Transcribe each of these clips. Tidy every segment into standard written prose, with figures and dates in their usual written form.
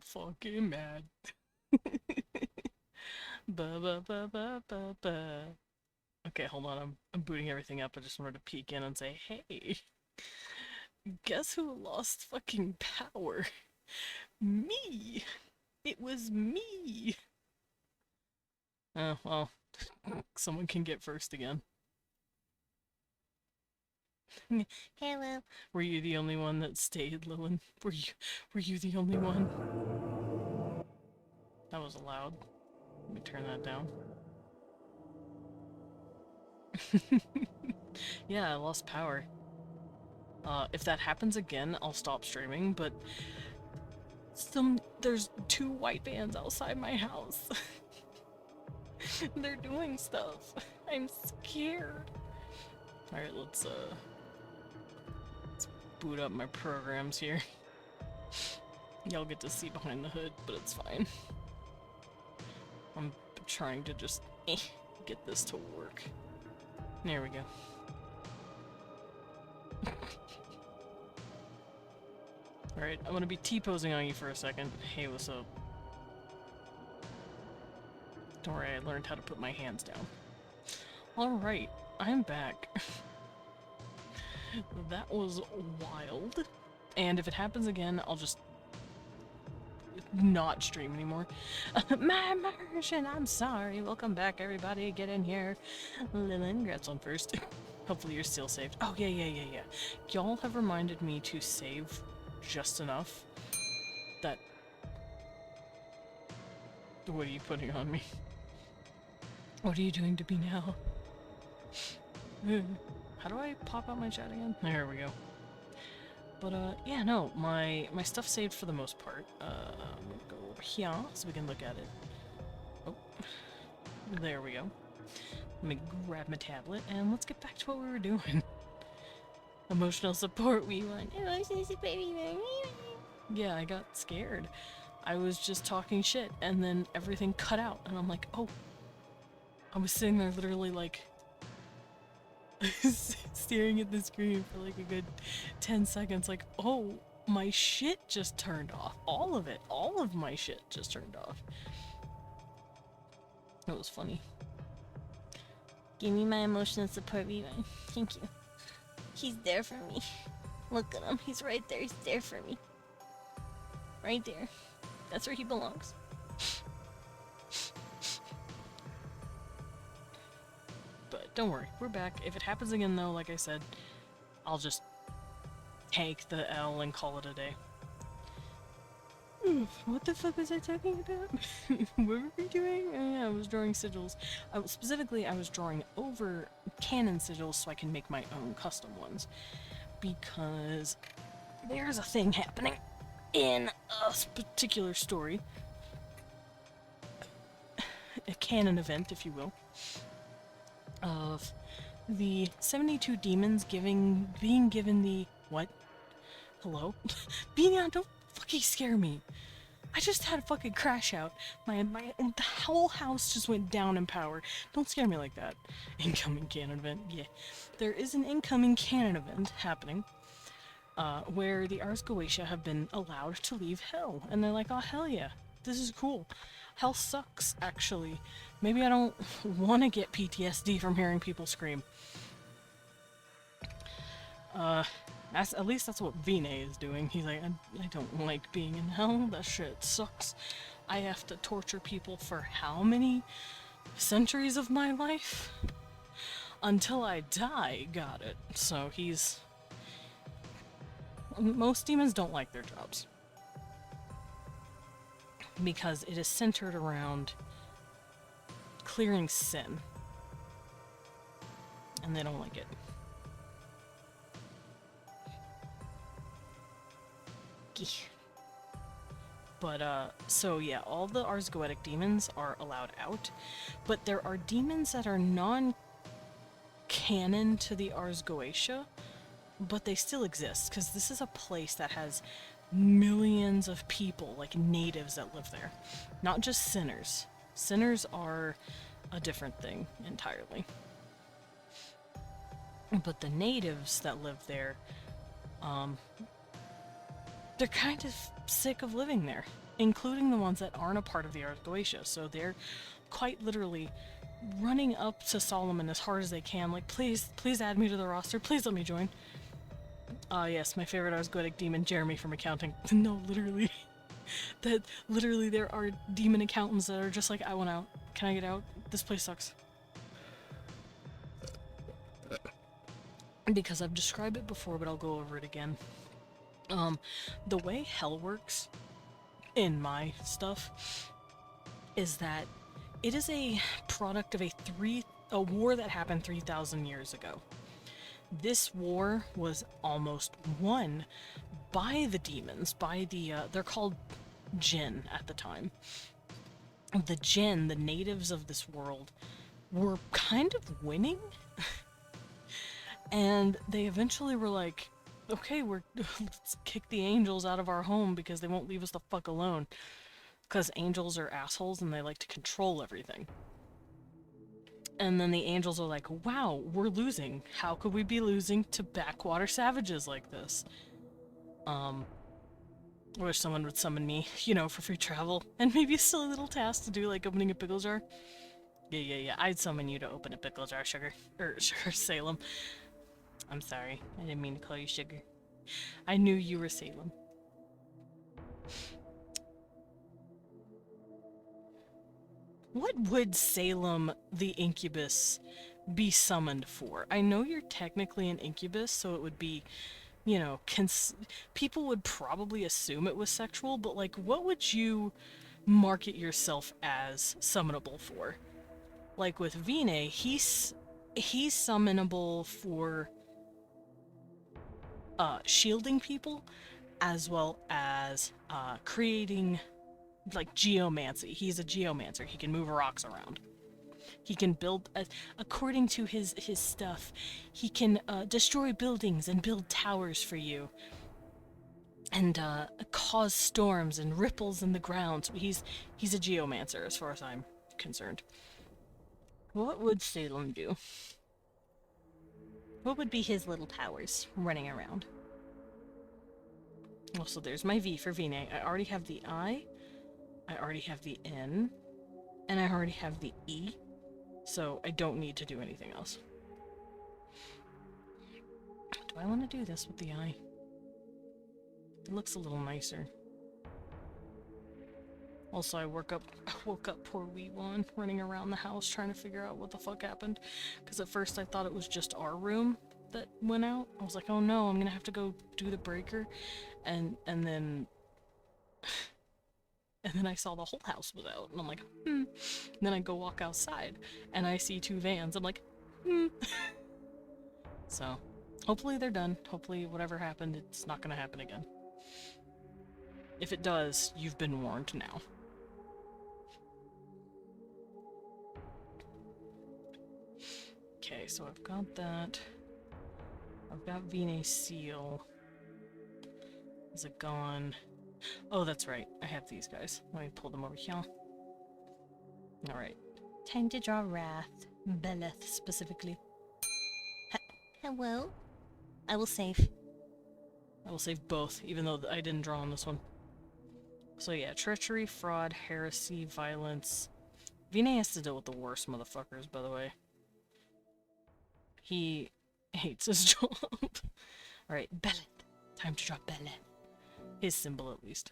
fucking mad. Ba ba ba ba ba ba. Okay, hold on. I'm booting everything up. I just wanted to peek in and say, hey, guess who lost fucking power? Me. It was me. Oh well, someone can get first again. Hello. Were you the only one that stayed, Lilin? Were you the only one? That was loud. Let me turn that down. Yeah, I lost power. If that happens again, I'll stop streaming, but there's two white vans outside my house. They're doing stuff. I'm scared. Alright, let's boot up my programs here. Y'all get to see behind the hood, but it's fine. I'm trying to just get this to work. There we go. Alright, I'm gonna be T-posing on you for a second. Hey, what's up? Don't worry, I learned how to put my hands down. Alright, I'm back. That was wild. And if it happens again, I'll just not stream anymore. My immersion, I'm sorry. Welcome back, everybody. Get in here. Lilin, grabs on first. Hopefully you're still saved. Oh, yeah. Y'all have reminded me to save just enough that... What are you putting on me? What are you doing to me now? How do I pop out my chat again? There we go. But, yeah, no, my stuff's saved for the most part. I'm gonna go over here so we can look at it. Oh, there we go. Let me grab my tablet, and let's get back to what we were doing. Emotional support, we want. Emotional support, we want. Yeah, I got scared. I was just talking shit, and then everything cut out, and I'm like, oh. I was sitting there literally, like, staring at the screen for like a good 10 seconds, like, oh, my shit just turned off. All of it. All of my shit just turned off. It was funny. Give me my emotional support, Revan. Thank you. He's there for me. Look at him. He's right there. He's there for me. Right there. That's where he belongs. But don't worry, we're back. If it happens again though, like I said, I'll just take the L and call it a day. What the fuck was I talking about? What were we doing? Oh yeah, I was drawing sigils. Specifically, I was drawing over canon sigils so I can make my own custom ones. Because there's a thing happening in a particular story. A canon event, if you will. Of the 72 demons being given the... What? Hello? Beanion, don't fucking scare me. I just had a fucking crash out. The whole house just went down in power. Don't scare me like that. Incoming canon event. Yeah. There is an incoming canon event happening, where the Ars Goetia have been allowed to leave Hell. And they're like, oh hell yeah. This is cool. Hell sucks, actually. Maybe I don't want to get PTSD from hearing people scream. At least that's what Vinay is doing. He's like, I don't like being in hell. That shit sucks. I have to torture people for how many centuries of my life? Until I die, got it. So he's... Most demons don't like their jobs. Because it is centered around clearing sin. And they don't like it. But, so yeah, all the Ars Goetic demons are allowed out, but there are demons that are non-canon to the Ars Goetia, but they still exist, because this is a place that has millions of people, like natives that live there. Not just sinners. Sinners are a different thing entirely. But the natives that live there, they're kind of sick of living there. including the ones that aren't a part of the Argoatia. So they're quite literally running up to Solomon as hard as they can, like, please, please add me to the roster, please let me join. Yes, my favorite Argoetic demon, Jeremy from accounting. No, literally. That literally there are demon accountants that are just like, I want out. Can I get out? This place sucks. Because I've described it before, but I'll go over it again. The way hell works in my stuff is that it is a product of a war that happened 3,000 years ago. This war was almost won by the demons, by they're called Jinn at the time. The Jinn, the natives of this world, were kind of winning. And they eventually were like, okay, let's kick the angels out of our home because they won't leave us the fuck alone. Because angels are assholes and they like to control everything. And then the angels are like, wow, we're losing. How could we be losing to backwater savages like this? I wish someone would summon me, for free travel. And maybe a silly little task to do, like opening a pickle jar. Yeah. I'd summon you to open a pickle jar, Sugar. Sugar, Salem. I'm sorry. I didn't mean to call you Sugar. I knew you were Salem. What would Salem the Incubus be summoned for? I know you're technically an incubus, so it would be, people would probably assume it was sexual, but like, what would you market yourself as summonable for? Like with Vine, he's summonable for shielding people, as well as creating, like, geomancy. He's a geomancer. He can move rocks around. He can build, according to his stuff, he can destroy buildings and build towers for you. And cause storms and ripples in the ground. He's a geomancer as far as I'm concerned. What would Salem do? What would be his little powers running around? Well, so there's my V for Vine. I already have the I already have the N, and I already have the E, so I don't need to do anything else. Do I want to do this with the I? It looks a little nicer. Also, I woke up poor wee one running around the house trying to figure out what the fuck happened, because at first I thought it was just our room that went out. I was like, oh no, I'm gonna have to go do the breaker, and then and then I saw the whole house was out, and I'm like, And then I go walk outside, and I see 2 vans. I'm like, So, hopefully they're done. Hopefully whatever happened, it's not gonna happen again. If it does, you've been warned now. Okay, so I've got that. I've got Vine Seal. Is it gone? Oh, that's right. I have these guys. Let me pull them over here. Alright. Time to draw Wrath. Beleth, specifically. Hello? I will save. I will save both, even though I didn't draw on this one. So yeah, treachery, fraud, heresy, violence. Vine has to deal with the worst motherfuckers, by the way. He hates his job. Alright, Beleth. Time to draw Beleth. His symbol, at least.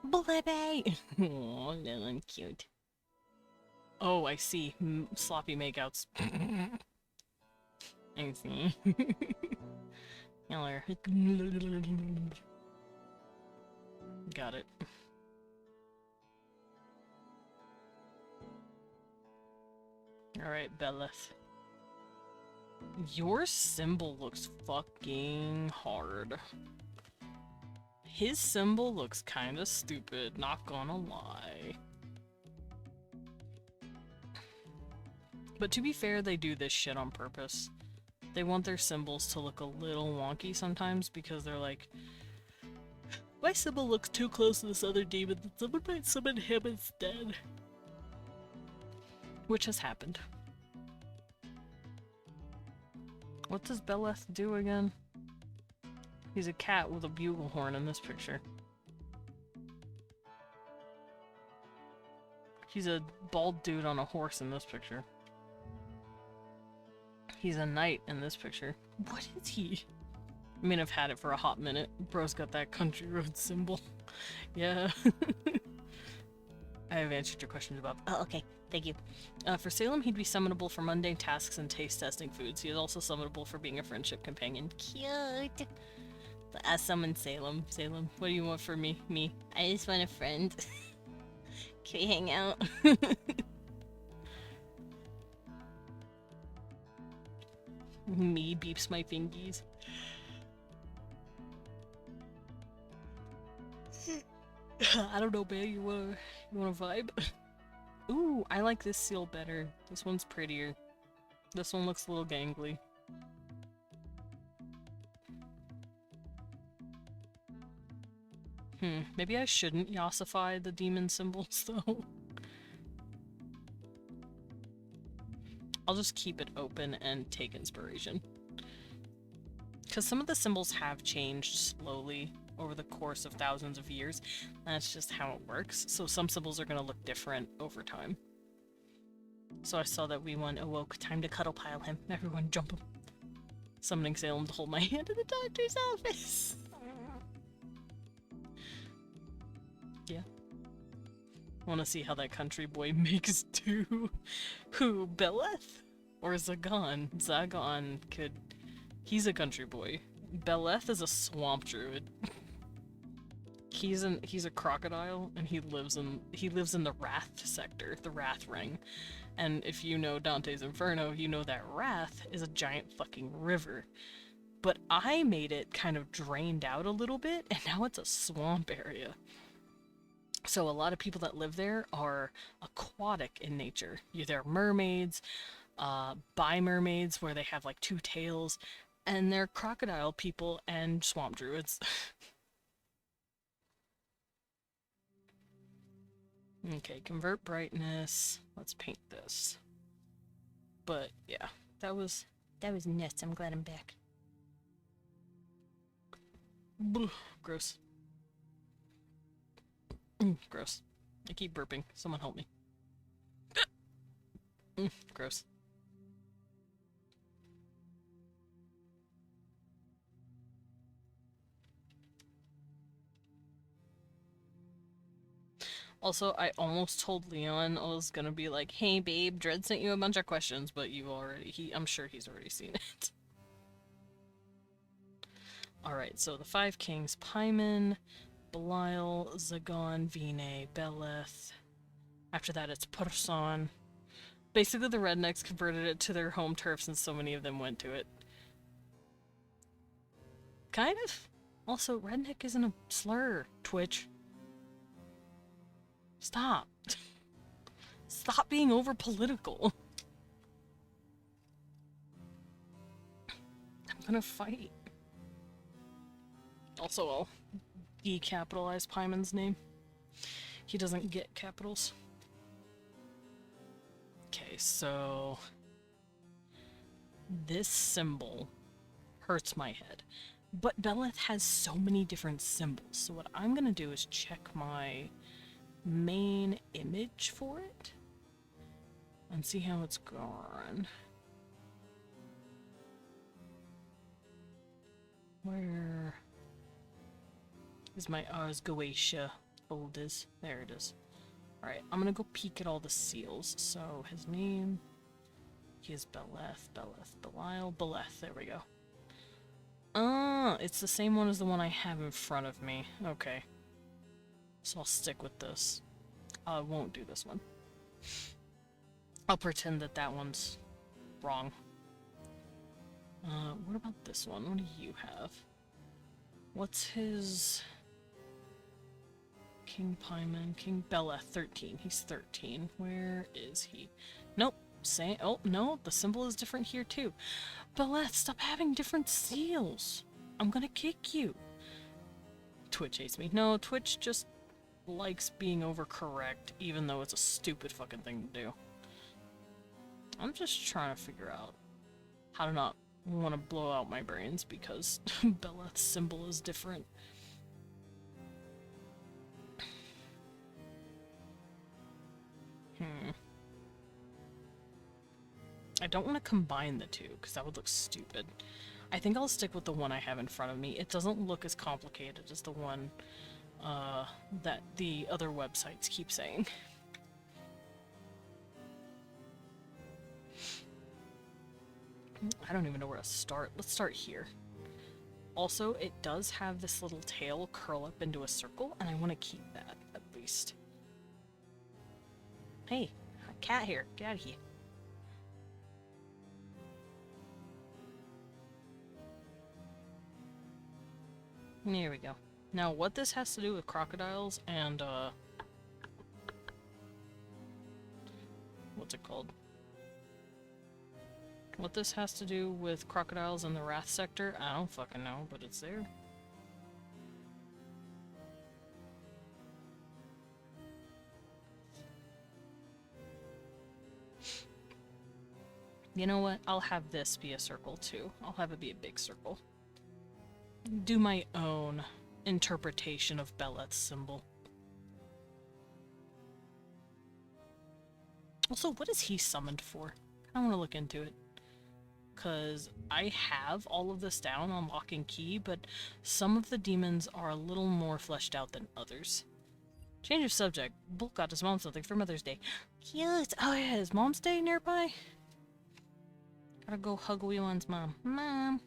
Blebby! Aw, little cute. Oh, I see. Sloppy makeouts. I see. Yeller. Got it. Alright, Beleth. Your symbol looks fucking hard. His symbol looks kinda stupid, not gonna lie. But to be fair, they do this shit on purpose. They want their symbols to look a little wonky sometimes because they're like, my symbol looks too close to this other demon, that someone might summon him instead. Which has happened. What does Beleth do again? He's a cat with a bugle horn in this picture. He's a bald dude on a horse in this picture. He's a knight in this picture. What is he? I mean, I've had it for a hot minute. Bro's got that country road symbol. Yeah. I have answered your questions about. Oh, okay. Thank you. For Salem, he'd be summonable for mundane tasks and taste testing foods. He is also summonable for being a friendship companion. Cute. I summon Salem. Salem, what do you want for me? Me. I just want a friend. Can we hang out? Me beeps my fingies. I don't know, man. You wanna vibe? Ooh, I like this seal better. This one's prettier. This one looks a little gangly. Maybe I shouldn't yassify the demon symbols, though. I'll just keep it open and take inspiration. Because some of the symbols have changed slowly over the course of thousands of years. That's just how it works. So some symbols are going to look different over time. So I saw that we one awoke. Time to cuddle pile him. Everyone jump him. Summoning Salem to hold my hand in the doctor's office. Yeah. Want to see how that country boy makes do? Who, Beleth? Or Zagon? Zagon could... He's a country boy. Beleth is a swamp druid. He's a crocodile, and he lives in the Wrath sector, the Wrath Ring. And if you know Dante's Inferno, you know that Wrath is a giant fucking river. But I made it kind of drained out a little bit, and now it's a swamp area. So a lot of people that live there are aquatic in nature. They're mermaids, bi-mermaids where they have like two tails, and they're crocodile people and swamp druids. Okay, convert brightness. Let's paint this. But yeah, that was nuts. I'm glad I'm back. Gross. Gross. I keep burping. Someone help me. Gross. Also, I almost told Leon I was gonna be like, hey babe, Dread sent you a bunch of questions, but I'm sure he's already seen it. Alright, so the Five Kings, Paimon, Belial, Zagon, Vine, Beleth. After that it's Purson. Basically the rednecks converted it to their home turf since so many of them went to it. Kind of. Also, redneck isn't a slur, Twitch. Stop. Stop being over political. I'm gonna fight. Also, I'll decapitalize Paimon's name. He doesn't get capitals. Okay, so this symbol hurts my head. But Beleth has so many different symbols, so what I'm gonna do is check my main image for it and see how it's gone. Where is my Ars Goetia folders? There it is. Alright, I'm gonna go peek at all the seals. So his name, he is Beleth, Belial, Beleth, there we go. It's the same one as the one I have in front of me. Okay. So I'll stick with this. I won't do this one. I'll pretend that that one's wrong. What about this one? What do you have? What's his... King Paimon, King Beleth, 13. He's 13. Where is he? Nope. Oh, no, the symbol is different here too. Beleth, stop having different seals. I'm gonna kick you. Twitch hates me. No, Twitch just likes being overcorrect, even though it's a stupid fucking thing to do. I'm just trying to figure out how to not want to blow out my brains because Beleth's symbol is different. I don't want to combine the two, because that would look stupid. I think I'll stick with the one I have in front of me. It doesn't look as complicated as the one that the other websites keep saying. I don't even know where to start. Let's start here. Also, it does have this little tail curl up into a circle, and I want to keep that, at least. Hey, a cat here. Get out of here. There we go. Now, what this has to do with crocodiles and, what's it called? What this has to do with crocodiles in the Wrath sector, I don't fucking know, but it's there. You know what? I'll have this be a circle, too. I'll have it be a big circle. Do my own interpretation of Beleth's symbol. Also, what is he summoned for? I want to look into it. Because I have all of this down on lock and key, but some of the demons are a little more fleshed out than others. Change of subject. Bull got his mom something for Mother's Day. Cute! Oh yeah, is Mom's Day nearby? Gotta go hug wee one's mom. Mom!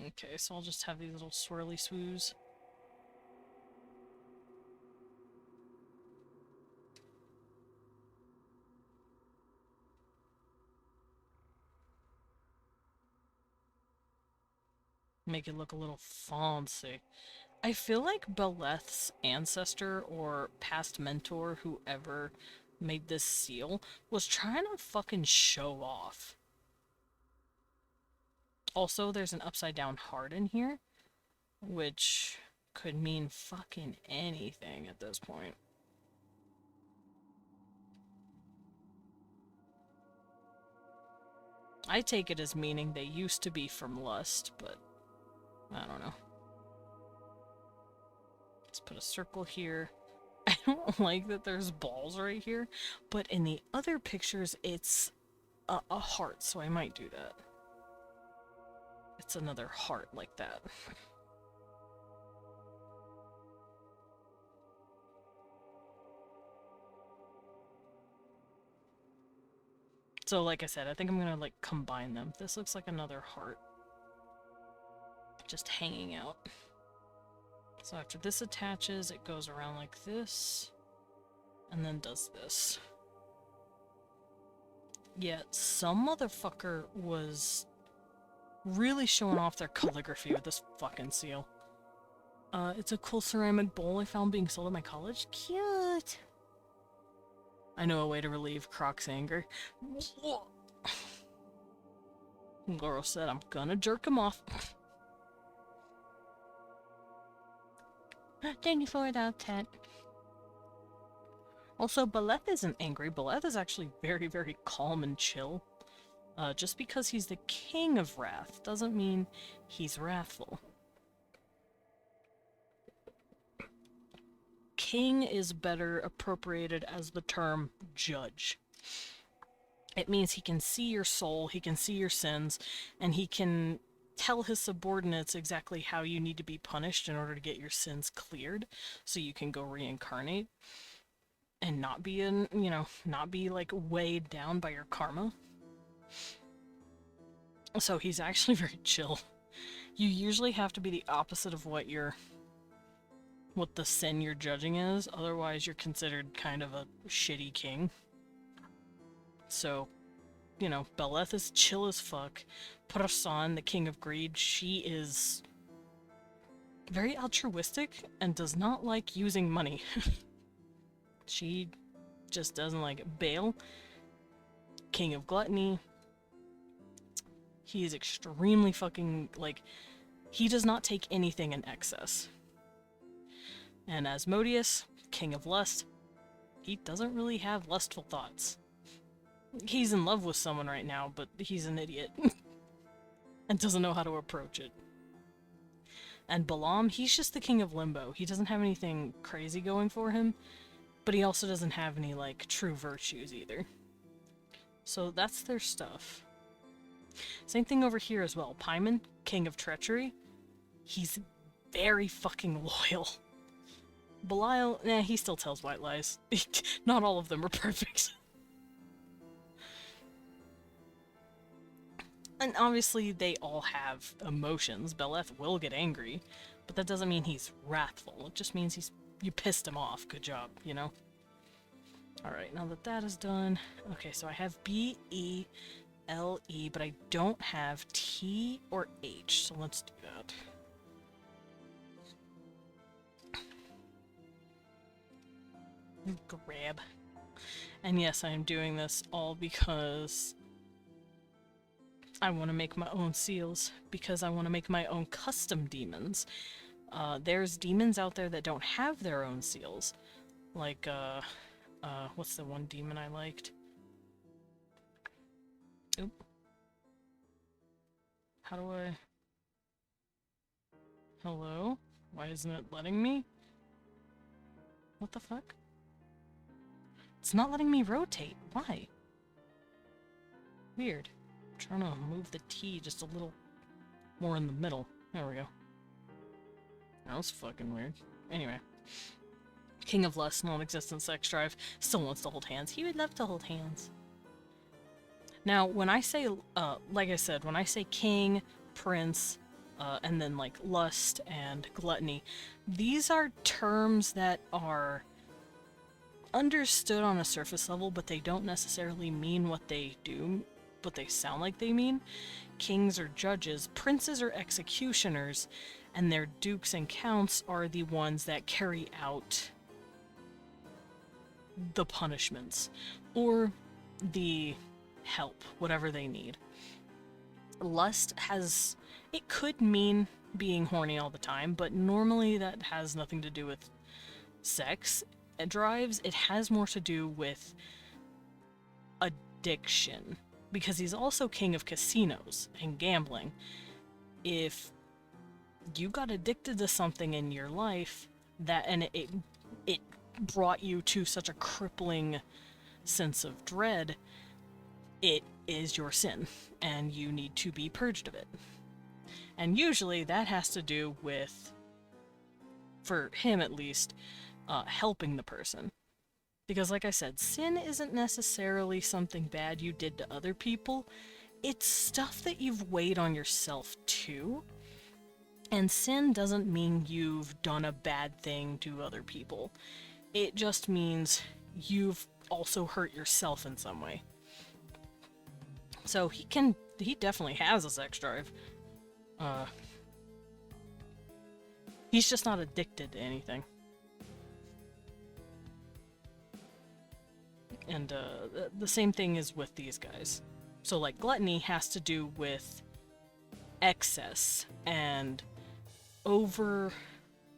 Okay, so I'll just have these little swirly swoos. Make it look a little fancy. I feel like Beleth's ancestor or past mentor, whoever made this seal, was trying to fucking show off. Also, there's an upside down heart in here, which could mean fucking anything at this point. I take it as meaning they used to be from lust, but I don't know. Let's put a circle here. I don't like that there's balls right here, but in the other pictures it's a heart, so I might do that. It's another heart like that. So like I said, I think I'm gonna like combine them. This looks like another heart. Just hanging out. So after this attaches, it goes around like this, and then does this. Yet some motherfucker was really showing off their calligraphy with this fucking seal. It's a cool ceramic bowl I found being sold at my college. Cute! I know a way to relieve Croc's anger. Laurel said, I'm gonna jerk him off. Thank you for that, Ted. Also, Beleth isn't angry. Beleth is actually very, very calm and chill. Just because he's the king of wrath doesn't mean he's wrathful. King is better appropriated as the term judge. It means he can see your soul, he can see your sins, and he can tell his subordinates exactly how you need to be punished in order to get your sins cleared, so you can go reincarnate and not be not be like weighed down by your karma. So he's actually very chill. You usually have to be the opposite of what the sin you're judging is, otherwise you're considered kind of a shitty king. So, you know, Beleth is chill as fuck. Prasan, the king of greed, she is very altruistic and does not like using money. She just doesn't like it. Baal, king of gluttony, he is extremely fucking, like, he does not take anything in excess. And Asmodeus, king of lust, he doesn't really have lustful thoughts. He's in love with someone right now, but he's an idiot. And doesn't know how to approach it. And Balaam, he's just the king of limbo. He doesn't have anything crazy going for him, but he also doesn't have any, like, true virtues either. So that's their stuff. Same thing over here as well. Paimon, king of treachery, he's very fucking loyal. Belial, he still tells white lies. Not all of them are perfect. And obviously they all have emotions. Beleth will get angry, but that doesn't mean he's wrathful. It just means you pissed him off. Good job, you know? Alright, now that that is done... Okay, so I have B-E-L-E, but I don't have T or H, so let's do that. Grab. And yes, I am doing this all because I want to make my own seals, because I want to make my own custom demons. There's demons out there that don't have their own seals. Like, what's the one demon I liked? Oop. How do I... Hello? Why isn't it letting me? What the fuck? It's not letting me rotate. Why? Weird. I'm trying to move the T just a little more in the middle. There we go. That was fucking weird. Anyway. King of Lust, non-existent sex drive, still wants to hold hands. He would love to hold hands. Now, when I say, like I said, when I say king, prince, and then like lust and gluttony, these are terms that are understood on a surface level, but they don't necessarily mean what they do, what they sound like they mean. Kings are judges, princes are executioners, and their dukes and counts are the ones that carry out the punishments, or the help, whatever they need. Lust has... it could mean being horny all the time, but normally that has nothing to do with sex. It drives, it has more to do with addiction, because he's also king of casinos and gambling. If you got addicted to something in your life that, and it brought you to such a crippling sense of dread, it is your sin, and you need to be purged of it. And usually that has to do with, for him at least, helping the person. Because like I said, sin isn't necessarily something bad you did to other people. It's stuff that you've weighed on yourself too. And sin doesn't mean you've done a bad thing to other people. It just means you've also hurt yourself in some way. So he definitely has a sex drive. He's just not addicted to anything. And the same thing is with these guys. So like gluttony has to do with excess and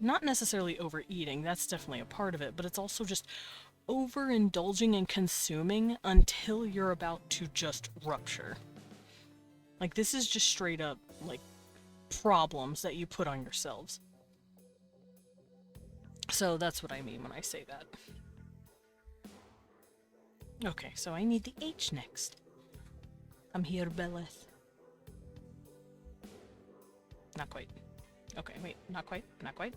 not necessarily overeating, that's definitely a part of it, but it's also just overindulging and consuming until you're about to just rupture. Like, this is just straight up, like, problems that you put on yourselves. So that's what I mean when I say that. Okay, so I need the H next. I'm here, Beleth. Not quite. Okay, wait, not quite, not quite.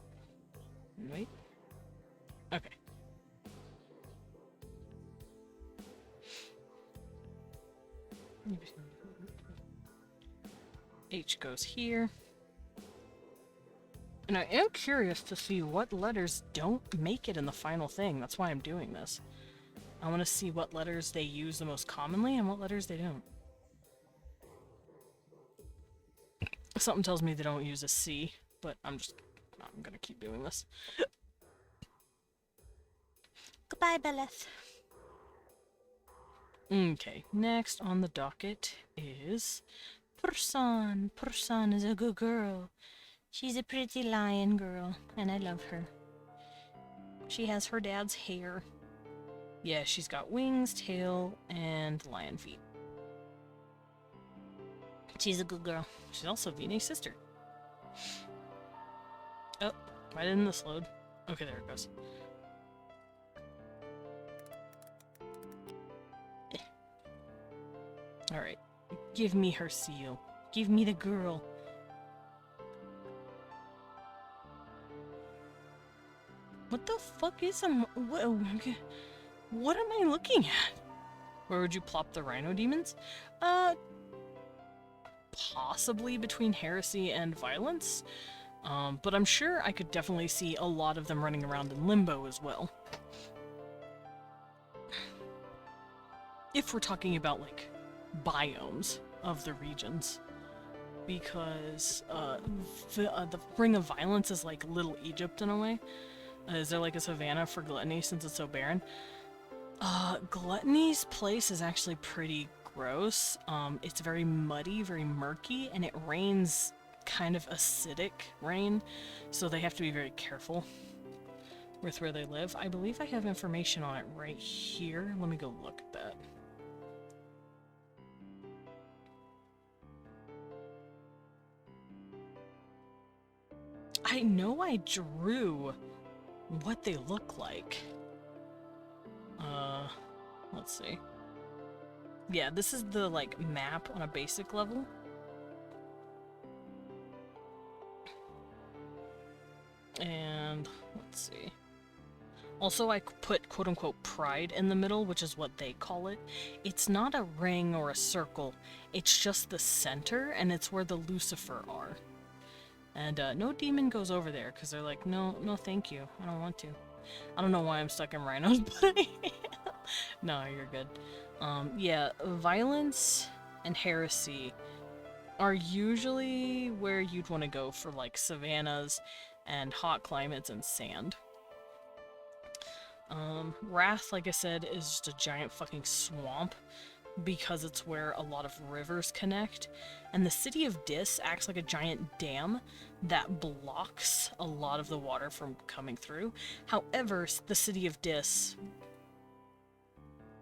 Wait. Okay. H goes here. And I am curious to see what letters don't make it in the final thing. That's why I'm doing this. I want to see what letters they use the most commonly and what letters they don't. Something tells me they don't use a C, but I'm gonna keep doing this. Goodbye, Beleth. Okay, next on the docket is Pursan. Pursan is a good girl. She's a pretty lion girl, and I love her. She has her dad's hair. Yeah, she's got wings, tail, and lion feet. She's a good girl. She's also Vinay's sister. Oh, why didn't this load? Okay, there it goes. Alright. Give me her seal. Give me the girl. What the fuck is what am I looking at? Where would you plop the rhino demons? Possibly between heresy and violence. But I'm sure I could definitely see a lot of them running around in limbo as well. If we're talking about, like, biomes of the regions. Because, the Ring of Violence is like Little Egypt in a way. Is there like a savannah for Gluttony since it's so barren? Gluttony's place is actually pretty gross. It's very muddy, very murky, and it rains kind of acidic rain, so they have to be very careful with where they live. I believe I have information on it right here. Let me go look at that. I know I drew what they look like. Let's see. Yeah, this is the, like, map on a basic level. And, let's see. Also, I put quote-unquote pride in the middle, which is what they call it. It's not a ring or a circle. It's just the center, and it's where the Lucifer are. And, no demon goes over there, because they're like, no, thank you. I don't want to. I don't know why I'm stuck in rhinos, but I am. No, you're good. Yeah, violence and heresy are usually where you'd want to go for, like, savannas and hot climates and sand. Wrath, like I said, is just a giant fucking swamp because it's where a lot of rivers connect. And the city of Dis acts like a giant dam that blocks a lot of the water from coming through. However, the city of Dis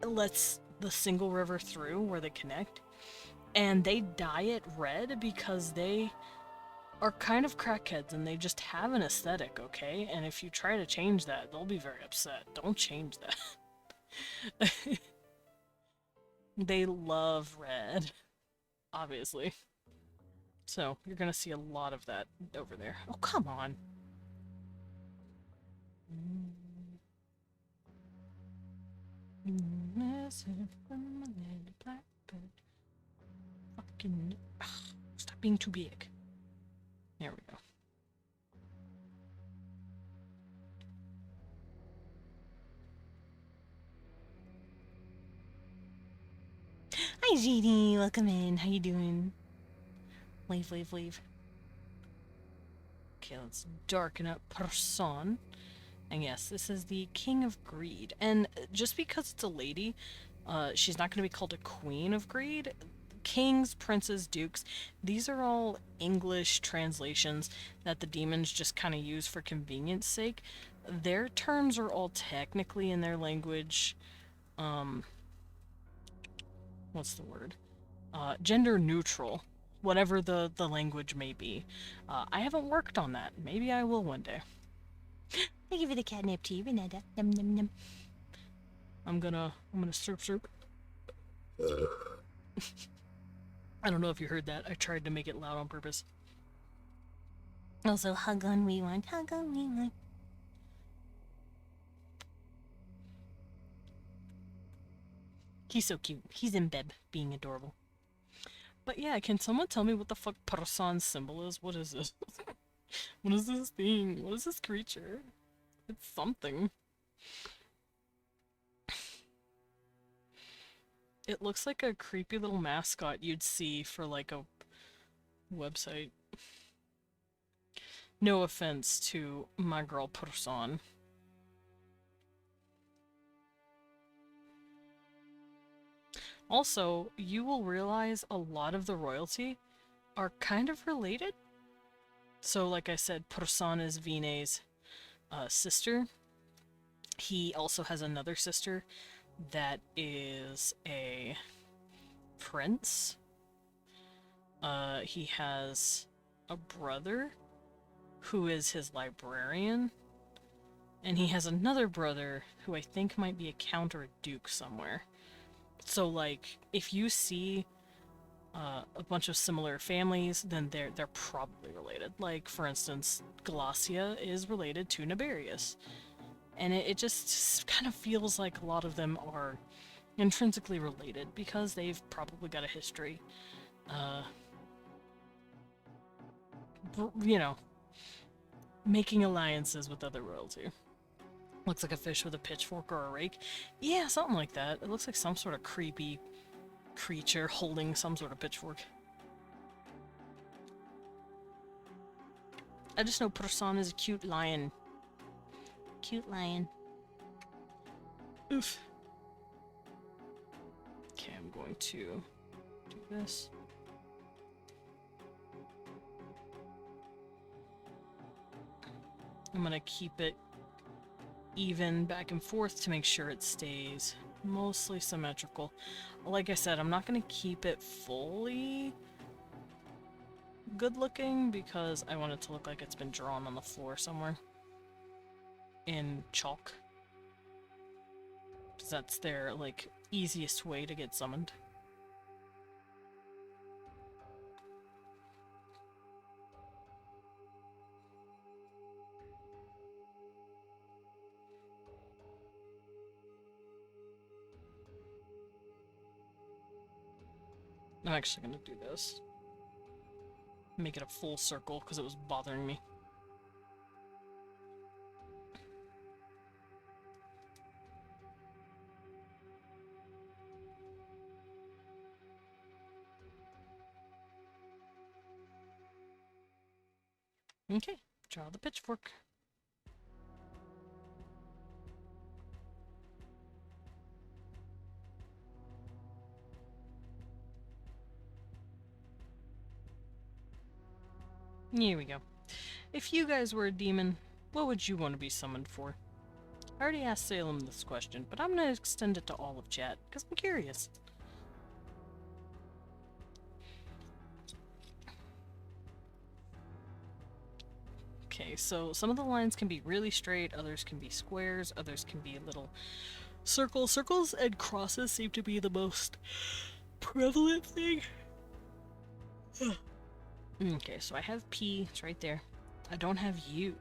lets the single river through where they connect, and they dye it red because they are kind of crackheads and they just have an aesthetic, okay? And if you try to change that, they'll be very upset. Don't change that. They love red, obviously. So, you're gonna see a lot of that over there. Oh, come on! Message from my little blackbird. Fucking... Ugh, stop being too big. There we go. Hi, GD. Welcome in. How you doing? Leave. Okay, let's darken up Person. And yes, this is the King of Greed. And just because it's a lady, she's not going to be called a Queen of Greed. Kings, princes, dukes, these are all English translations that the demons just kind of use for convenience sake. Their terms are all technically in their language, what's the word? Gender neutral. Whatever the language may be. I haven't worked on that. Maybe I will one day. Thank you for the catnip tea, Renata. Num num num. I'm gonna slurp. I don't know if you heard that. I tried to make it loud on purpose. Also, hug on we want. He's so cute. He's in bed, being adorable. But yeah, can someone tell me what the fuck Person's symbol is? What is this? What is this thing? What is this creature? It's something. It looks like a creepy little mascot you'd see for like a website. No offense to my girl Person. Also, you will realize a lot of the royalty are kind of related. So, like I said, Person is Vinay's sister. He also has another sister that is a prince. He has a brother who is his librarian. And he has another brother who I think might be a count or a duke somewhere. So, like, if you see a bunch of similar families, then they're probably related. Like, for instance, Glacia is related to Naberius. And it just kind of feels like a lot of them are intrinsically related because they've probably got a history. You know, making alliances with other royalty. Looks like a fish with a pitchfork or a rake. Yeah, something like that. It looks like some sort of creepy creature holding some sort of pitchfork. I just know Person is a cute lion. Cute lion. Oof. Okay, I'm going to do this. I'm gonna keep it even back and forth to make sure it stays mostly symmetrical. Like I said, I'm not going to keep it fully good looking because I want it to look like it's been drawn on the floor somewhere in chalk. Because that's their, like, easiest way to get summoned. I'm actually gonna do this. Make it a full circle because it was bothering me. Okay, draw the pitchfork. Here we go. If you guys were a demon, what would you want to be summoned for? I already asked Salem this question, but I'm going to extend it to all of chat, because I'm curious. Okay, so some of the lines can be really straight, others can be squares, others can be little circles. Circles and crosses seem to be the most prevalent thing. Okay, so I have P, it's right there. I don't have U.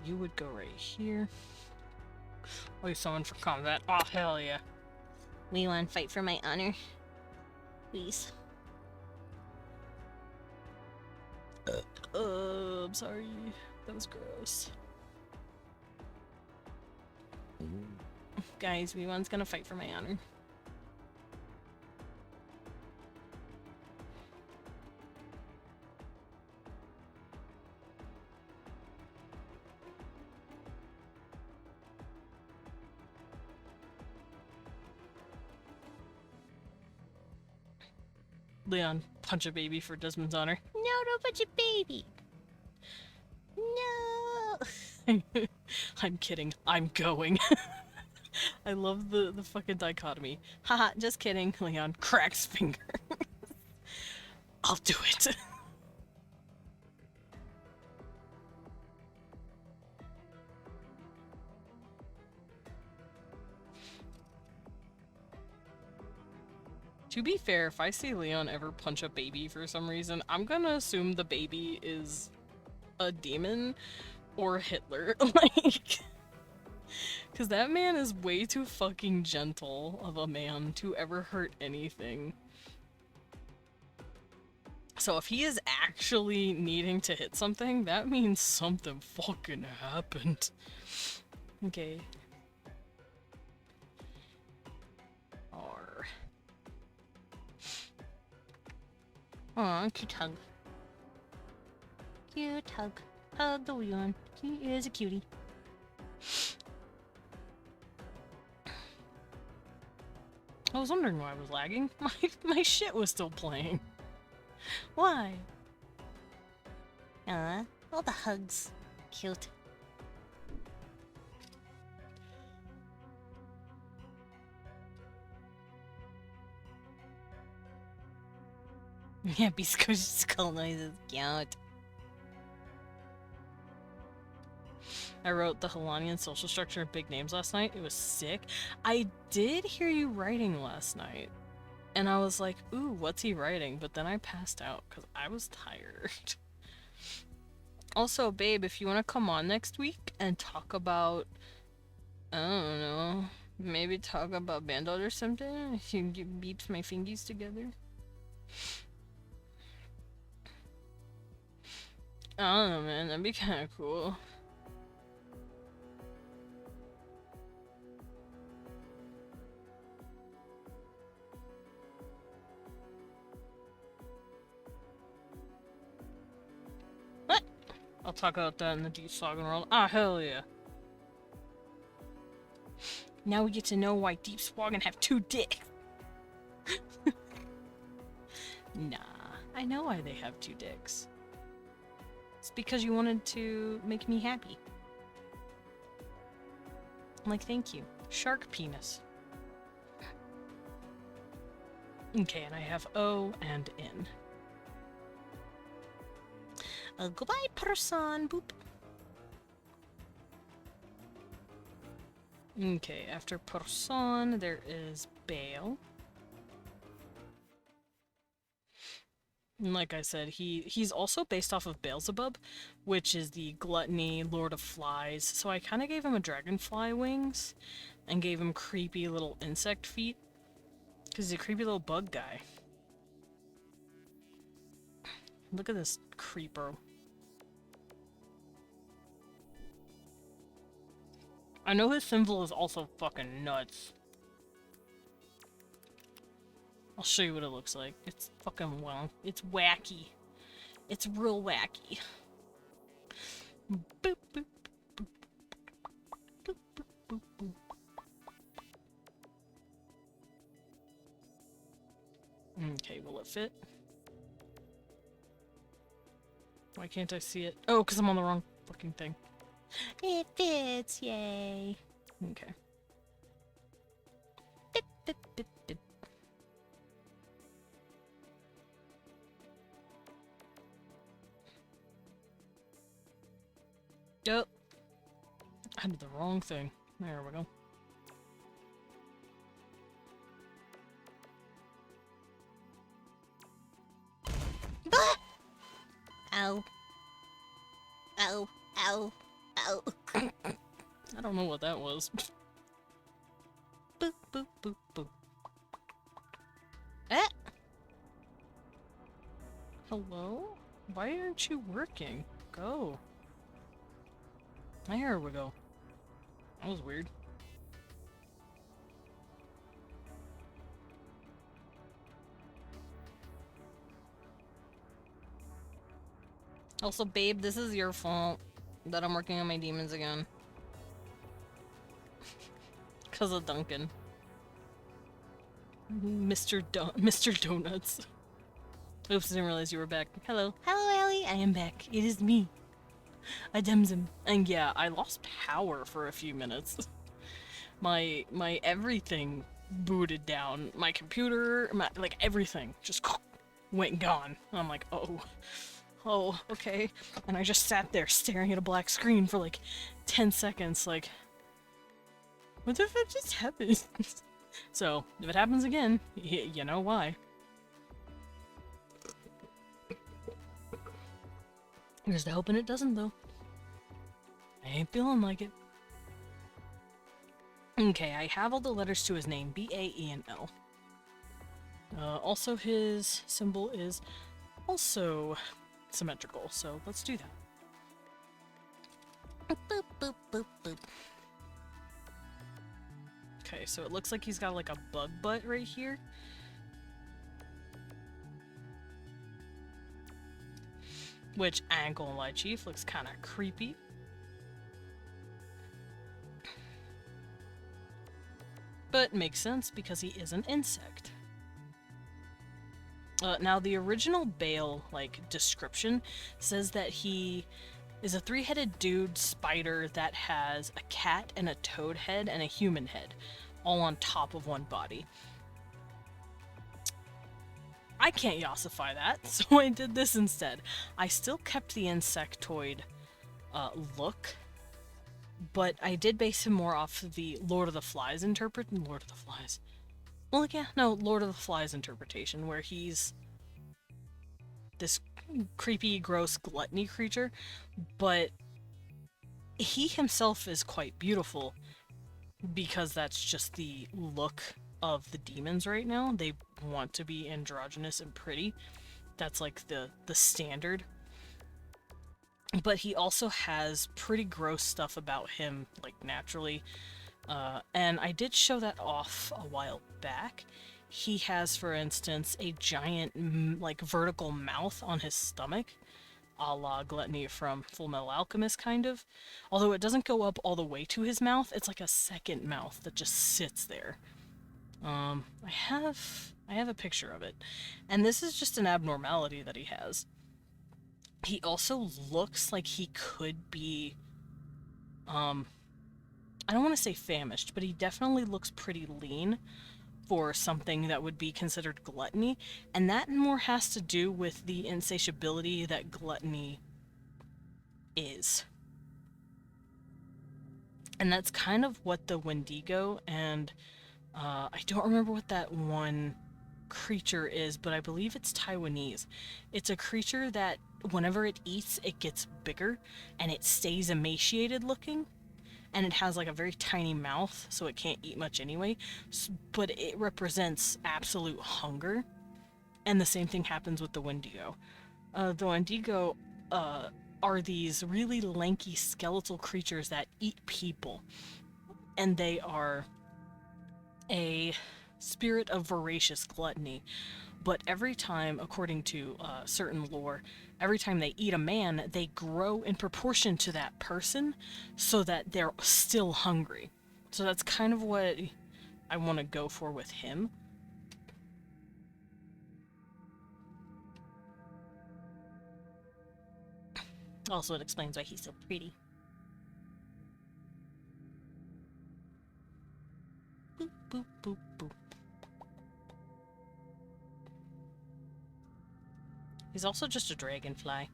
You would go right here. Oh, you summoned for combat. Oh, hell yeah. We want to fight for my honor. Please. I'm sorry. That was gross. Guys, Weewan's gonna fight for my honor. Leon, punch a baby for Desmond's honor. No, don't punch a baby. No. I'm kidding. I'm going. I love the fucking dichotomy. Haha, just kidding. Leon cracks finger. I'll do it. To be fair, if I see Leon ever punch a baby for some reason, I'm gonna assume the baby is a demon or Hitler. Like, because that man is way too fucking gentle of a man to ever hurt anything. So if he is actually needing to hit something, that means something fucking happened. Okay. R. Aw, cute hug. Cute hug. Hug the wee one. He is a cutie. I was wondering why I was lagging. My shit was still playing. Why? All the hugs. Cute. Yeah, Bisco's skull noises. Cute. I wrote the Helanian social structure of big names last night. It was sick. I did hear you writing last night. And I was like, ooh, what's he writing? But then I passed out because I was tired. Also, babe, if you want to come on next week and talk about, I don't know, maybe talk about Bandot or something, if you beeps my fingies together. I don't know, man, that'd be kind of cool. What? I'll talk about that in the Deep Slogging world. Ah, hell yeah. Now we get to know why Deep Slogging have 2 dicks. Nah, I know why they have 2 dicks. It's because you wanted to make me happy. I'm like, thank you. Shark penis. Okay, and I have O and N. Goodbye, person. Boop. Okay, after person, there is Bale. And like I said, he's also based off of Beelzebub, which is the gluttony Lord of Flies. So I kind of gave him a dragonfly wings and gave him creepy little insect feet because he's a creepy little bug guy. Look at this creeper. I know his symbol is also fucking nuts. I'll show you what it looks like. It's fucking it's wacky. It's real wacky. Boop, boop, boop, boop, boop, boop, boop. Okay, will it fit? Why can't I see it? Oh, because I'm on the wrong fucking thing. It fits, yay. Okay. Bip, bip, bip, bip. Oh. I did the wrong thing. There we go. Ah! Ow. Ow. Ow. Ow. I don't know what that was. Boop, boop, boop, boop. Eh? Hello? Why aren't you working? Go. There we go. That was weird. Also, babe, this is your fault that I'm working on my demons again. Because of Duncan. Mr. Donuts. Oops, I didn't realize you were back. Hello. Hello, Ellie. I am back. It is me. Ademzim. And yeah, I lost power for a few minutes. My everything booted down. My computer, like everything just went gone. I'm like, oh, okay. And I just sat there staring at a black screen for like 10 seconds, like, what the fuck just happened? So, if it happens again, you know why. Here's to hoping it doesn't, though. I ain't feeling like it. Okay, I have all the letters to his name, B-A-E-N-L. Also, his symbol is also symmetrical, so let's do that. Boop, boop, boop, boop. Okay, so it looks like he's got like a bug butt right here. Which, I ain't gonna lie, Chief, looks kind of creepy. But makes sense because he is an insect. Now, the original Bale, like, description says that he is a three-headed dude spider that has a cat and a toad head and a human head, all on top of one body. I can't yossify that, so I did this instead. I still kept the insectoid look, but I did base him more off the Lord of the Flies Lord of the Flies. Well, yeah, no, Lord of the Flies interpretation, where he's this creepy, gross gluttony creature, but he himself is quite beautiful because that's just the look of the demons right now. They want to be androgynous and pretty. That's like the standard. But he also has pretty gross stuff about him, like naturally. And I did show that off a while back. He has, for instance, a giant, like, vertical mouth on his stomach, a la Gluttony from Full Metal Alchemist, kind of. Although it doesn't go up all the way to his mouth, it's like a second mouth that just sits there. I have a picture of it. And this is just an abnormality that he has. He also looks like he could be, I don't want to say famished, but he definitely looks pretty lean for something that would be considered gluttony, and that more has to do with the insatiability that gluttony is. And that's kind of what the Wendigo and I don't remember what that one creature is, but I believe it's Taiwanese. It's a creature that whenever it eats, it gets bigger and it stays emaciated looking. And it has like a very tiny mouth, so it can't eat much anyway. But it represents absolute hunger. And the same thing happens with the Wendigo. The Wendigo are these really lanky skeletal creatures that eat people. And they are a spirit of voracious gluttony. But every time, according to certain lore, every time they eat a man, they grow in proportion to that person so that they're still hungry. So that's kind of what I want to go for with him. Also, it explains why he's so pretty. Boop, boop, boop, boop. He's also just a dragonfly.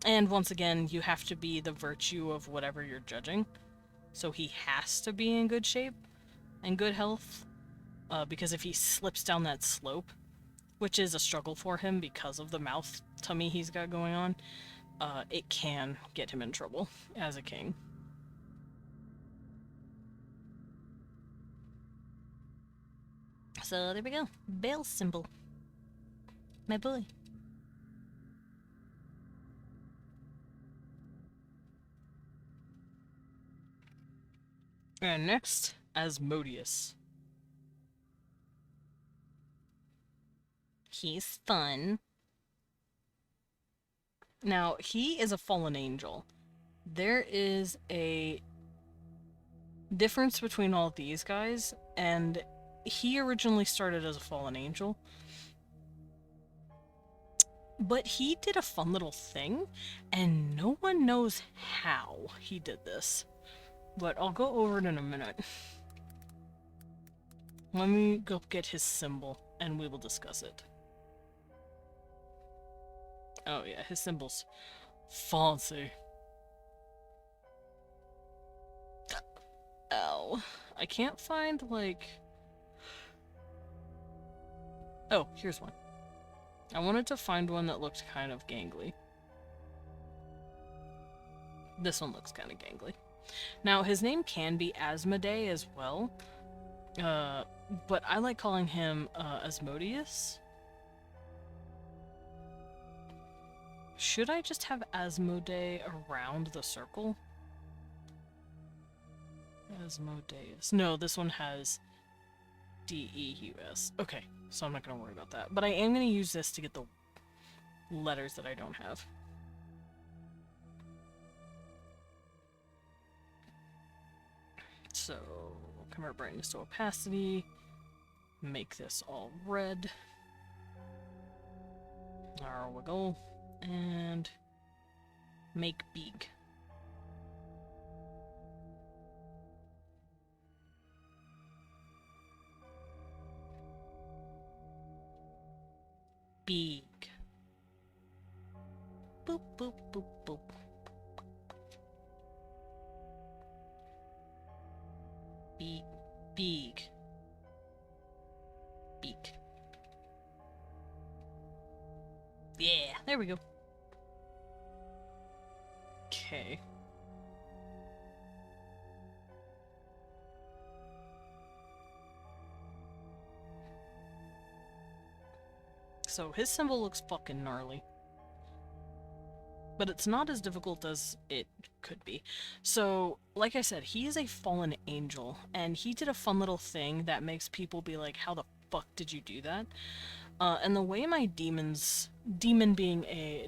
And once again, you have to be the virtue of whatever you're judging. So he has to be in good shape and good health. Because if he slips down that slope, which is a struggle for him because of the mouth tummy he's got going on, it can get him in trouble as a king. So there we go. Bale symbol. My boy. And next, Asmodeus. He's fun. Now, he is a fallen angel. There is a difference between all these guys, and he originally started as a fallen angel. But he did a fun little thing, and no one knows how he did this. But I'll go over it in a minute. Let me go get his symbol, and we will discuss it. Oh yeah, his symbol's fancy. Ow. I can't find, like... Oh, here's one. I wanted to find one that looked kind of gangly. This one looks kind of gangly. Now, his name can be Asmodee as well, but I like calling him Asmodeus. Should I just have Asmodee around the circle? Asmodeus. No, this one has D-E-U-S. Okay, so I'm not going to worry about that. But I am going to use this to get the letters that I don't have. So, convert brightness to opacity. Make this all red. There we go. And Make big. Big. Boop, boop, boop, boop. Big. Big. Big. Yeah, there we go. Okay. So his symbol looks fucking gnarly. But it's not as difficult as it could be. So, like I said, he is a fallen angel, and he did a fun little thing that makes people be like, how the fuck did you do that? And the way my demon being a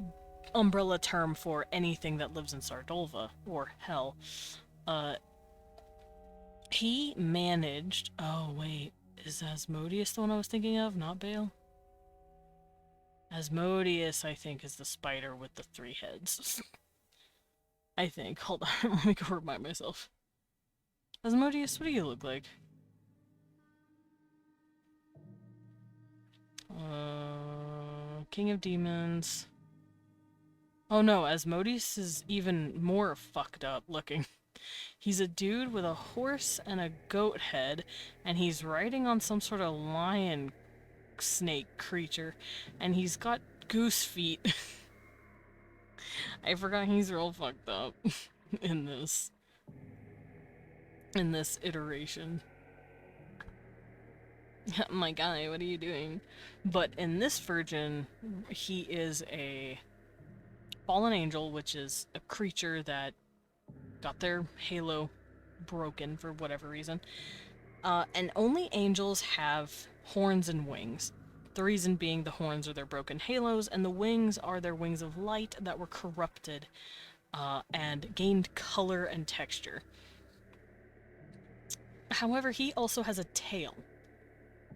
umbrella term for anything that lives in Sardolva, or hell, he managed... Oh, wait. Is Asmodeus the one I was thinking of, not Bale? Asmodeus, I think, is the spider with the 3 heads. I think. Hold on, let me go remind myself. Asmodeus, what do you look like? King of Demons. Oh no, Asmodeus is even more fucked up looking. He's a dude with a horse and a goat head, and he's riding on some sort of lion snake creature, and he's got goose feet. I forgot he's real fucked up in this iteration. My guy, what are you doing? But in this version, he is a fallen angel, which is a creature that got their halo broken for whatever reason. And only angels have horns and wings. The reason being the horns are their broken halos, and the wings are their wings of light that were corrupted and gained color and texture. However, he also has a tail.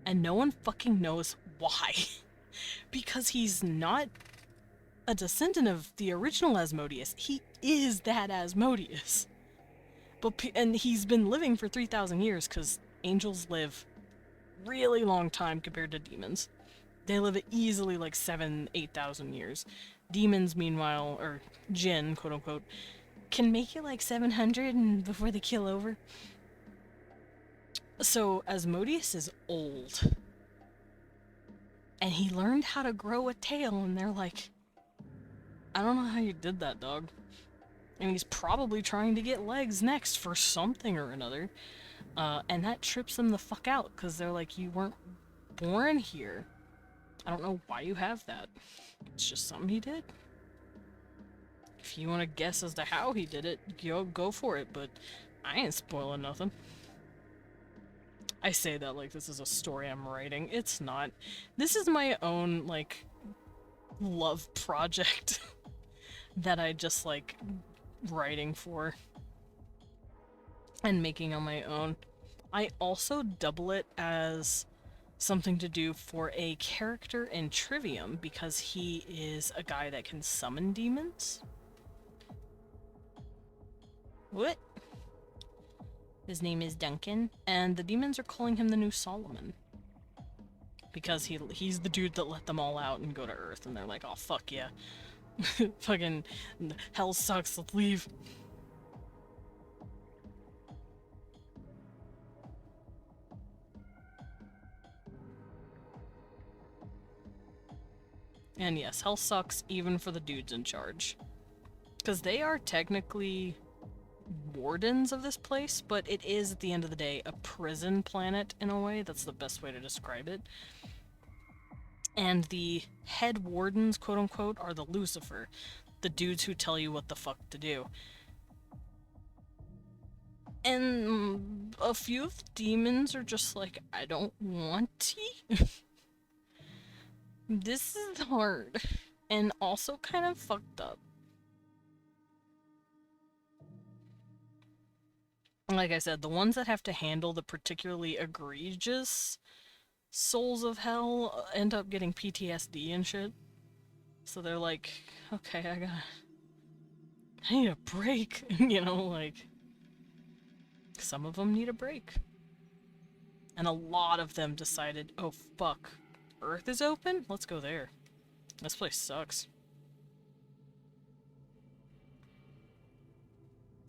And no one fucking knows why. Because he's not a descendant of the original Asmodeus. He is that Asmodeus. And he's been living for 3,000 years, because angels live really long time compared to demons. They live easily like 8,000 years. Demons, meanwhile, or jinn, quote unquote, can make it like 700 and before they kill over. So Asmodeus is old. And he learned how to grow a tail, and they're like, I don't know how you did that, dog. And he's probably trying to get legs next for something or another. And that trips them the fuck out, because they're like, you weren't born here. I don't know why you have that. It's just something he did. If you want to guess as to how he did it, go for it, but I ain't spoiling nothing. I say that like this is a story I'm writing. It's not. This is my own, like, love project that I just like writing for and making on my own. I also double it as something to do for a character in Trivium, because he is a guy that can summon demons. What? His name is Duncan, and the demons are calling him the new Solomon. Because he's the dude that let them all out and go to Earth, and they're like, oh fuck yeah. Fucking hell sucks, let's leave. And yes, hell sucks even for the dudes in charge. Because they are technically wardens of this place, but it is, at the end of the day, a prison planet in a way. That's the best way to describe it. And the head wardens, quote unquote, are the Lucifer, the dudes who tell you what the fuck to do. And a few of the demons are just like, I don't want to. This is hard. And also kind of fucked up. Like I said, the ones that have to handle the particularly egregious souls of hell end up getting PTSD and shit. So they're like, okay, I need a break. You know, like, some of them need a break. And a lot of them decided, oh fuck, Earth is open? Let's go there. This place sucks.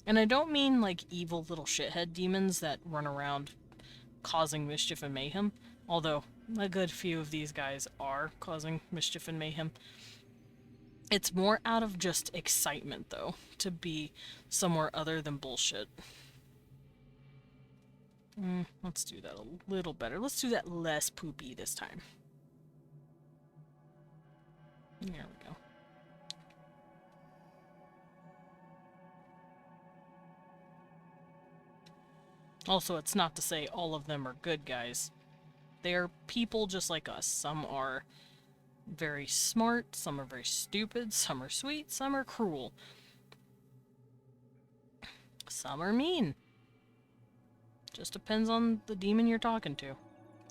And I don't mean like evil little shithead demons that run around causing mischief and mayhem, although a good few of these guys are causing mischief and mayhem. It's more out of just excitement, though, to be somewhere other than bullshit. Let's do that a little better. Let's do that less poopy this time. There we go. Also, it's not to say all of them are good guys. They're people just like us. Some are very smart, some are very stupid, some are sweet, some are cruel. Some are mean. Just depends on the demon you're talking to.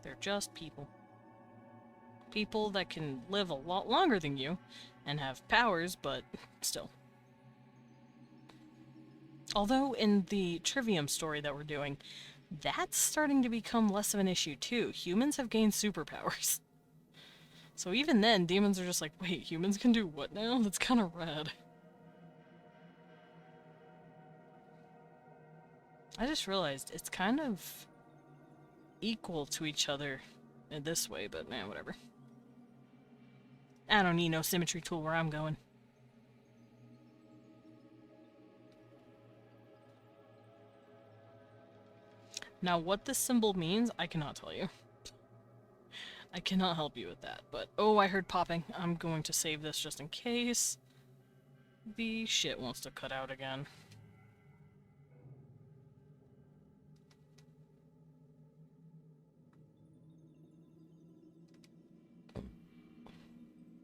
They're just people. People that can live a lot longer than you and have powers, but still. Although in the Trivium story that we're doing, that's starting to become less of an issue too. Humans have gained superpowers. So even then, demons are just like, wait, humans can do what now? That's kind of rad. I just realized it's kind of equal to each other in this way, but man, whatever. I don't need no symmetry tool where I'm going. Now, what this symbol means, I cannot tell you. I cannot help you with that, but... Oh, I heard popping. I'm going to save this just in case the shit wants to cut out again.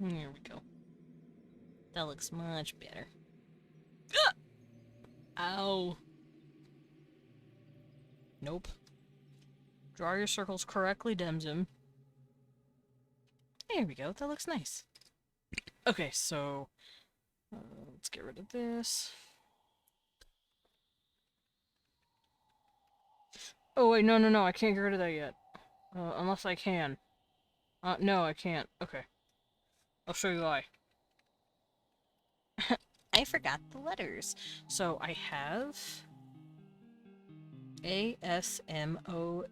There we go. That looks much better. Ah! Ow. Nope. Draw your circles correctly, Demzim. There we go, that looks nice. Okay, so... let's get rid of this. Oh wait, no, I can't get rid of that yet. Unless I can. No, I can't. Okay. I'll show you why. I forgot the letters. So I have... A, S, M, O...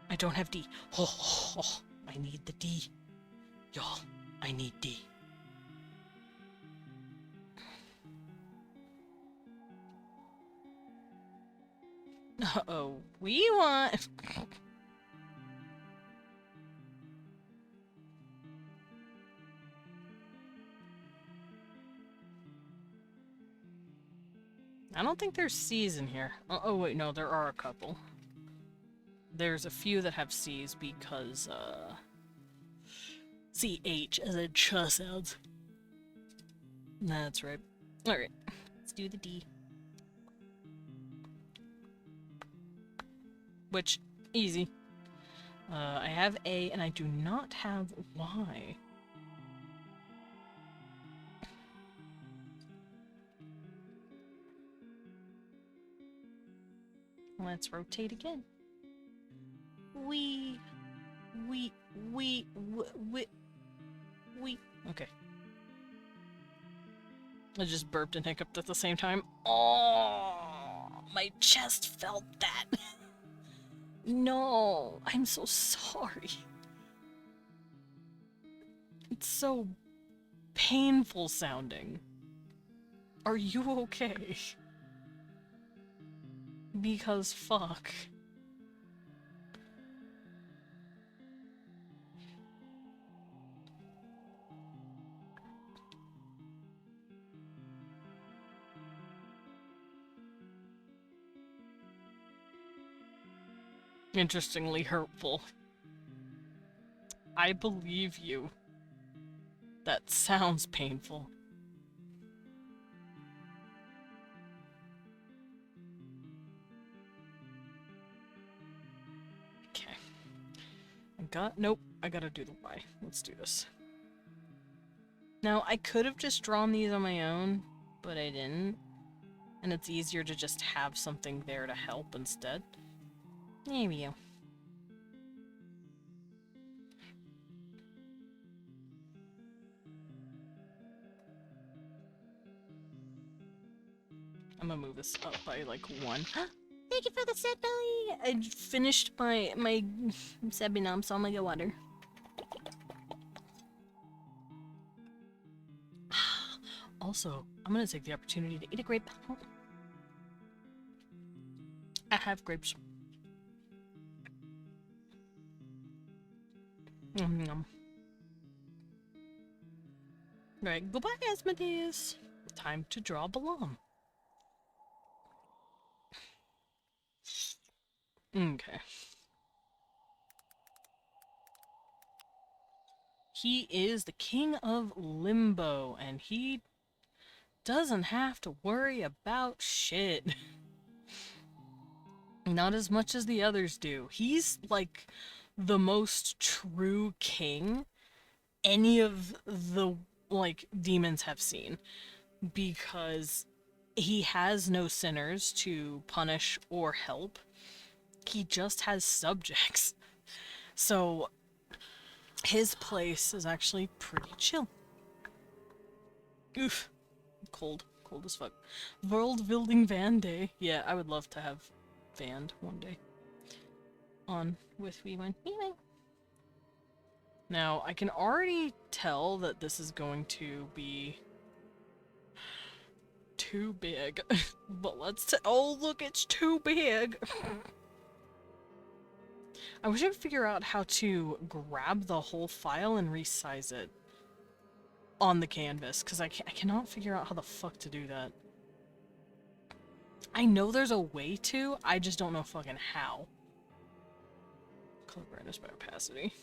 I don't have D. Oh, I need the D. Y'all, I need D. Uh-oh, we want... I don't think there's C's in here. Oh wait, no, there are a couple. There's a few that have C's because, CH as in ch sounds. That's right. Alright, let's do the D. Which, easy. I have A and I do not have Y. Let's rotate again. We. Okay. I just burped and hiccuped at the same time. Oh, my chest felt that. No, I'm so sorry. It's so painful sounding. Are you okay? Because fuck. Interestingly hurtful. I believe you. That sounds painful. Okay. Nope, I gotta do the Y. Let's do this. Now, I could have just drawn these on my own, but I didn't. And it's easier to just have something there to help instead. There we go. I'm gonna move this up by like 1. Thank you for the set belly! I finished my Sebinam, so I'm gonna get water. Also, I'm gonna take the opportunity to eat a grape. I have grapes. Yum. Right, goodbye, Asmodeus. Time to draw Balam. Okay. He is the king of Limbo, and he doesn't have to worry about shit. Not as much as the others do. He's like the most true king any of the like demons have seen, because he has no sinners to punish or help. He just has subjects. So his place is actually pretty chill. Oof. Cold. Cold as fuck. Worldbuilding Van Day. Yeah, I would love to have Vand one day. On with Weewin. Now, I can already tell that this is going to be too big. But let's oh look, it's too big! I wish I could figure out how to grab the whole file and resize it on the canvas, because I cannot figure out how the fuck to do that. I know there's a way to, I just don't know fucking how. Color brightness by opacity.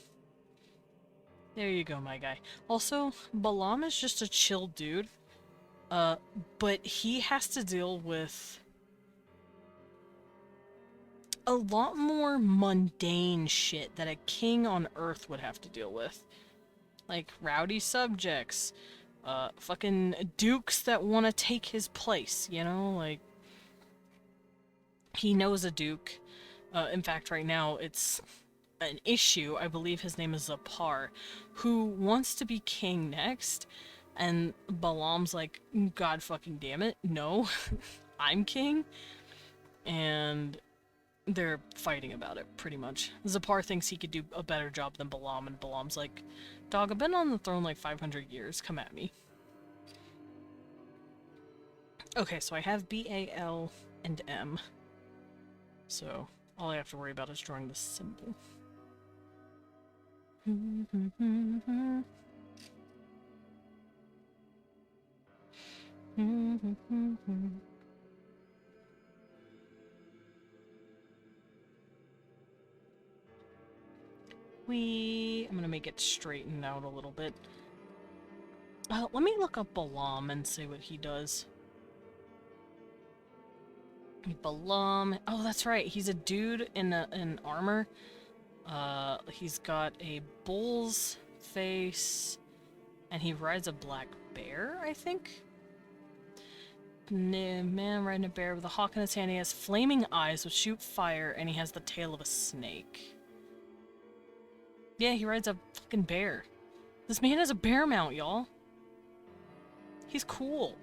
There you go, my guy. Also, Balam is just a chill dude. But he has to deal with a lot more mundane shit that a king on Earth would have to deal with. Like, rowdy subjects, fucking dukes that want to take his place, you know? Like, he knows a duke. In fact, right now, it's an issue. I believe his name is Zapar, who wants to be king next, and Balam's like, God fucking damn it, no, I'm king, and they're fighting about it, pretty much. Zapar thinks he could do a better job than Balam, and Balam's like, dog, I've been on the throne like 500 years, come at me. Okay, so I have B, A, L, and M. So, all I have to worry about is drawing the symbol. I'm gonna make it straighten out a little bit. Let me look up Balam and see what he does. Balam. Oh, that's right. He's a dude in armor. He's got a bull's face, and he rides a black bear, I think? Man riding a bear with a hawk in his hand. He has flaming eyes which shoot fire, and he has the tail of a snake. Yeah, he rides a fucking bear. This man has a bear mount, y'all. He's cool.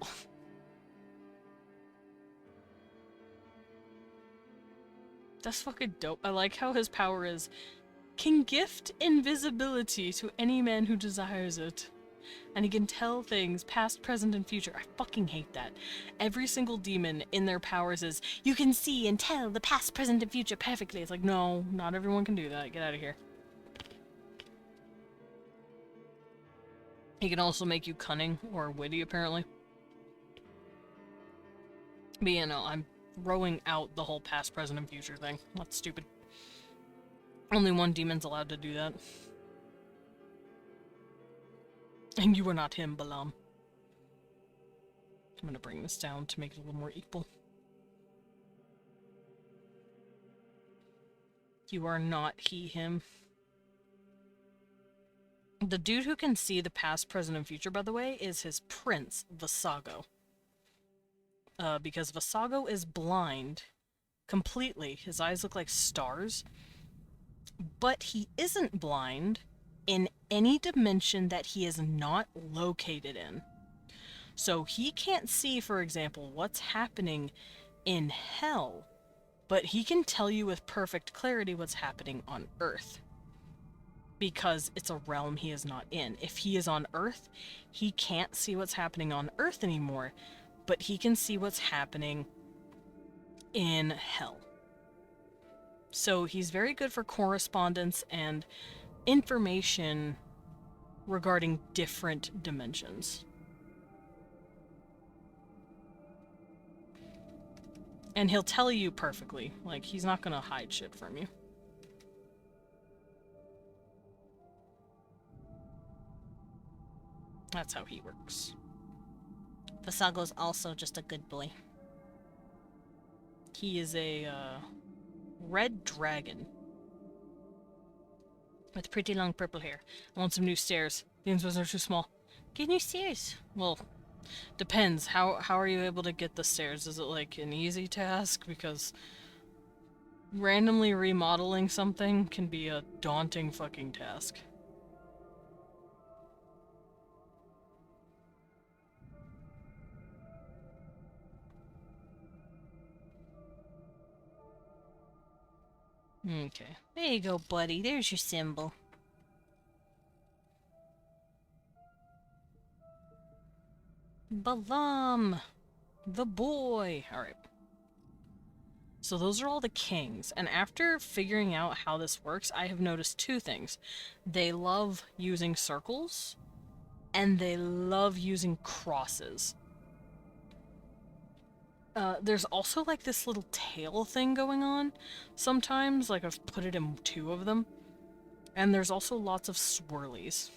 That's fucking dope. I like how his power is, can gift invisibility to any man who desires it. And he can tell things past, present, and future. I fucking hate that. Every single demon in their powers is, you can see and tell the past, present, and future perfectly. It's like, no, not everyone can do that. Get out of here. He can also make you cunning or witty, apparently. But you know, I'm throwing out the whole past, present, and future thing. That's stupid. Only one demon's allowed to do that. And you are not him, Balam. I'm gonna bring this down to make it a little more equal. You are not he, him. The dude who can see the past, present, and future, by the way, is his prince, Visago. Because Visago is blind completely. His eyes look like stars. But he isn't blind in any dimension that he is not located in. So he can't see, for example, what's happening in hell, but he can tell you with perfect clarity what's happening on Earth. Because it's a realm he is not in. If he is on Earth, he can't see what's happening on Earth anymore, but he can see what's happening in hell. So he's very good for correspondence and information regarding different dimensions. And he'll tell you perfectly. Like, he's not gonna hide shit from you. That's how he works. Visago's also just a good boy. He is a red dragon with pretty long purple hair. I want some new stairs. These ones are too small. Get new stairs. Well, depends. How are you able to get the stairs? Is it like an easy task? Because randomly remodeling something can be a daunting fucking task. Okay. There you go, buddy. There's your symbol. Balam! The boy! Alright. So those are all the kings, and after figuring out how this works, I have noticed two things. They love using circles, and they love using crosses. There's also like this little tail thing going on sometimes, like I've put it in 2 of them. And there's also lots of swirlies,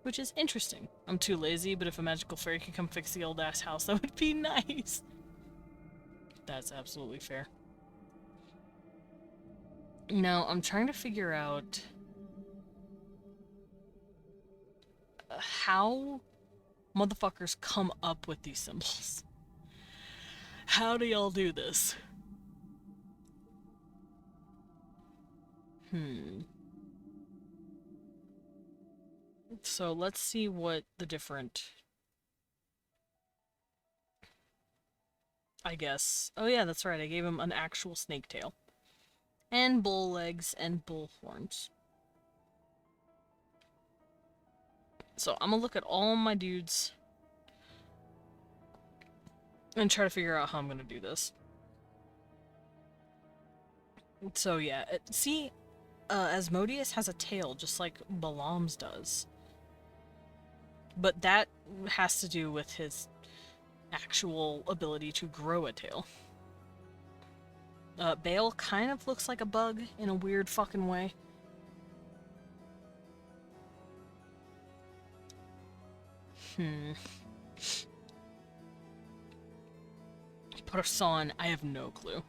which is interesting. I'm too lazy, but if a magical fairy could come fix the old ass house, that would be nice. That's absolutely fair. Now, I'm trying to figure out how motherfuckers come up with these symbols. How do y'all do this? So let's see what the different... I guess. Oh yeah, that's right. I gave him an actual snake tail. And bull legs and bull horns. So I'm gonna look at all my dudes and try to figure out how I'm gonna do this. So yeah, see, Asmodeus has a tail just like Balaam's does. But that has to do with his actual ability to grow a tail. Bale kind of looks like a bug in a weird fucking way. Person, I have no clue.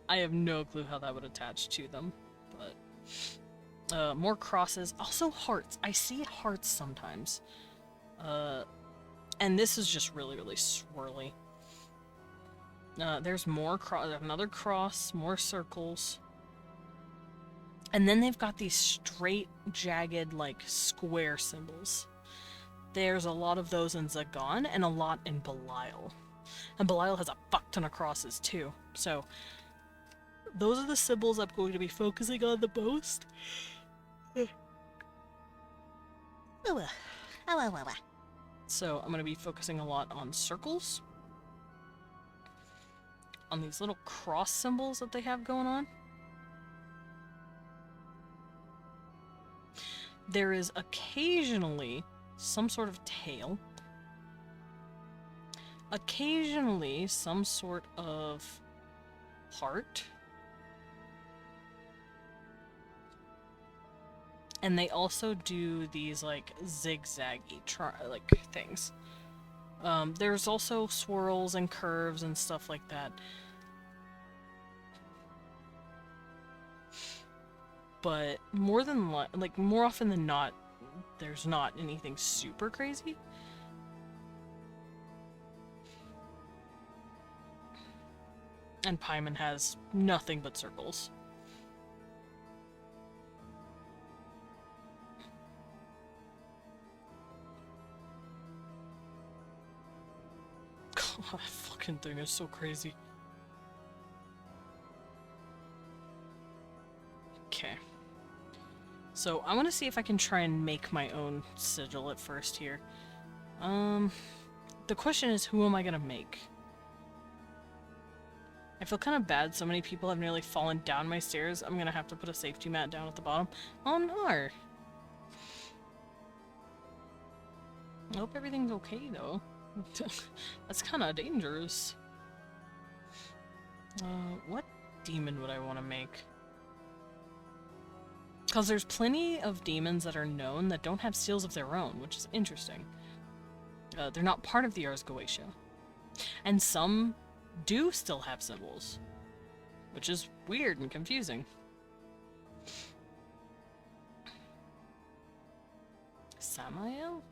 I have no clue how that would attach to them, but... more crosses. Also hearts. I see hearts sometimes. And this is just really, really swirly. There's more another cross, more circles. And then they've got these straight, jagged, like, square symbols. There's a lot of those in Zagan, and a lot in Belial. And Belial has a fuck ton of crosses, too. So, those are the symbols I'm going to be focusing on the most. So, I'm going to be focusing a lot on circles. On these little cross symbols that they have going on. There is occasionally some sort of tail. Occasionally some sort of heart. And they also do these, like, zigzaggy like things. There's also swirls and curves and stuff like that. but more than like more often than not, there's not anything super crazy. And Paimon has nothing but circles. God, that fucking thing is so crazy. Okay. So I want to see if I can try and make my own sigil at first here. The question is, who am I gonna make? I feel kind of bad. So many people have nearly fallen down my stairs. I'm gonna have to put a safety mat down at the bottom. Oh no! I hope everything's okay though. That's kind of dangerous. What demon would I want to make? Because there's plenty of demons that are known that don't have seals of their own, which is interesting. They're not part of the Ars Goetia. And some do still have symbols, which is weird and confusing. Samael?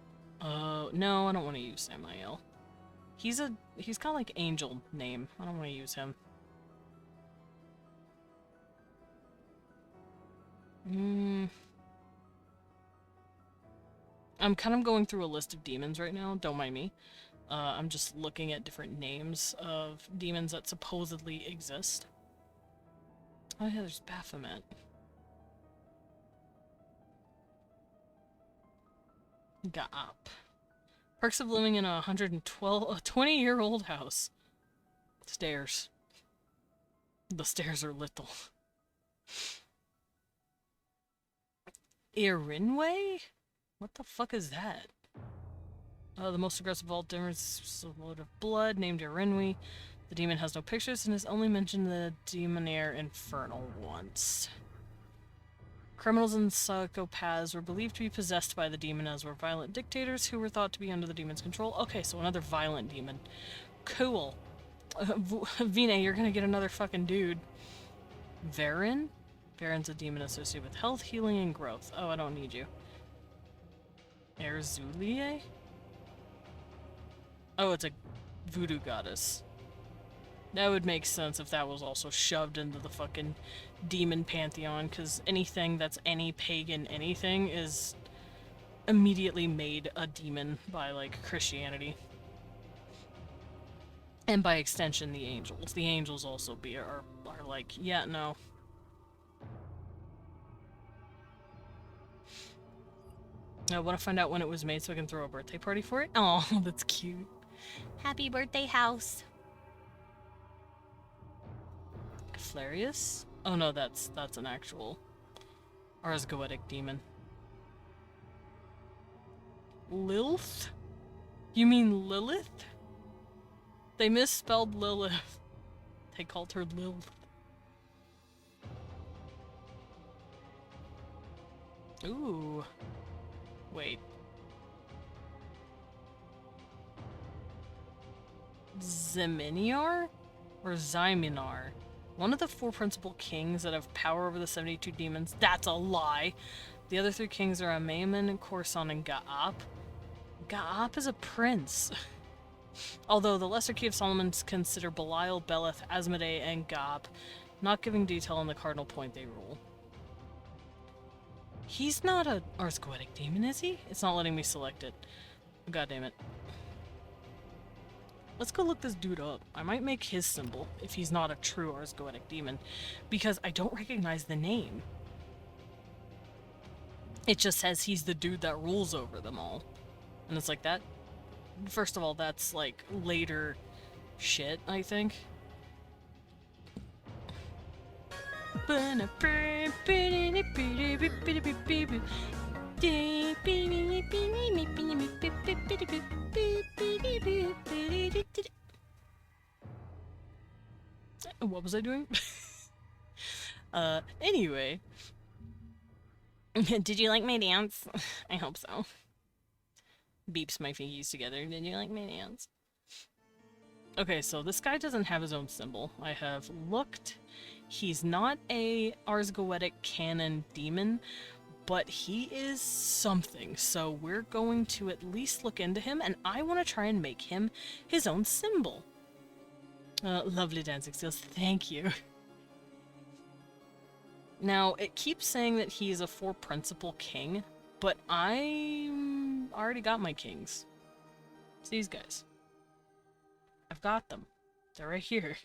No, I don't want to use Samael. He's got like angel name. I don't want to use him. I'm kind of going through a list of demons right now, don't mind me. I'm just looking at different names of demons that supposedly exist. Oh yeah, there's Baphomet. Gaap. Perks of living in a 20-year-old house. Stairs. The stairs are little. Irinway? What the fuck is that? The most aggressive of all demons is a load of blood, named Irinwi. The demon has no pictures and has only mentioned the Demonair Infernal once. Criminals and psychopaths were believed to be possessed by the demon, as were violent dictators who were thought to be under the demon's control. Okay, so another violent demon. Cool. Vina, you're gonna get another fucking dude. Varen? Varen's a demon associated with health, healing, and growth. Oh, I don't need you. Erzulie? Oh, it's a voodoo goddess. That would make sense if that was also shoved into the fucking demon pantheon, because anything that's any pagan anything is immediately made a demon by, like, Christianity. And by extension, the angels. The angels also are like, yeah, no. I want to find out when it was made so I can throw a birthday party for it. Oh, that's cute. Happy birthday, house. Flarius? Oh no, that's an actual Ars Goetic demon. Lilith? You mean Lilith? They misspelled Lilith. They called her Lilith. Ooh. Wait. Zeminiar? Or Zyminar? One of the 4 principal kings that have power over the 72 demons. That's a lie! The other 3 kings are Amaymon, Corson, and Gaap. Gaap is a prince. Although the Lesser Key of Solomon consider Belial, Beleth, Asmodee, and Gaap, not giving detail on the cardinal point they rule. He's not a Ars Goetic demon, is he? It's not letting me select it. God damn it. Let's go look this dude up. I might make his symbol if he's not a true Ars Goetic demon, because I don't recognize the name. It just says he's the dude that rules over them all. And it's like that. First of all, that's like later shit, I think. What was I doing? Anyway. Did you like my dance? I hope so. Beeps my fingies together. Did you like my dance? Okay, so this guy doesn't have his own symbol. I have looked He's not a Ars Goetic canon demon, but he is something, so we're going to at least look into him, and I want to try and make him his own symbol. Lovely dancing skills, thank you. Now, it keeps saying that he's a four-principal king, but I already got my kings. It's these guys. I've got them. They're right here.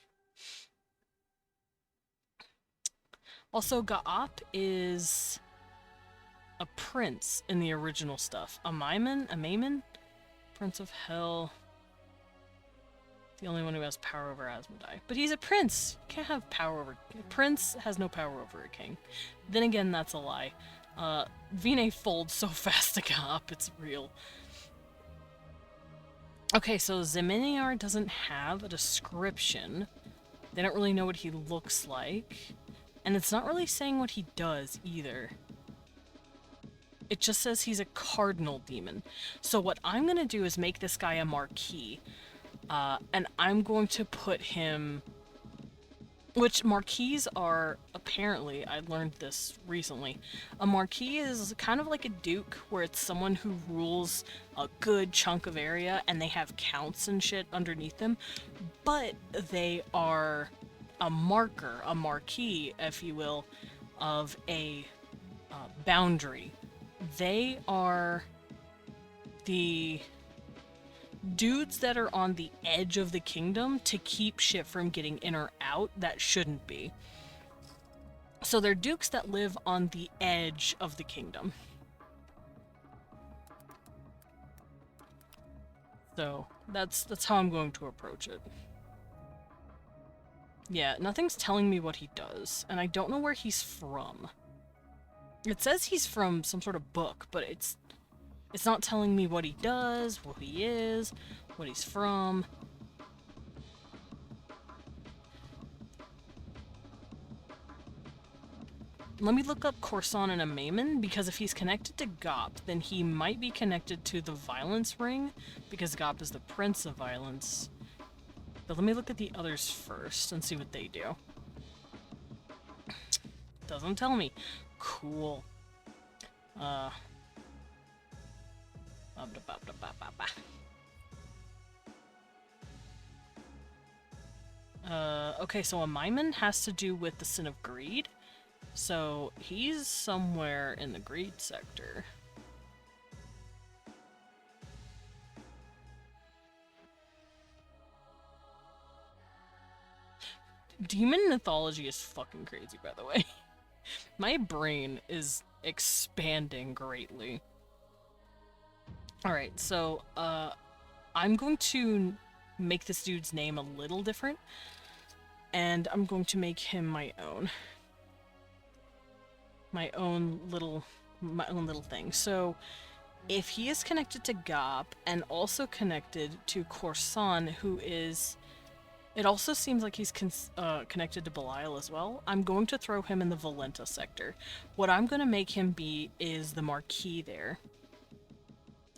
Also, Ga'op is a prince in the original stuff. A Maimon? Prince of Hell. The only one who has power over Asmodai. But he's a prince! You can't have power over... A prince has no power over a king. Then again, that's a lie. Vine folds so fast to Ga'op, it's real. Okay, so Zeminiar doesn't have a description. They don't really know what he looks like. And it's not really saying what he does, either. It just says he's a cardinal demon. So what I'm going to do is make this guy a marquis. And I'm going to put him... Which marquis are, apparently, I learned this recently. A marquis is kind of like a duke, where it's someone who rules a good chunk of area, and they have counts and shit underneath them. But they are a marker, a marquis, if you will, of a boundary. They are the dudes that are on the edge of the kingdom to keep shit from getting in or out that shouldn't be. So they're dukes that live on the edge of the kingdom. So that's how I'm going to approach it. Yeah, nothing's telling me what he does, and I don't know where he's from. It says he's from some sort of book, but it's not telling me what he does, who he is, what he's from. Let me look up Corson and a Maimon, because if he's connected to Gop, then he might be connected to the Violence Ring, because Gop is the Prince of Violence. But let me look at the others first and see what they do. Doesn't tell me. Cool. Okay, so a Maimon has to do with the sin of greed. So he's somewhere in the greed sector. Demon mythology is fucking crazy, by the way. My brain is expanding greatly. Alright, so, I'm going to make this dude's name a little different, and I'm going to make him my own. My own little thing. So, if he is connected to Gop, and also connected to Corson, who is... It also seems like he's connected to Belial as well. I'm going to throw him in the Valenta sector. What I'm going to make him be is the Marquis there.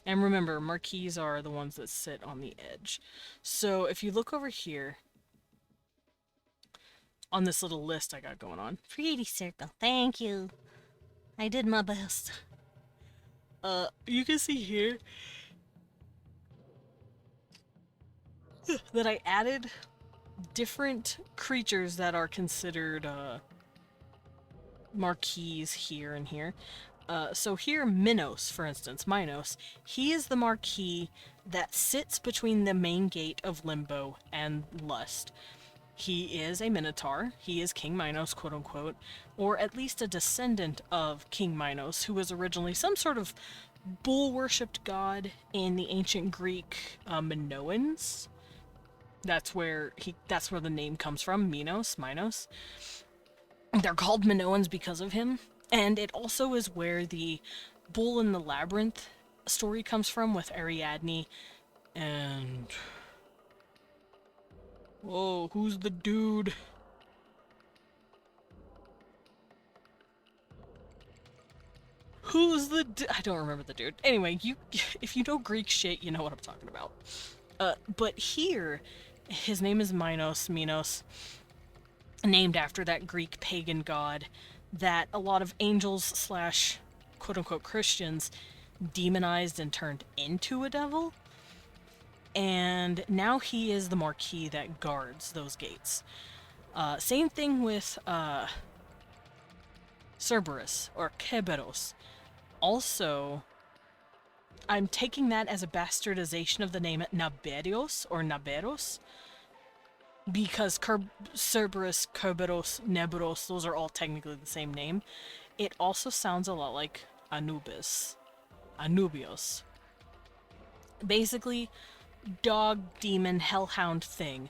And remember, Marquis are the ones that sit on the edge. So if you look over here, on this little list I got going on. Pretty circle. Thank you. I did my best. You can see here that I added different creatures that are considered marquis here and here. So here, Minos, for instance, Minos, he is the marquis that sits between the main gate of Limbo and Lust. He is a Minotaur. He is King Minos, quote-unquote, or at least a descendant of King Minos, who was originally some sort of bull-worshipped god in the ancient Greek Minoans. That's where the name comes from, Minos. They're called Minoans because of him, and it also is where the Bull in the Labyrinth story comes from with Ariadne and... Whoa, who's the dude? I don't remember the dude. Anyway, if you know Greek shit, you know what I'm talking about. But here, his name is Minos. named after that Greek pagan god that a lot of angels slash quote unquote Christians demonized and turned into a devil. And now he is the marquis that guards those gates. Same thing with Cerberus or Kerberos. Also, I'm taking that as a bastardization of the name Naberios or Naberos, because Cerberus, Kerberos, Neberos, those are all technically the same name. It also sounds a lot like Anubis. Anubios. Basically, dog, demon, hellhound thing.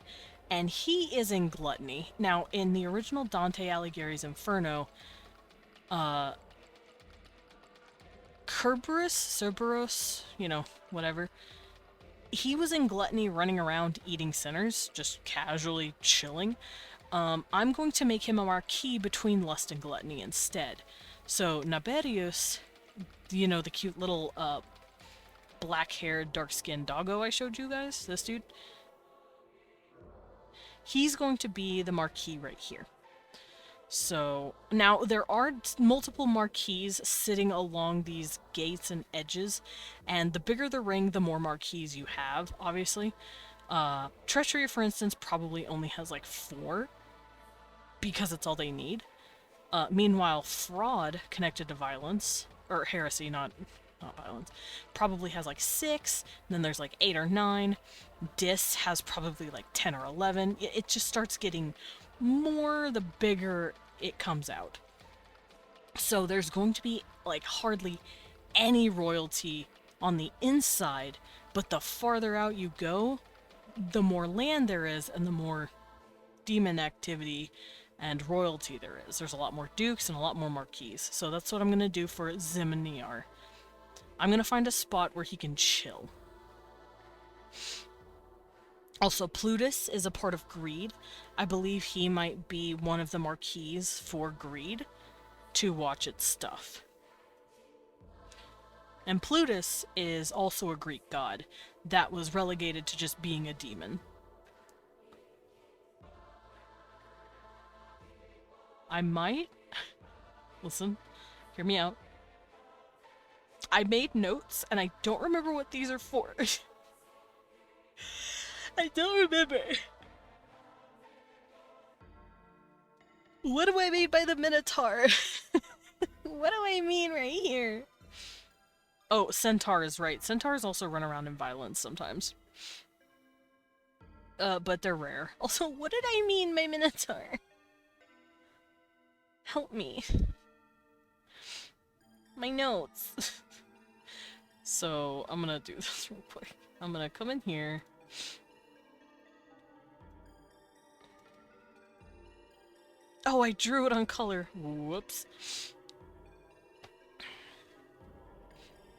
And he is in gluttony. Now, in the original Dante Alighieri's Inferno, Cerberus, whatever, he was in gluttony running around eating sinners, just casually chilling. I'm going to make him a marquis between lust and gluttony instead. So, Naberius, the cute little, black-haired, dark-skinned doggo I showed you guys? This dude? He's going to be the marquis right here. So, now there are multiple marquees sitting along these gates and edges, and the bigger the ring, the more marquees you have, obviously. Treachery, for instance, probably only has like 4, because it's all they need. Meanwhile, fraud connected to violence, or heresy, not violence, probably has like 6, and then there's like 8 or 9. Dis has probably like 10 or 11. It just starts getting more the bigger it comes out. So there's going to be like hardly any royalty on the inside, but the farther out you go, the more land there is and the more demon activity and royalty there is. There's a lot more dukes and a lot more marquises. So that's what I'm going to do for Zimniar. I'm going to find a spot where he can chill. Also, Plutus is a part of greed. I believe he might be one of the marquises for greed to watch its stuff. And Plutus is also a Greek god that was relegated to just being a demon. I might... Listen, hear me out. I made notes, and I don't remember what these are for. I don't remember. What do I mean by the Minotaur? What do I mean right here? Oh, Centaur is right. Centaurs also run around in violence sometimes. But they're rare. Also, what did I mean by Minotaur? Help me. My notes. So, I'm gonna do this real quick. I'm gonna come in here. Oh, I drew it on color. Whoops.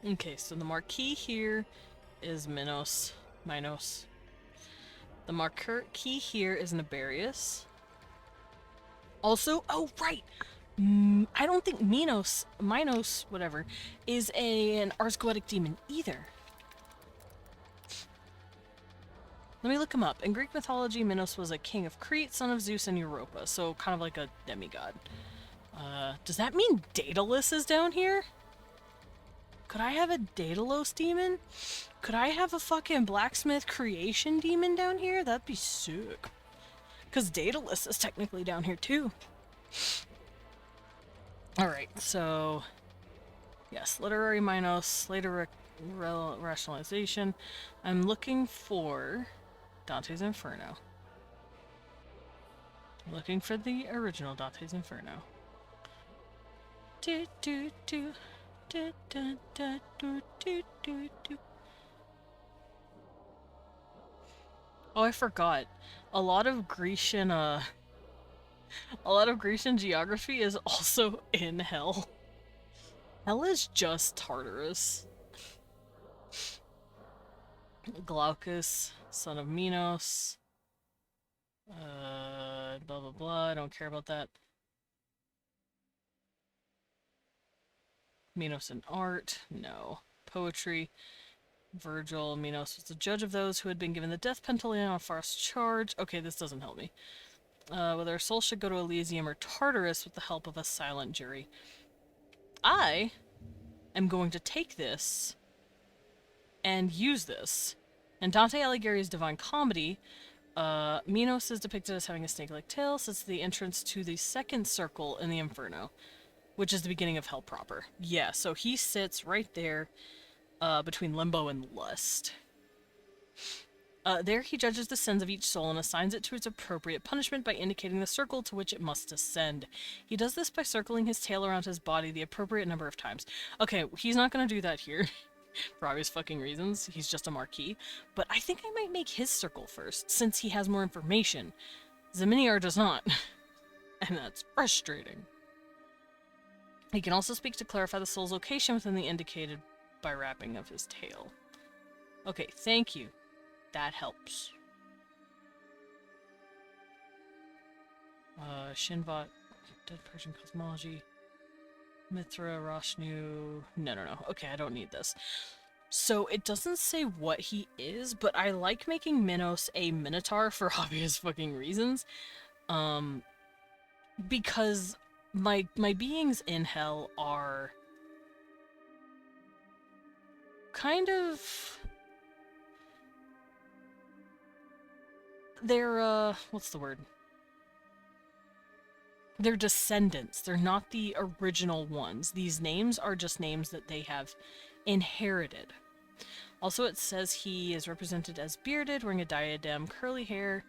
Okay, so the marquis here is Minos. The marquis here is Naberius. Also, oh, right! I don't think Minos, whatever, is an Ars Goetic demon either. Let me look him up. In Greek mythology, Minos was a king of Crete, son of Zeus and Europa, so kind of like a demigod. Does that mean Daedalus is down here? Could I have a Daedalus demon? Could I have a fucking blacksmith creation demon down here? That'd be sick. Because Daedalus is technically down here too. Alright, so... Yes, literary Minos, later rationalization. I'm looking for Dante's Inferno. I'm looking for the original Dante's Inferno. Do do do do do do do do do do. Oh, I forgot. A lot of Grecian geography is also in Hell. Hell is just Tartarus. Glaucus, son of Minos. Blah blah blah, I don't care about that. Minos in art, no. Poetry, Virgil, Minos was the judge of those who had been given the death penalty on a false charge. Okay, this doesn't help me. Whether a soul should go to Elysium or Tartarus with the help of a silent jury. I am going to take this and use this. In Dante Alighieri's Divine Comedy, Minos is depicted as having a snake-like tail, since the entrance to the second circle in the Inferno, which is the beginning of Hell proper. Yeah, so he sits right there, between Limbo and Lust. There he judges the sins of each soul and assigns it to its appropriate punishment by indicating the circle to which it must ascend. He does this by circling his tail around his body the appropriate number of times. Okay, he's not gonna do that here, for obvious fucking reasons. He's just a marquis. But I think I might make his circle first, since he has more information. Zeminiar does not. And that's frustrating. He can also speak to clarify the soul's location within the indicated by wrapping of his tail. Okay, thank you. That helps. Shinvat, Dead Persian Cosmology, Mithra, Roshnu... No. Okay, I don't need this. So, it doesn't say what he is, but I like making Minos a Minotaur for obvious fucking reasons. Because my beings in hell are kind of... They're, what's the word? They're descendants. They're not the original ones. These names are just names that they have inherited. Also, it says he is represented as bearded, wearing a diadem, curly hair.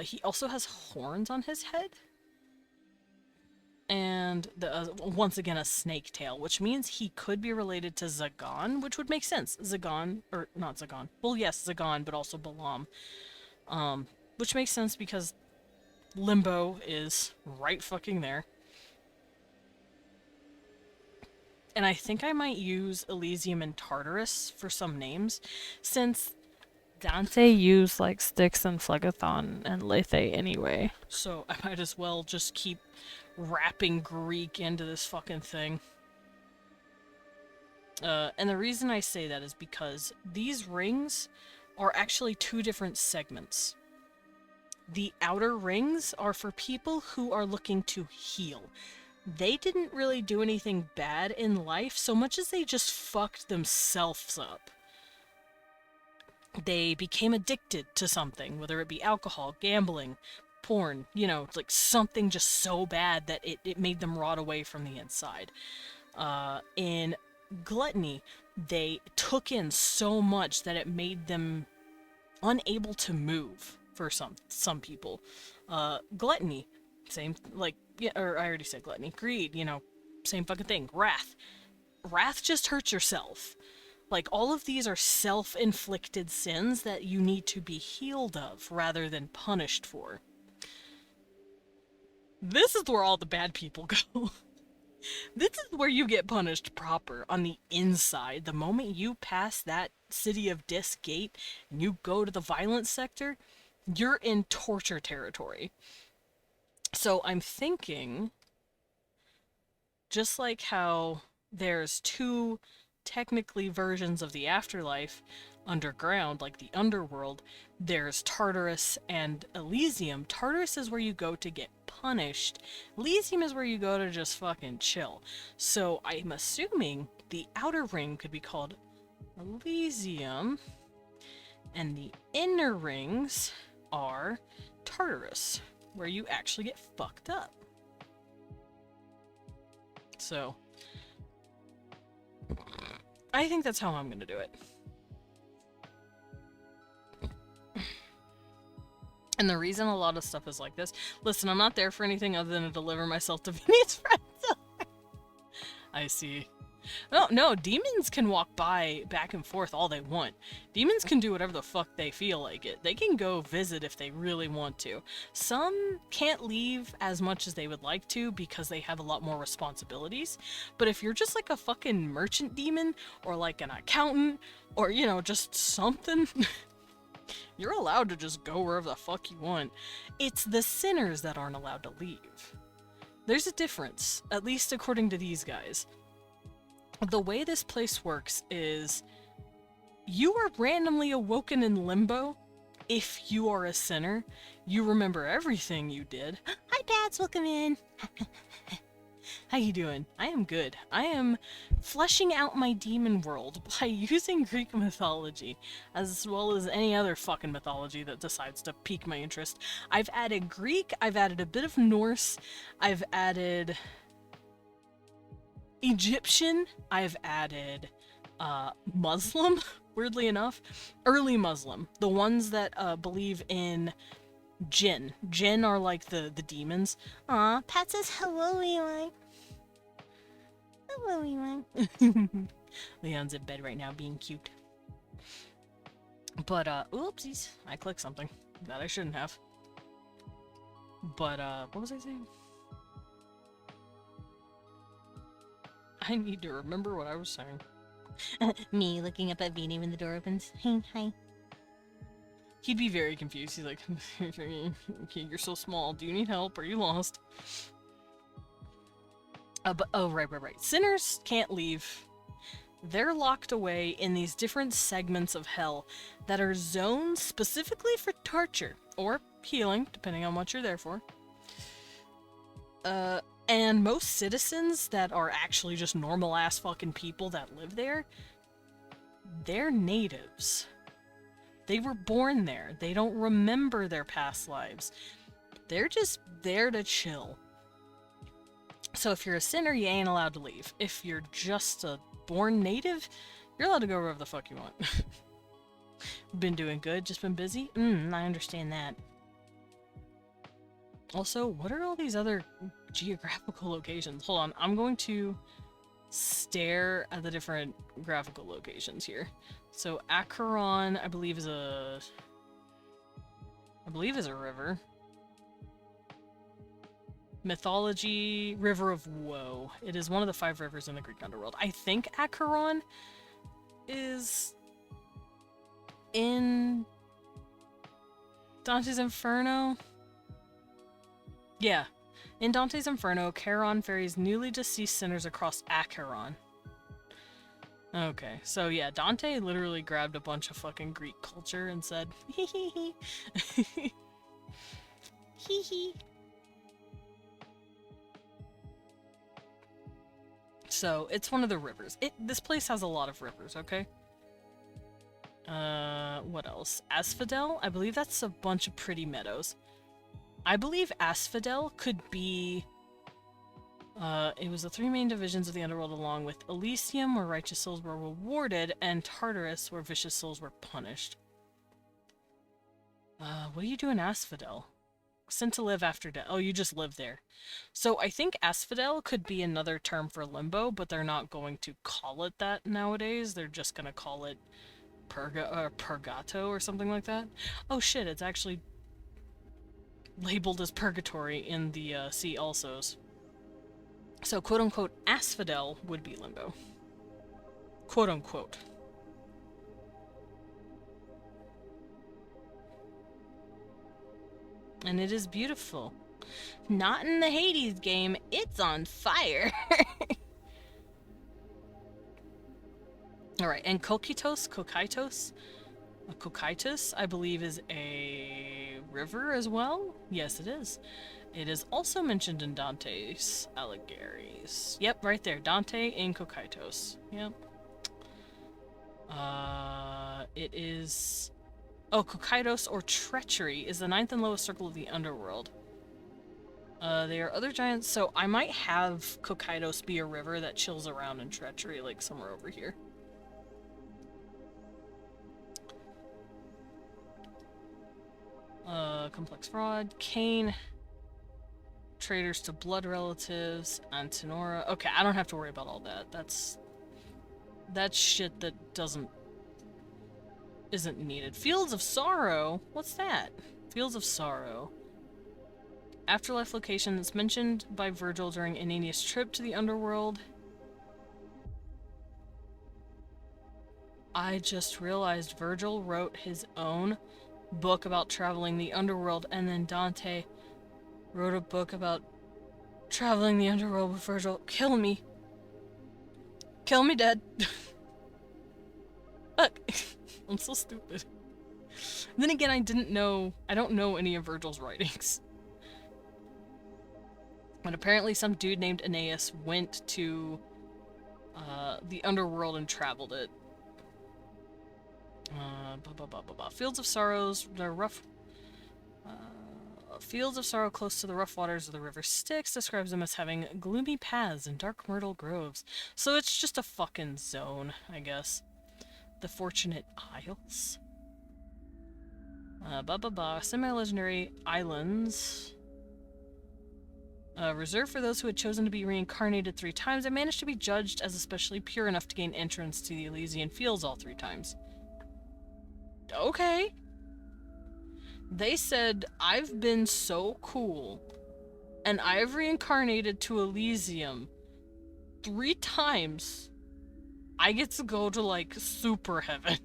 He also has horns on his head. And, once again, a snake tail, which means he could be related to Zagan, which would make sense. Zagan, or not Zagan. Well, yes, Zagan, but also Balaam. Which makes sense because Limbo is right fucking there. And I think I might use Elysium and Tartarus for some names, since Dante used, like, Styx and Phlegethon and Lethe anyway. So I might as well just keep wrapping Greek into this fucking thing. And the reason I say that is because these rings are actually two different segments. The outer rings are for people who are looking to heal. They didn't really do anything bad in life so much as they just fucked themselves up. They became addicted to something, whether it be alcohol, gambling, porn, you know, like something just so bad that it made them rot away from the inside. In gluttony, they took in so much that it made them unable to move for some people. Gluttony, same, like, yeah, or I already said gluttony. Greed, you know, same fucking thing. Wrath. Wrath just hurts yourself. Like, all of these are self-inflicted sins that you need to be healed of rather than punished for. This is where all the bad people go. This is where you get punished proper, on the inside. The moment you pass that City of Disc gate and you go to the violence sector, you're in torture territory. So I'm thinking, just like how there's two technically versions of the afterlife underground, like the underworld, there's Tartarus and Elysium. Tartarus is where you go to get punished. Elysium is where you go to just fucking chill. So I'm assuming the outer ring could be called Elysium, and the inner rings are Tartarus, where you actually get fucked up. So I think that's how I'm gonna do it. And the reason a lot of stuff is like this, listen, I'm not there for anything other than to deliver myself to Vinny's friends. I see. No, demons can walk by back and forth all they want. Demons can do whatever the fuck they feel like it. They can go visit if they really want to. Some can't leave as much as they would like to because they have a lot more responsibilities. But if you're just like a fucking merchant demon, or like an accountant, or, you know, just something, you're allowed to just go wherever the fuck you want. It's the sinners that aren't allowed to leave. There's a difference, at least according to these guys. The way this place works is you are randomly awoken in limbo if you are a sinner, you remember everything you did. Hi, Pats. Welcome in. How you doing? I am good. I am fleshing out my demon world by using Greek mythology, as well as any other fucking mythology that decides to pique my interest. I've added Greek, I've added a bit of Norse, I've added Egyptian, I've added Muslim, weirdly enough. Early Muslim. The ones that believe in Jinn. Jinn are like the demons. Aw, Pat says hello, Eli. Hello, Eli. Leon's in bed right now being cute. But, oopsies. I clicked something that I shouldn't have. But, what was I saying? I need to remember what I was saying. Me looking up at Beanie when the door opens. Hey, hi. He'd be very confused. He's like, okay, you're so small. Do you need help? Are you lost? Right. Sinners can't leave. They're locked away in these different segments of hell that are zoned specifically for torture or healing, depending on what you're there for. And most citizens that are actually just normal-ass fucking people that live there, they're natives. They were born there. They don't remember their past lives. They're just there to chill. So if you're a sinner, you ain't allowed to leave. If you're just a born native, you're allowed to go wherever the fuck you want. Been doing good, just been busy? I understand that. Also, what are all these other geographical locations? Hold on, I'm going to stare at the different graphical locations here. So Acheron, I believe is a river. Mythology, River of Woe. It is one of the 5 rivers in the Greek underworld. I think Acheron is in Dante's Inferno. Yeah. In Dante's Inferno, Charon ferries newly deceased sinners across Acheron. Okay, so yeah, Dante literally grabbed a bunch of fucking Greek culture and said, hee hee hee. Hee hee. So, it's one of the rivers. This place has a lot of rivers, okay? What else? Asphodel? I believe that's a bunch of pretty meadows. I believe Asphodel could be... it was the 3 main divisions of the underworld, along with Elysium, where righteous souls were rewarded, and Tartarus, where vicious souls were punished. What do you do in Asphodel? Sent to live after death. Oh, you just live there. So I think Asphodel could be another term for limbo, but they're not going to call it that nowadays. They're just gonna call it Purgato or something like that. Oh shit, it's actually labeled as purgatory in the See Alsos. So quote-unquote Asphodel would be limbo. Quote-unquote. And it is beautiful. Not in the Hades game, it's on fire! Alright, and Kokaitos, I believe, is a river as well? Yes, it is. It is also mentioned in Dante's Allegories. Yep, right there. Dante in Kokaitos. Yep. It is... Oh, Kokaitos, or Treachery, is the 9th and lowest circle of the underworld. They are other giants, so I might have Kokaitos be a river that chills around in Treachery, like somewhere over here. Complex Fraud, Cain, Traitors to Blood Relatives, Antinora. Okay, I don't have to worry about all that. That's shit that isn't needed. Fields of Sorrow? What's that? Fields of Sorrow. Afterlife location that's mentioned by Virgil during Aeneas' trip to the underworld. I just realized Virgil wrote his own book about traveling the underworld, and then Dante wrote a book about traveling the underworld with Virgil. Kill me. Kill me dead. Fuck. I'm so stupid. Then again, I don't know any of Virgil's writings. But apparently some dude named Aeneas went to the underworld and traveled it. Fields of Sorrows, the rough... Fields of Sorrow close to the rough waters of the river Styx describes them as having gloomy paths and dark myrtle groves. So it's just a fucking zone, I guess. The Fortunate Isles? Semi-legendary islands. Reserved for those who had chosen to be reincarnated 3 times, I managed to be judged as especially pure enough to gain entrance to the Elysian Fields all 3 times. Okay. They said, I've been so cool, and I've reincarnated to Elysium 3 times. I get to go to, like, super heaven.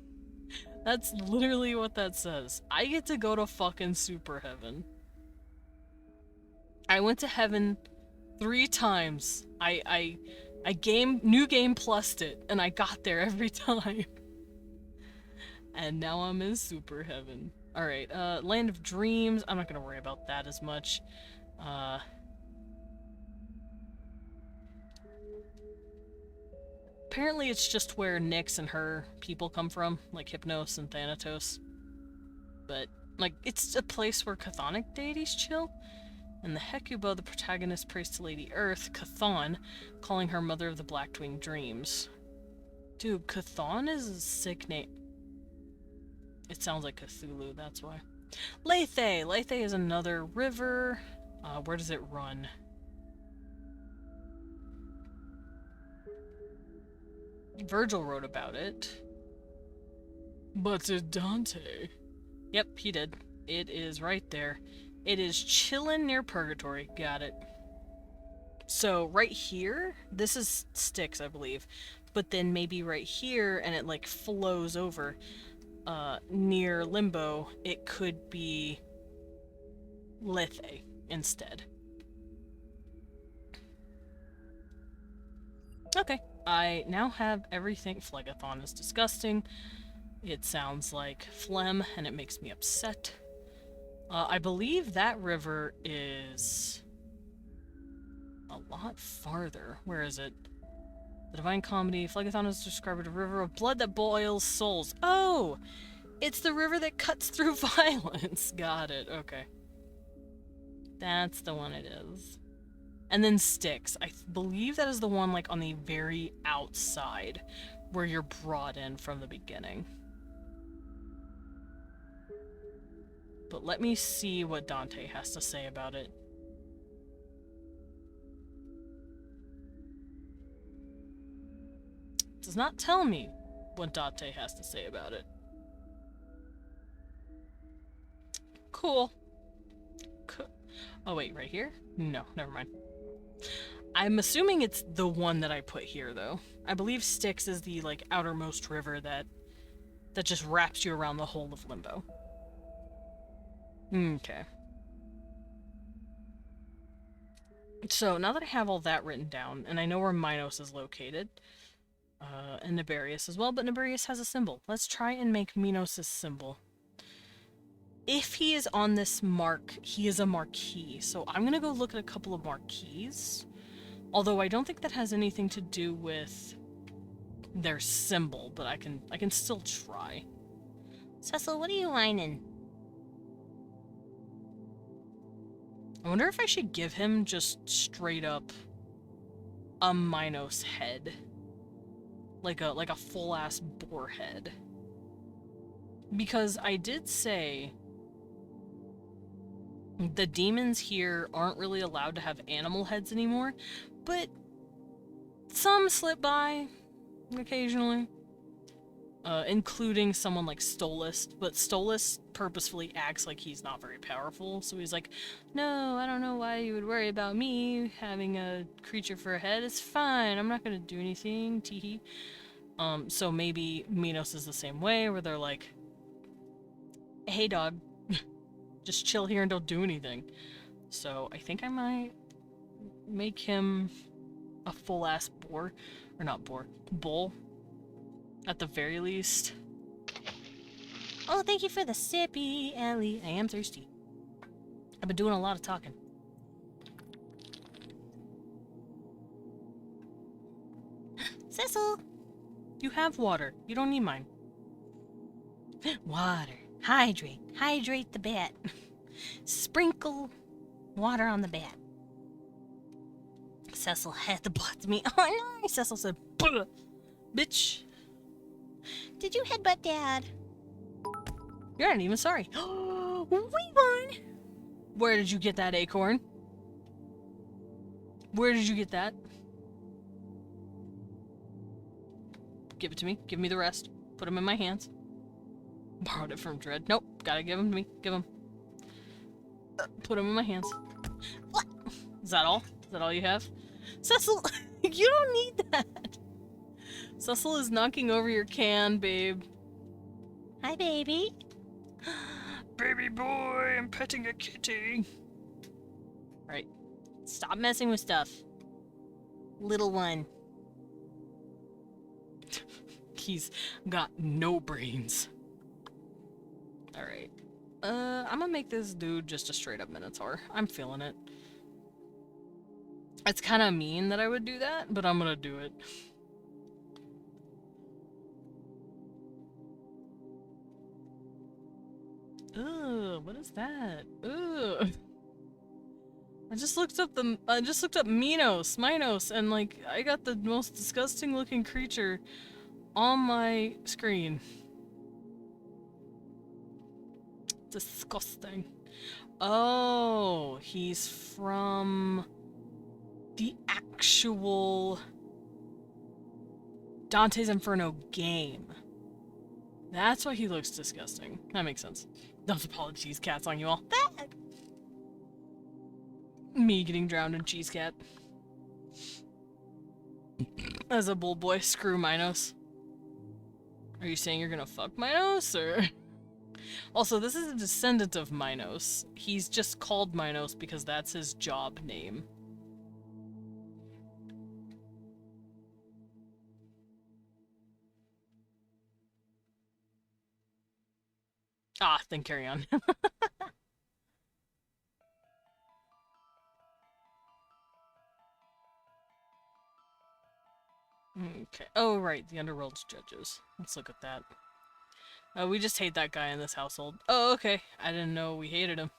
That's literally what that says. I get to go to fucking super heaven. I went to heaven 3 times. I new game plussed it, and I got there every time. And now I'm in super heaven. Alright, Land of Dreams. I'm not gonna worry about that as much. Apparently it's just where Nyx and her people come from, like Hypnos and Thanatos. But, like, it's a place where chthonic deities chill. And the Hecuba, the protagonist, prays to Lady Earth, Chthon, calling her Mother of the Black-Winged Dreams. Dude, Chthon is a sick name. It sounds like Cthulhu, that's why. Lethe! Lethe is another river. Where does it run? Virgil wrote about it. But did Dante? Yep, he did. It is right there. It is chillin' near Purgatory. Got it. So, right here, this is Styx, I believe. But then maybe right here, and it, like, flows over, near Limbo, it could be Lethe instead. Okay. I now have everything. Phlegathon is disgusting. It sounds like phlegm, and it makes me upset. I believe that river is a lot farther. Where is it? The Divine Comedy. Phlegathon is described as a river of blood that boils souls. Oh! It's the river that cuts through violence. Got it. Okay. That's the one it is. And then Styx. I believe that is the one, like, on the very outside, where you're brought in from the beginning. But let me see what Dante has to say about it. It does not tell me what Dante has to say about it. Cool. Oh wait, right here? No, never mind. I'm assuming it's the one that I put here, though. I believe Styx is the, like, outermost river that just wraps you around the whole of Limbo. Okay. So, now that I have all that written down, and I know where Minos is located, and Nibarius as well, but Nibarius has a symbol. Let's try and make Minos' symbol. If he is on this mark, he is a marquee, so I'm gonna go look at a couple of marquees. Although I don't think that has anything to do with their symbol, but I can still try. Cecil, what are you whining? I wonder if I should give him just straight up a Minos head. Like a full-ass boar head. Because I did say the demons here aren't really allowed to have animal heads anymore, but some slip by occasionally. Including someone like Stolas, but Stolas purposefully acts like he's not very powerful, so he's like, no, I don't know why you would worry about me having a creature for a head, it's fine, I'm not gonna do anything, teehee. So maybe Minos is the same way, where they're like, hey dog, just chill here and don't do anything. So I think I might make him a full-ass boar, or not boar, bull. At the very least. Oh, thank you for the sippy, Ellie. I am thirsty. I've been doing a lot of talking. Cecil! You have water. You don't need mine. Water. Hydrate. Hydrate the bat. Sprinkle water on the bat. Cecil had to butt me. Oh no! Cecil said, "Buh, bitch. Did you headbutt Dad? You're not even sorry." We won! Where did you get that acorn? Where did you get that? Give it to me. Give me the rest. Put them in my hands. Borrowed it from Dread. Nope. Gotta give them to me. Give them. Put them in my hands. What? Is that all? Is that all you have? Cecil, you don't need that. Cecil is knocking over your can, babe. Hi, baby. Baby boy, I'm petting a kitty. Right. Stop messing with stuff. Little one. He's got no brains. Alright. I'm gonna make this dude just a straight up Minotaur. I'm feeling it. It's kind of mean that I would do that, but I'm gonna do it. Ugh, what is that? Ugh. I just looked up Minos, and like I got the most disgusting looking creature on my screen. Disgusting. Oh, he's from the actual Dante's Inferno game. That's why he looks disgusting. That makes sense. Those apologies, cats on you all. Me getting drowned in cheese cat. As a bull boy, screw Minos. Are you saying you're gonna fuck Minos, or? Also, this is a descendant of Minos. He's just called Minos because that's his job name. Ah, then carry on. Okay. Oh, right. The Underworld's judges. Let's look at that. We just hate that guy in this household. Oh, okay. I didn't know we hated him.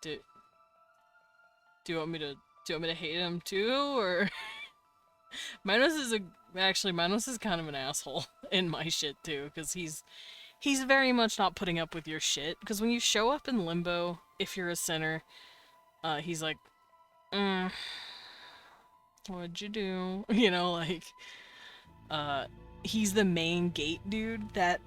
Do you want me to hate him too, or? Minos is kind of an asshole in my shit too, because he's very much not putting up with your shit. Because when you show up in Limbo, if you're a sinner, he's like, what'd you do? You know, like, he's the main gate dude that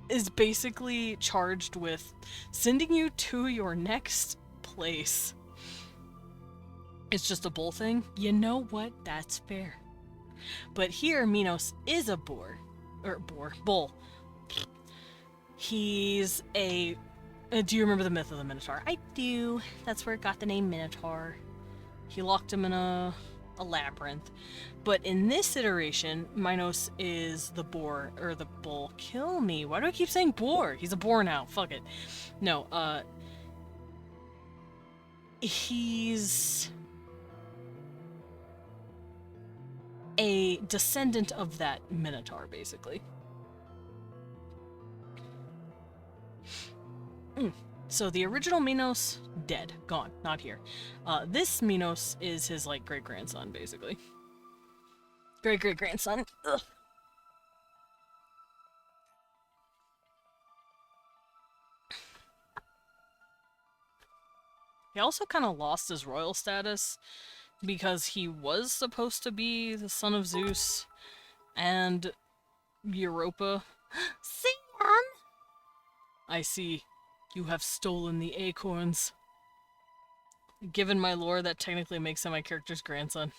is basically charged with sending you to your next place. It's just a bull thing. You know what? That's fair. But here, Minos is a bull. He's a... do you remember the myth of the Minotaur? I do. That's where it got the name Minotaur. He locked him in a labyrinth. But in this iteration, Minos is the boar, or the bull. Kill me. Why do I keep saying boar? He's a boar now. Fuck it. No, he's a descendant of that Minotaur, basically. So the original Minos, dead. Gone. Not here. This Minos is his, like, great-grandson, basically. Great-great-grandson. Ugh. He also kind of lost his royal status because he was supposed to be the son of Zeus and Europa. Sam! I see. You have stolen the acorns. Given my lore, that technically makes him my character's grandson.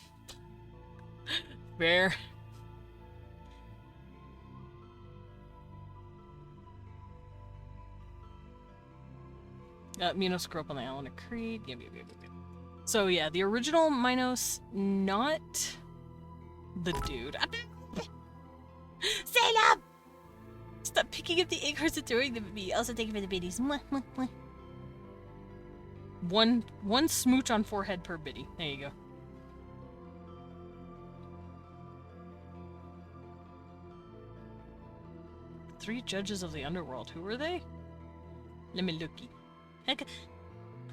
Fair. Minos grew up on the island of Crete. Yep. So yeah, the original Minos, not the dude. Salem! Stop picking up the acorns and throwing them at me. Also, thank you for the biddies. Mwah, mwah, mwah. One smooch on forehead per biddy. There you go. Three judges of the underworld. Who were they? Let me looky. Heck,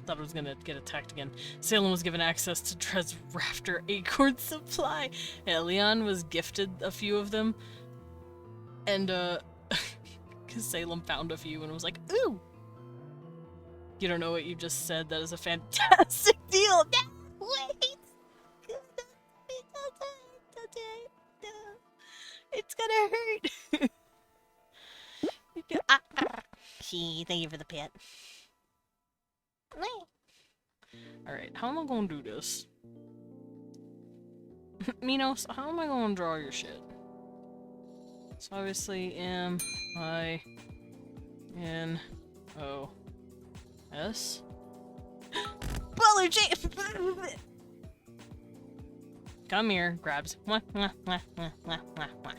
Thought I was gonna get attacked again. Salem was given access to Dred's rafter acorn supply. Yeah, Leon was gifted a few of them. And, because Salem found a few and was like, ooh! You don't know what you just said. That is a fantastic deal! no, wait! No. It's gonna hurt! Gee, thank you for the pet. Alright, how am I gonna do this? Minos, how am I gonna draw your shit? So obviously M I N O S. Baller J. Come here, grabs. Mwah, mwah, mwah, mwah, mwah, mwah, mwah.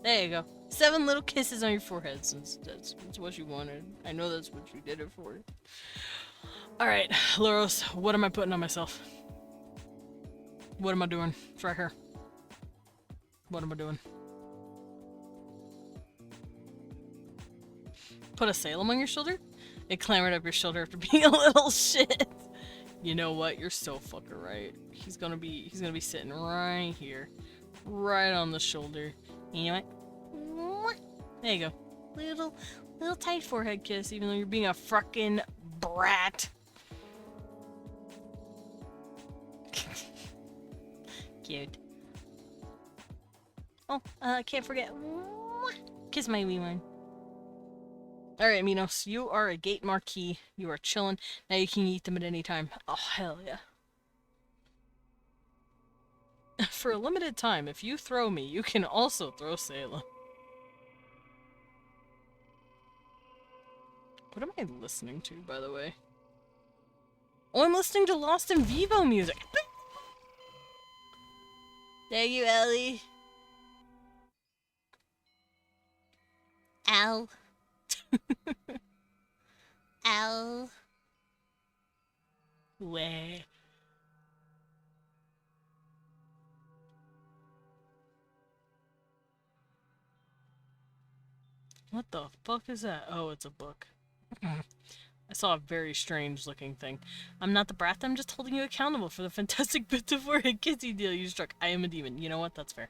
There you go. 7 little kisses on your forehead, since that's what you wanted. I know that's what you did it for. Alright, Loros, what am I putting on myself? What am I doing? It's right here. What am I doing? Put a Salem on your shoulder? It clambered up your shoulder after being a little shit. You know what? You're so fucking right. He's gonna be sitting right here. Right on the shoulder. You know what? There you go. Little tight forehead kiss, even though you're being a fucking brat. Cute. Oh, I can't forget. Kiss my wee one. Alright, Minos, you are a gate marquee. You are chilling. Now you can eat them at any time. Oh, hell yeah. For a limited time, if you throw me, you can also throw Salem. What am I listening to, by the way? Oh, I'm listening to Lost in Vivo music. Thank you, Ellie. Ow. Ow. Where? What the fuck is that? Oh, it's a book. I saw a very strange looking thing. I'm not the brat, I'm just holding you accountable for the fantastic bit of forehead kissy deal you struck. I am a demon. You know what? That's fair.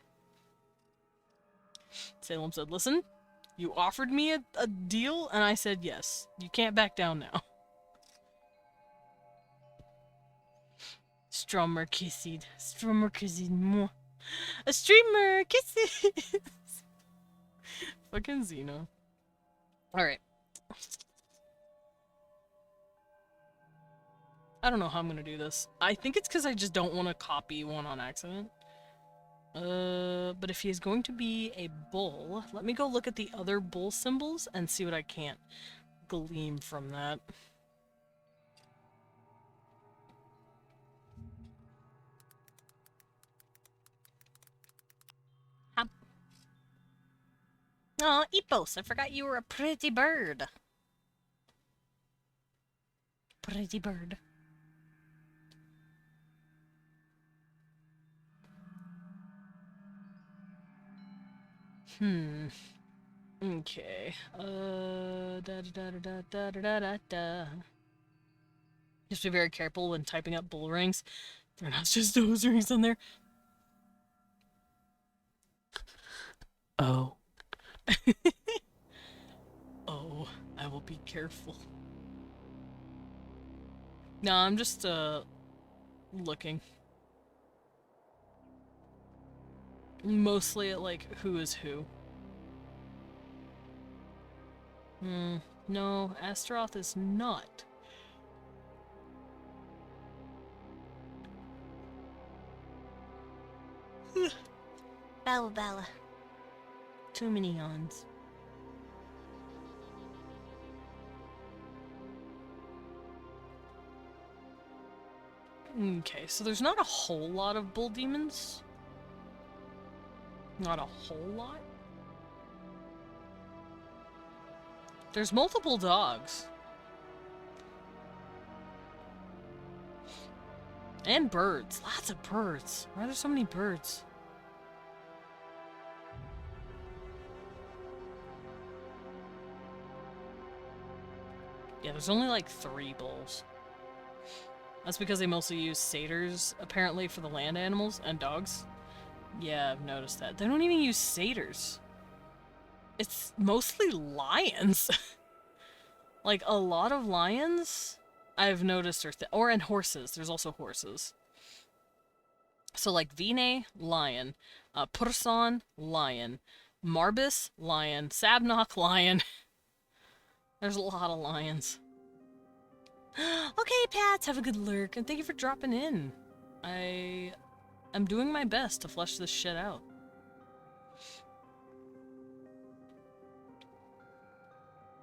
Salem said, listen, you offered me a deal, and I said yes. You can't back down now. Strummer kissed. Strummer kissed more. A streamer kisses. Fucking Xeno. Alright. I don't know how I'm gonna do this. I think it's because I just don't want to copy one on accident. But if he is going to be a bull, let me go look at the other bull symbols and see what I can't glean from that. Oh, Epos, I forgot you were a pretty bird. Pretty bird. Okay. Da da da da da da da da da. Just be very careful when typing up bull rings. They're not just nose rings on there. Oh. Oh, I will be careful. No, I'm just, looking. Mostly at, like, who is who. No, Astaroth is not. Bella Bella. Too many yawns. Okay, so there's not a whole lot of bull demons. Not a whole lot. There's multiple dogs. And birds. Lots of birds. Why are there so many birds? Yeah, there's only like 3 bulls. That's because they mostly use satyrs, apparently, for the land animals and dogs. Yeah, I've noticed that. They don't even use satyrs. It's mostly lions. Like, a lot of lions, I've noticed, or and horses. There's also horses. So, like, Vine, lion. Pursan, lion. Marbis, lion. Sabnock, lion. There's a lot of lions. Okay, Pats, have a good lurk, and thank you for dropping in. I'm doing my best to flesh this shit out.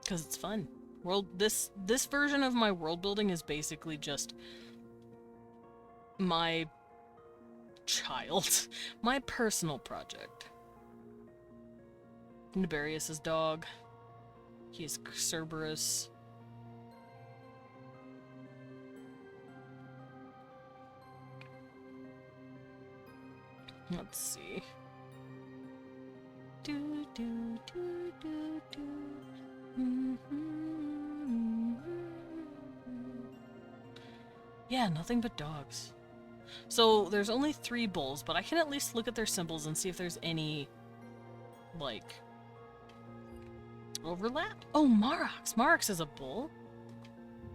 Because it's fun. This version of my world building is basically just my child. My personal project. Niberius' dog. He's Cerberus. Let's see. Do, do, do, do, do. Yeah, nothing but dogs. So there's only 3 bulls, but I can at least look at their symbols and see if there's any, like, overlap. Oh, Marox! Marox is a bull.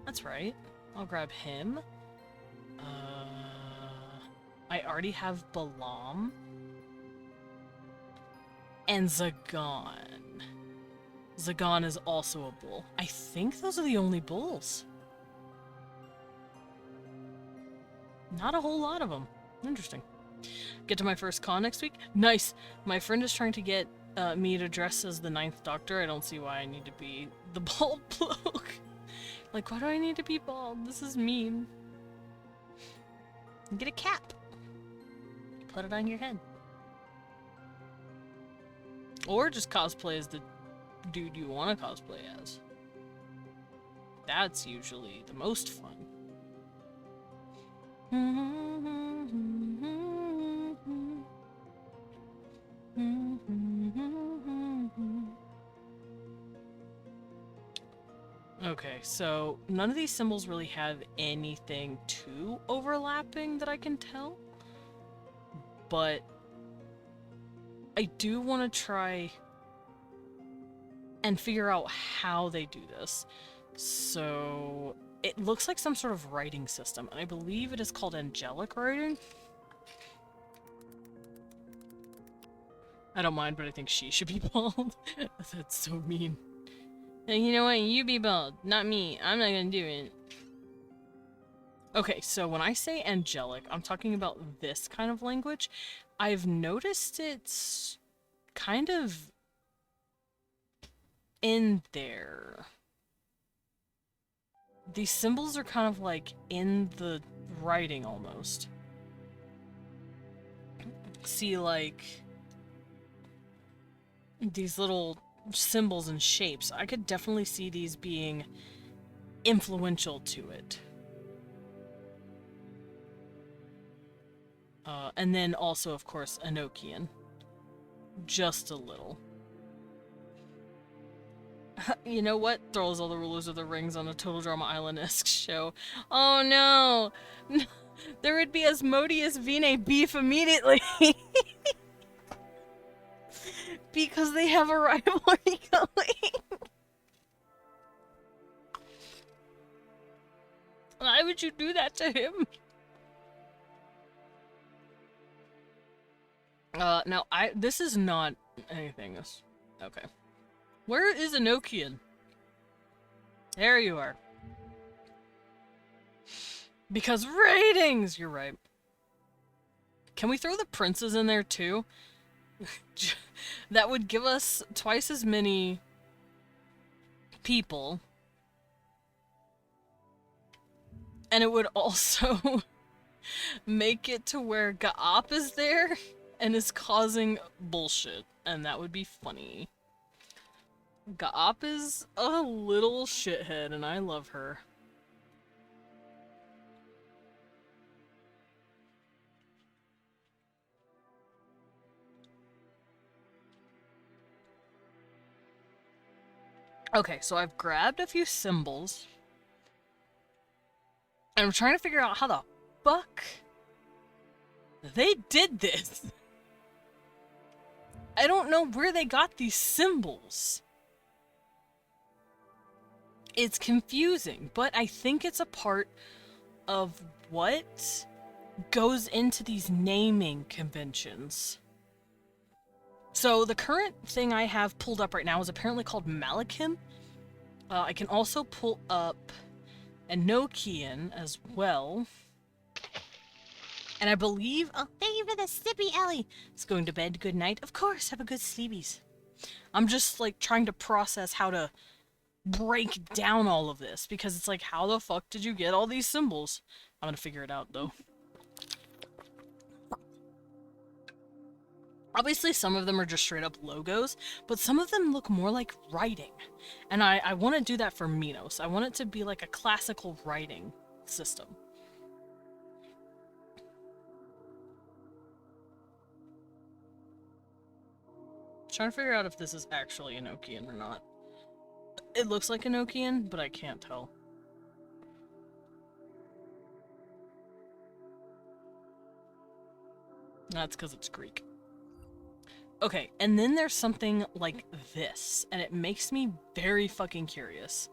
That's right. I'll grab him. I already have Balam. And Zagan. Zagan is also a bull. I think those are the only bulls. Not a whole lot of them. Interesting. Get to my first con next week? Nice! My friend is trying to get me to dress as the 9th Doctor. I don't see why I need to be the bald bloke. Like, why do I need to be bald? This is mean. Get a cap. Put it on your head. Or just cosplay as the dude you want to cosplay as. That's usually the most fun. Okay, so none of these symbols really have anything too overlapping that I can tell. But I do want to try and figure out how they do this. So it looks like some sort of writing system, and I believe it is called angelic writing. I don't mind, but I think she should be bald. That's so mean. And you know what? You be bald, not me. I'm not gonna do it. Okay, so when I say angelic, I'm talking about this kind of language. I've noticed it's kind of in there. These symbols are kind of like in the writing almost. See, like, these little symbols and shapes. I could definitely see these being influential to it. And then also, of course, Enochian. Just a little. You know what? Throws all the rulers of the rings on a Total Drama Island-esque show. Oh no! There would be Asmodeus Vine beef immediately! Because they have a rivalry going! Why would you do that to him? Now, this is not anything. Okay. Where is Enochian? There you are. Because ratings! You're right. Can we throw the princes in there too? That would give us twice as many people. And it would also make it to where Gaap is there and is causing bullshit. And that would be funny. Gaop is a little shithead, and I love her. Okay, so I've grabbed a few symbols. And I'm trying to figure out how the fuck they did this. I don't know where they got these symbols. It's confusing, but I think it's a part of what goes into these naming conventions. So the current thing I have pulled up right now is apparently called Malachim. I can also pull up Enochian as well. And I believe... Oh, thank you for the sippy, Ellie. It's going to bed. Good night. Of course, have a good sleepies. I'm just, like, trying to process how to break down all of this. Because it's like, how the fuck did you get all these symbols? I'm gonna figure it out, though. Obviously, some of them are just straight up logos, but some of them look more like writing. And I want to do that for Minos. I want it to be like a classical writing system. Trying to figure out if this is actually Enochian or not. It looks like Enochian, but I can't tell. That's because it's Greek. Okay, and then there's something like this, and it makes me very fucking curious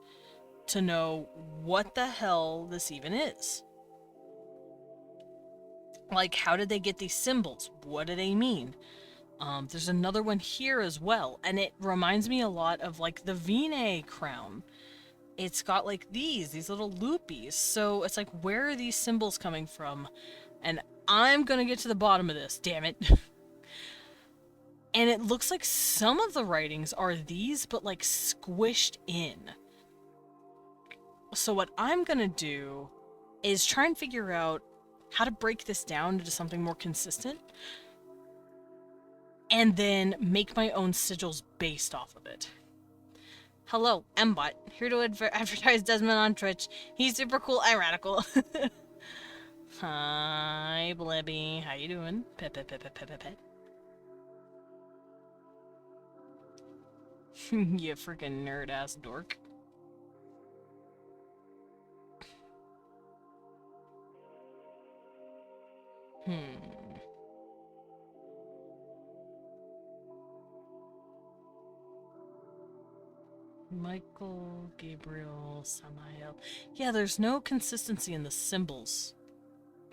to know what the hell this even is. Like, how did they get these symbols? What do they mean? There's another one here as well, and it reminds me a lot of, like, the Vine crown. It's got, like, these little loopies, so it's like, where are these symbols coming from? And I'm gonna get to the bottom of this, damn it. And it looks like some of the writings are these, but, like, squished in. So what I'm gonna do is try and figure out how to break this down into something more consistent, and then make my own sigils based off of it. Hello, Mbot, here to advertise Desmond on Twitch. He's super cool and radical. Hi, Blibby. How you doing? Pet, pet, pet, pet, pet, pet, pet. You freaking nerd-ass dork. Michael, Gabriel, Samael. Yeah, there's no consistency in the symbols.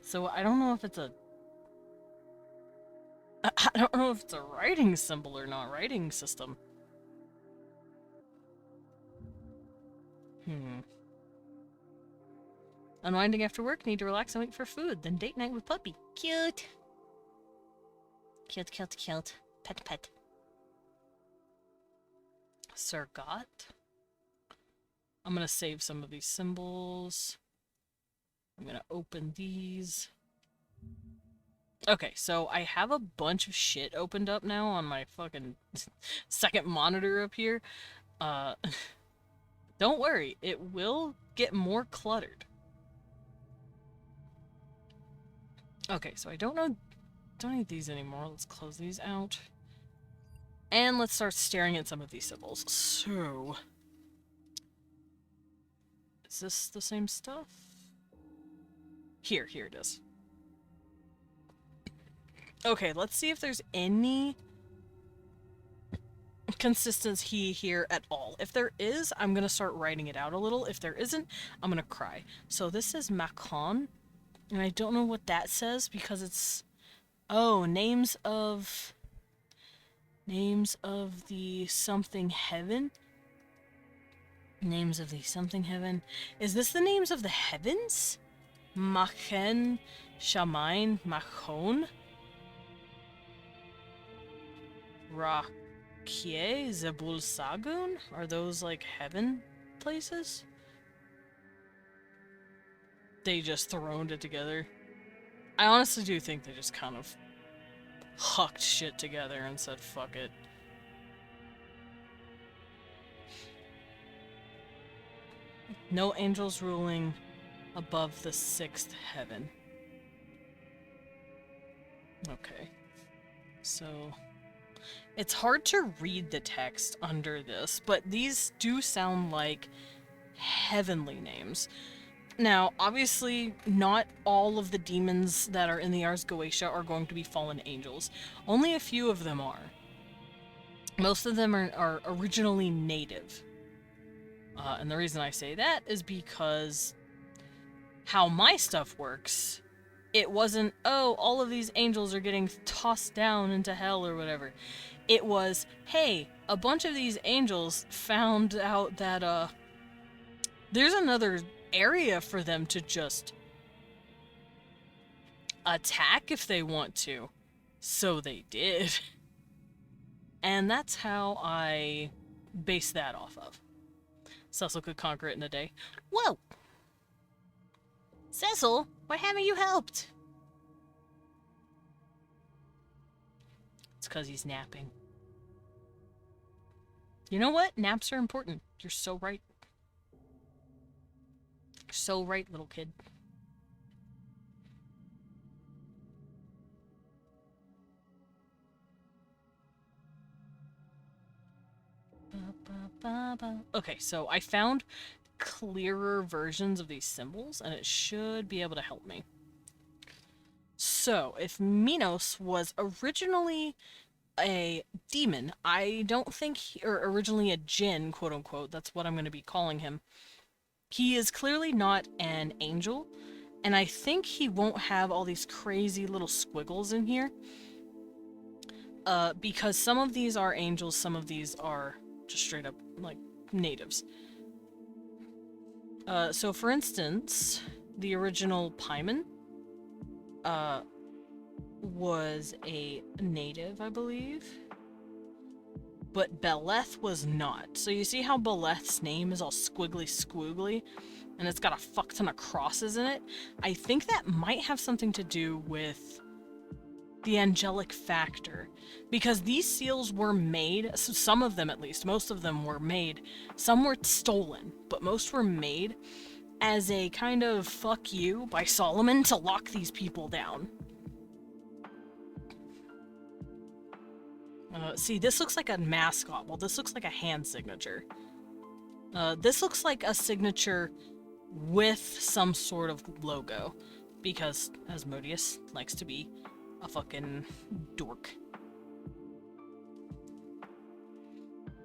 So I don't know if it's a... I don't know if it's a writing symbol or not writing system. Unwinding after work, need to relax and wait for food, then date night with puppy. Cute. Cute, cute, cute. Pet, pet. Sergot. I'm gonna save some of these symbols. I'm gonna open these. Okay, so I have a bunch of shit opened up now on my fucking second monitor up here. Don't worry, it will get more cluttered. Okay, so I don't need these anymore. Let's close these out. And let's start staring at some of these symbols. So... is this the same stuff? Here it is. Okay, let's see if there's any consistency here at all. If there is, I'm gonna start writing it out a little. If there isn't, I'm gonna cry. So this is Macon, and I don't know what that says because it's... oh, names of the something heaven? Names of the something heaven. Is this the names of the heavens? Machen, Shamain, Machon? Rakie, Zebul Sagun? Are those like heaven places? They just throned it together. I honestly do think they just kind of hucked shit together and said fuck it. No angels ruling above the 6th heaven. Okay. So, it's hard to read the text under this, but these do sound like heavenly names. Now, obviously, not all of the demons that are in the Ars Goetia are going to be fallen angels. Only a few of them are. Most of them are originally native. And the reason I say that is because how my stuff works, it wasn't, oh, all of these angels are getting tossed down into hell or whatever. It was, hey, a bunch of these angels found out that, there's another area for them to just attack if they want to. So they did. And that's how I base that off of. Cecil could conquer it in a day. Whoa! Cecil, why haven't you helped? It's because he's napping. You know what? Naps are important. You're so right. You're so right, little kid. Okay, so I found clearer versions of these symbols, and it should be able to help me. So, if Minos was originally a demon, I don't think or originally a djinn, quote unquote, that's what I'm going to be calling him. He is clearly not an angel, and I think he won't have all these crazy little squiggles in here. Because some of these are angels, some of these are just straight up, like, natives. So for instance, the original Paimon, was a native, I believe. But Beleth was not. So you see how Beleth's name is all squiggly squiggly? And it's got a fuck ton of crosses in it? I think that might have something to do with the angelic factor, because these seals were made, some of them at least, most of them were made, some were stolen, but most were made as a kind of fuck you by Solomon to lock these people down. See, this looks like a mascot. Well, this looks like a hand signature. This looks like a signature with some sort of logo, because Asmodeus likes to be a fucking dork.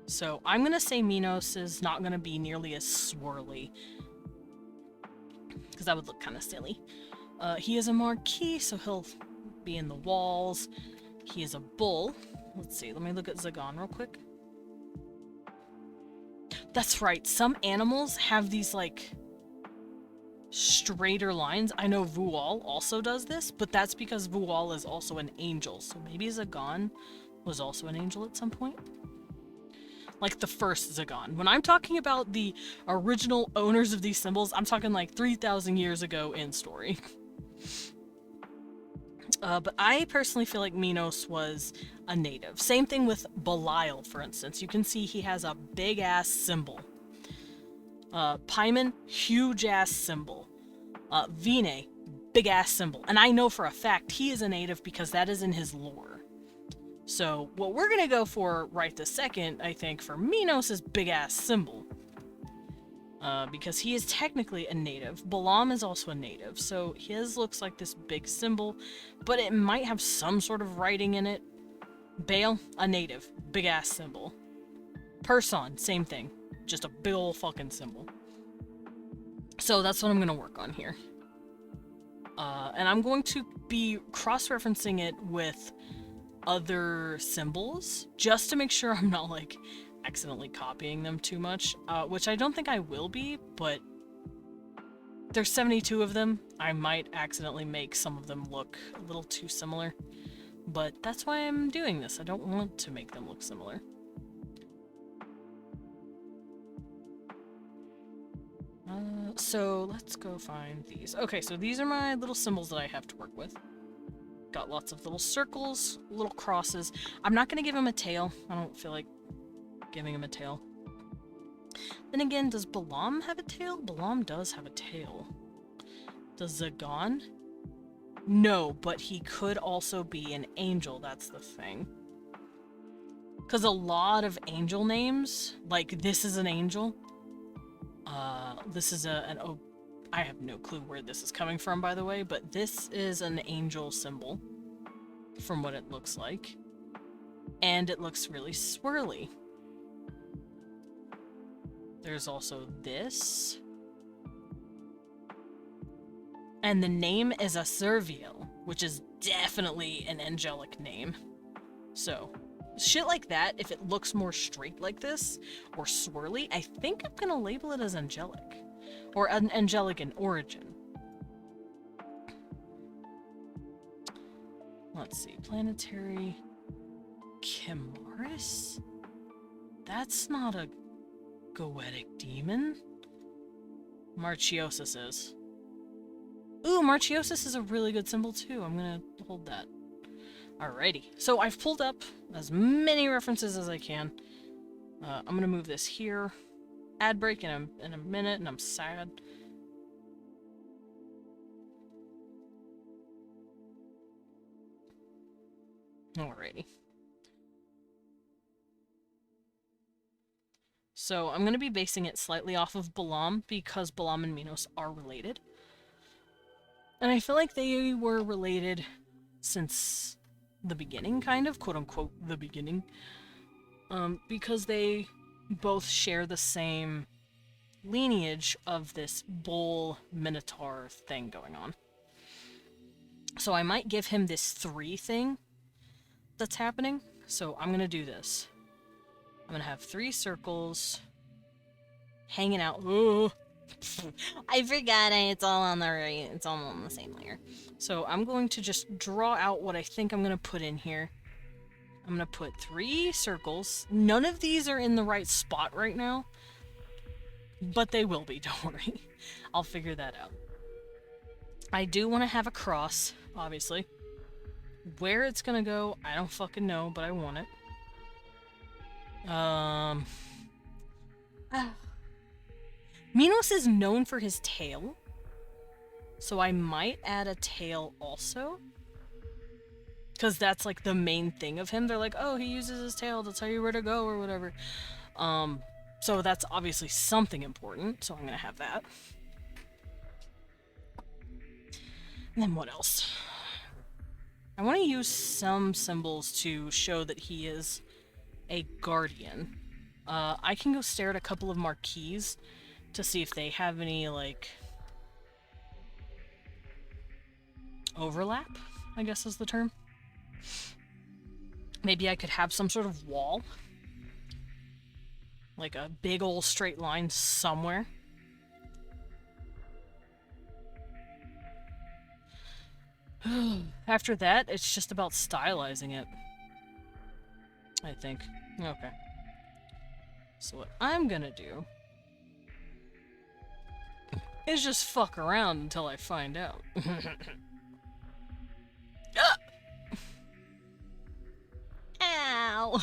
So I'm gonna say Minos is not gonna be nearly as swirly, because that would look kind of silly. He is a marquis, so he'll be in the walls. He is a bull. Let's see, let me look at Zagan real quick. That's right, some animals have these, like, straighter lines. I know Vual also does this, but that's because Vual is also an angel, so maybe Zagan was also an angel at some point? Like the first Zagan. When I'm talking about the original owners of these symbols, I'm talking like 3,000 years ago in story. But I personally feel like Minos was a native. Same thing with Belial, for instance. You can see he has a big-ass symbol. Paimon, huge-ass symbol. Vine, big-ass symbol. And I know for a fact he is a native because that is in his lore. So what we're gonna go for right this second, I think, for Minos is big-ass symbol. Because he is technically a native. Balaam is also a native, so his looks like this big symbol, but it might have some sort of writing in it. Baal, a native, big-ass symbol. Person, same thing, just a big ol' fucking symbol. So that's what I'm gonna work on here. And I'm going to be cross-referencing it with other symbols, just to make sure I'm not, like, accidentally copying them too much, which I don't think I will be, but there's 72 of them. I might accidentally make some of them look a little too similar, but that's why I'm doing this. I don't want to make them look similar. So let's go find these. Okay, so these are my little symbols that I have to work with. Got lots of little circles, little crosses. I'm not gonna give him a tail. I don't feel like giving him a tail. Then again, does Balam have a tail? Balam does have a tail. Does Zagon? No, but he could also be an angel, that's the thing. Because a lot of angel names, like this is an angel. This is oh, I have no clue where this is coming from, by the way, but this is an angel symbol, from what it looks like. And it looks really swirly. There's also this. And the name is a Serviel, which is definitely an angelic name. So, shit like that, if it looks more straight like this, or swirly, I think I'm gonna label it as angelic. Or an angelic in origin. Let's see, planetary Chimaris? That's not a goetic demon. Marchiosis is. Ooh, Marchiosis is a really good symbol too. I'm gonna hold that. Alrighty. So I've pulled up as many references as I can. I'm gonna move this here. Ad break in a minute, and I'm sad. Alrighty. So I'm gonna be basing it slightly off of Balam because Balam and Minos are related. And I feel like they were related since the beginning, kind of, quote-unquote, the beginning. Because they both share the same lineage of this bull minotaur thing going on. So I might give him this 3 thing that's happening. So I'm gonna do this. I'm gonna have 3 circles hanging out. Ooh. I forgot it's all on the right. It's all on the same layer. So I'm going to just draw out what I think I'm going to put in here. I'm going to put 3 circles. None of these are in the right spot right now. But they will be, don't worry. I'll figure that out. I do want to have a cross, obviously. Where it's going to go, I don't fucking know, but I want it. Minos is known for his tail, so I might add a tail also. Because that's like the main thing of him. They're like, oh, he uses his tail to tell you where to go or whatever. So that's obviously something important, so I'm going to have that. And then what else? I want to use some symbols to show that he is a guardian. I can go stare at a couple of marquees to see if they have any, like, overlap, I guess is the term. Maybe I could have some sort of wall. Like a big old straight line somewhere. After that, it's just about stylizing it. I think. Okay. So what I'm gonna do is just fuck around until I find out. Ow!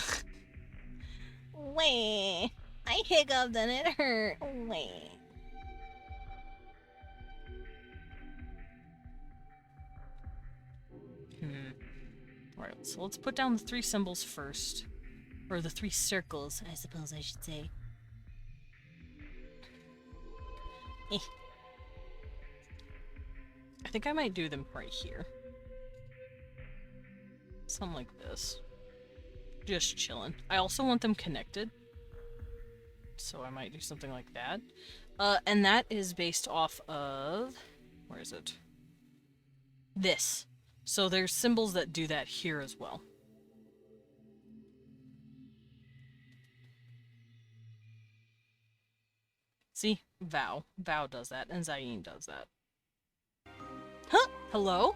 Wait. I hiccuped and it hurt. Wait. Alright, so let's put down the 3 symbols first. Or the 3 circles, I suppose I should say. I think I might do them right here. Something like this. Just chilling. I also want them connected. So I might do something like that. And that is based off of... Where is it? This. So there's symbols that do that here as well. See? Vow. Vow does that, and Zayn does that. Huh? Hello?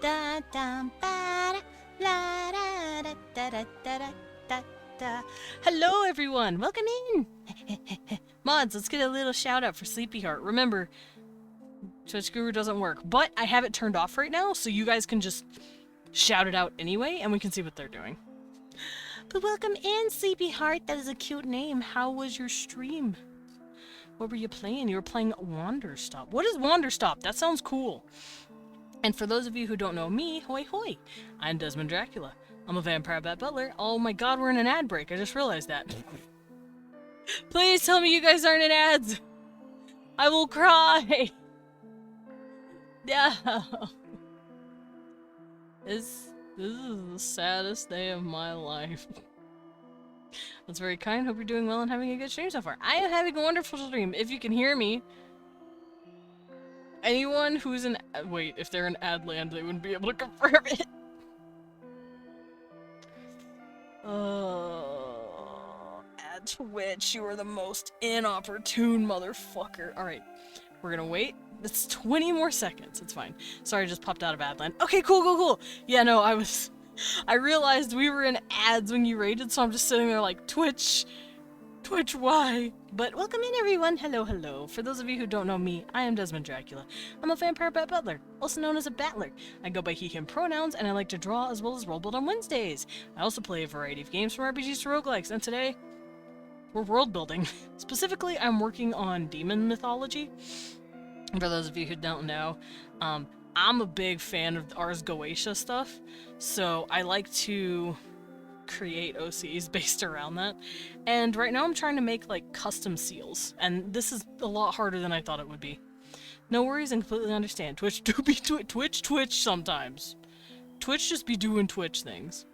Da da ba da la da da da da da da da. Hello, everyone! Welcome in! Mods, let's get a little shout out for Sleepy Heart. Remember, Twitch Guru doesn't work, but I have it turned off right now, so you guys can just shout it out anyway, and we can see what they're doing. But welcome in, Sleepy Heart. That is a cute name. How was your stream? What were you playing? You were playing Wanderstop. What is Wanderstop? That sounds cool. And for those of you who don't know me, hoi hoi. I'm Desmond Dracula. I'm a vampire bat butler. Oh my god, we're in an ad break. I just realized that. Please tell me you guys aren't in ads. I will cry. No. This is the saddest day of my life. That's very kind. Hope you're doing well and having a good stream so far. I am having a wonderful stream. If you can hear me. Anyone who's in... Wait, if they're in ad land, they wouldn't be able to confirm it. At Twitch, you are the most inopportune motherfucker. Alright, we're gonna wait. It's 20 more seconds. It's fine. Sorry, I just popped out of ad land. Okay, cool. Yeah, no, I realized we were in ads when you raided, so I'm just sitting there like, Twitch, why? But welcome in, everyone. Hello. For those of you who don't know me, I am Desmond Dracula. I'm a vampire bat butler, also known as a battler. I go by he, him pronouns, and I like to draw as well as Worldbuild on Wednesdays. I also play a variety of games from RPGs to roguelikes, and today, we're world building. Specifically, I'm working on demon mythology. For those of you who don't know, I'm a big fan of Ars Goetia stuff, so I like to create OCs based around that. And right now I'm trying to make like custom seals, and this is a lot harder than I thought it would be. No worries, and completely understand. Twitch do be Twitch sometimes. Twitch just be doing Twitch things.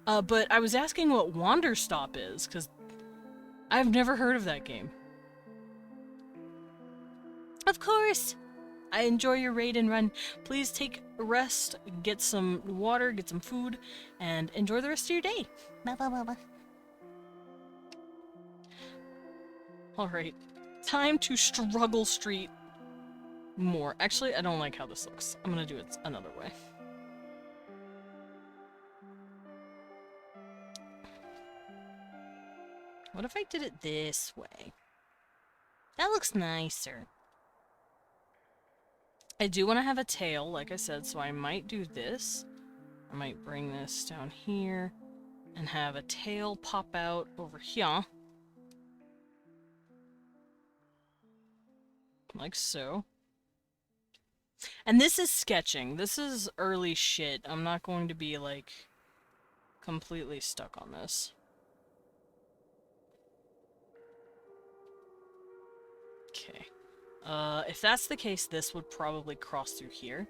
But I was asking what Wanderstop is, because I've never heard of that game. Of course! I enjoy your raid and run. Please take a rest, get some water, get some food, and enjoy the rest of your day. Alright. Time to struggle street more. Actually, I don't like how this looks. I'm gonna do it another way. What if I did it this way? That looks nicer. I do want to have a tail, like I said, so I might do this. I might bring this down here and have a tail pop out over here. Like so. And this is sketching. This is early shit. I'm not going to be, like, completely stuck on this. Okay. If that's the case, this would probably cross through here.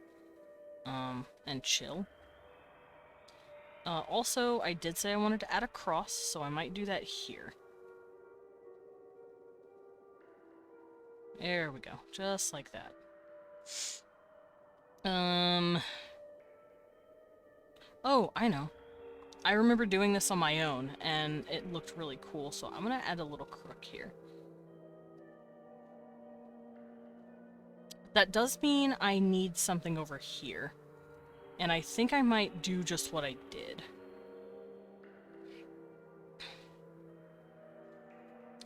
And chill. Also, I did say I wanted to add a cross, so I might do that here. There we go. Just like that. Oh, I know. I remember doing this on my own, and it looked really cool, so I'm gonna add a little crook here. That does mean I need something over here. And I think I might do just what I did.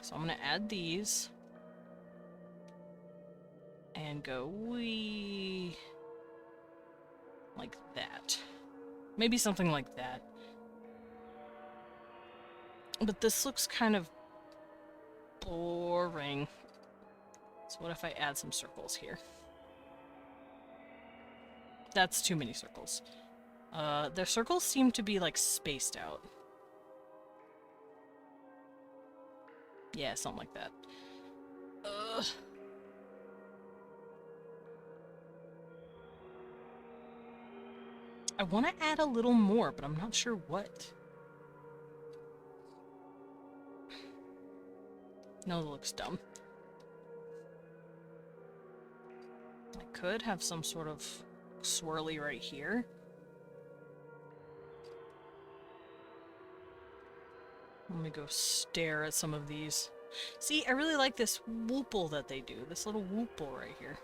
So I'm gonna add these. And go wee. Like that. Maybe something like that. But this looks kind of boring. So what if I add some circles here? That's too many circles. Their circles seem to be, like, spaced out. Yeah, something like that. Ugh. I want to add a little more, but I'm not sure what. No, that looks dumb. I could have some sort of swirly right here. Let me go stare at some of these. See, I really like this whoople that they do. This little whoople right here.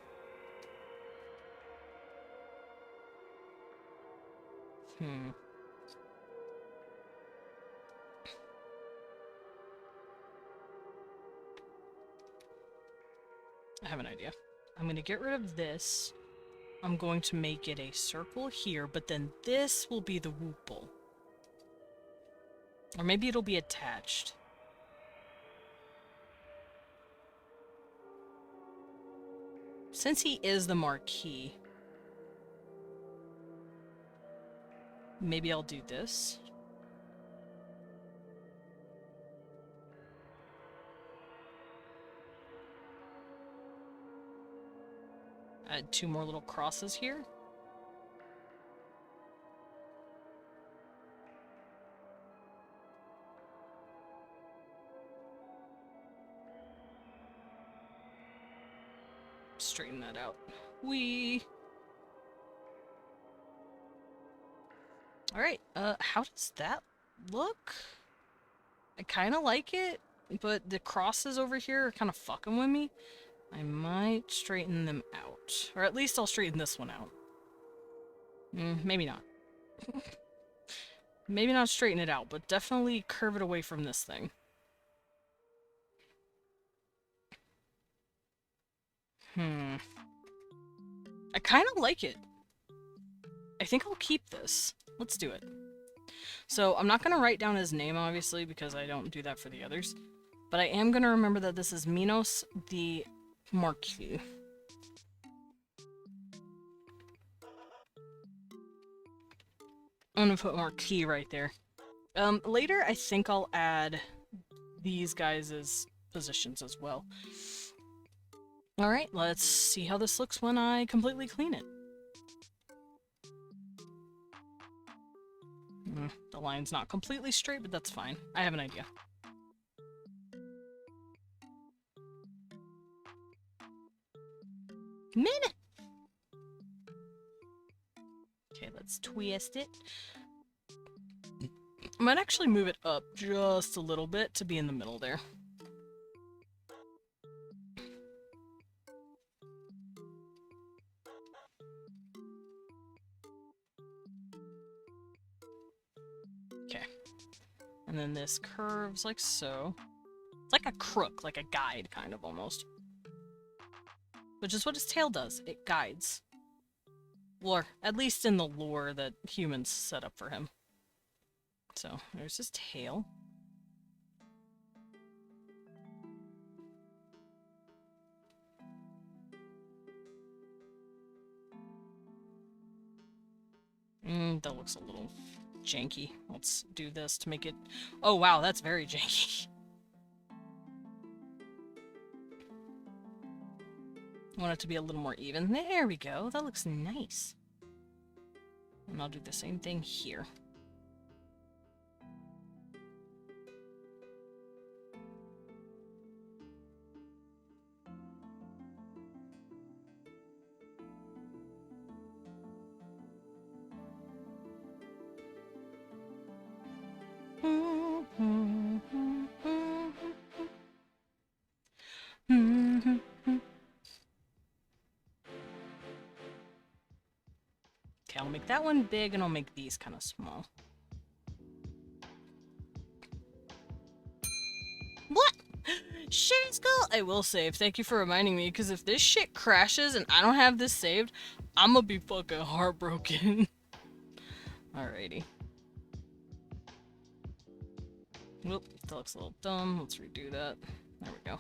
I have an idea. I'm going to get rid of this. I'm going to make it a circle here, but then this will be the whoople. Or maybe it'll be attached. Since he is the marquee, maybe I'll do this. Add 2 more little crosses here. Straighten that out. Alright, how does that look? I kind of like it, but the crosses over here are kind of fucking with me. I might straighten them out. Or at least I'll straighten this one out. Maybe not. Maybe not straighten it out, but definitely curve it away from this thing. I kind of like it. I think I'll keep this. Let's do it. So, I'm not going to write down his name, obviously, because I don't do that for the others. But I am going to remember that this is Minos the Marquis. I'm going to put Marquis right there. Later, I think I'll add these guys as positions as well. Alright, let's see how this looks when I completely clean it. The line's not completely straight, but that's fine. I have an idea. Minute! Okay, let's twist it. I might actually move it up just a little bit to be in the middle there. Okay. And then this curves like so. It's like a crook, like a guide, kind of, almost. Which is what his tail does. It guides. Or, at least in the lore that humans set up for him. So, there's his tail. That looks a little janky. Let's do this to make it... Oh wow, that's very janky. I want it to be a little more even. There we go. That looks nice. And I'll do the same thing here. Okay, I'll make that one big and I'll make these kind of small. What? Shit, skull! I will save. Thank you for reminding me, because if this shit crashes and I don't have this saved, I'm gonna be fucking heartbroken. Alrighty. Whoop, that looks a little dumb. Let's redo that. There we go.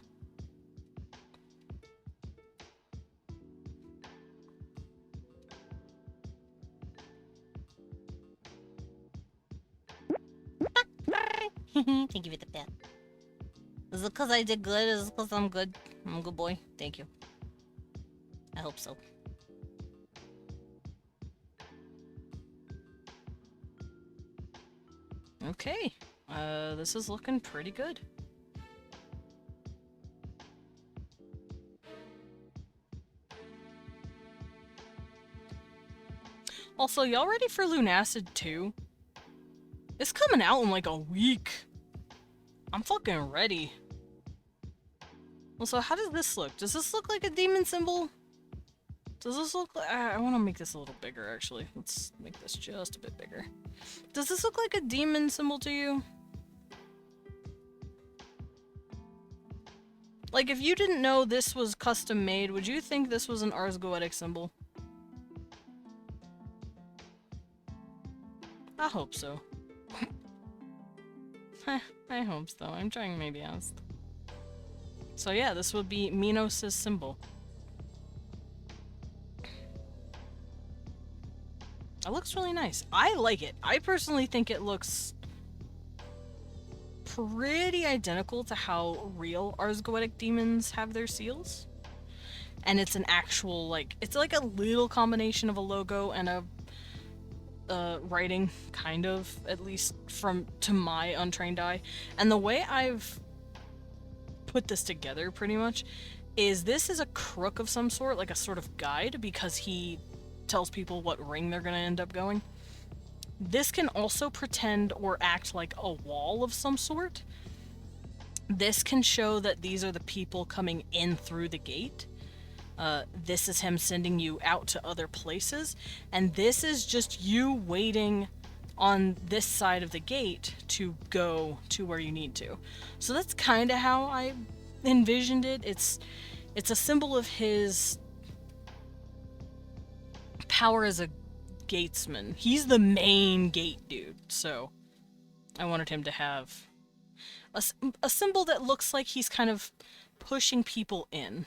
Thank you for the pet. Is it because I did good? Is it because I'm good? I'm a good boy? Thank you. I hope so. Okay. This is looking pretty good. Also, y'all ready for Lunacid 2? It's coming out in like a week. I'm fucking ready. Also, how does this look? Does this look like a demon symbol? Does this look like... I want to make this a little bigger, actually. Let's make this just a bit bigger. Does this look like a demon symbol to you? Like, if you didn't know this was custom made, would you think this was an Ars Goetic symbol? I hope so. I hope so. I'm trying my best. So yeah, this would be Minos' symbol. It looks really nice. I like it. I personally think it looks pretty identical to how real Ars Goetic demons have their seals. And it's an actual, like, it's like a little combination of a logo and a writing, kind of, at least to my untrained eye. And the way I've put this together, pretty much, is this is a crook of some sort, like a sort of guide, because he tells people what ring they're gonna end up going. This can also pretend or act like a wall of some sort. This can show that these are the people coming in through the gate. This is him sending you out to other places, and this is just you waiting on this side of the gate to go to where you need to. So that's kind of how I envisioned it. It's a symbol of his power as a gatesman. He's the main gate dude, so I wanted him to have a symbol that looks like he's kind of pushing people in.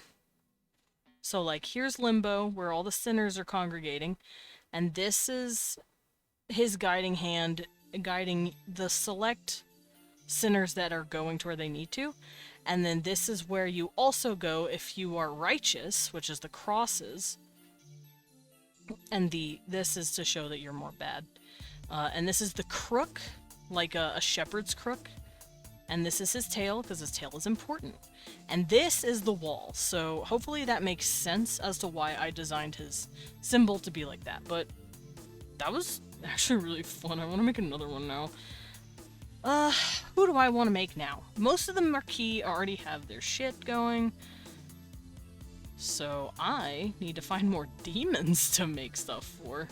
So, like, here's Limbo, where all the sinners are congregating, and this is his guiding hand, guiding the select sinners that are going to where they need to. And then this is where you also go if you are righteous, which is the crosses. And this is to show that you're more bad. And this is the crook, like a shepherd's crook. And this is his tail, because his tail is important. And this is the wall, so hopefully that makes sense as to why I designed his symbol to be like that. But that was actually really fun. I want to make another one now. Who do I want to make now? Most of the marquee already have their shit going. So I need to find more demons to make stuff for.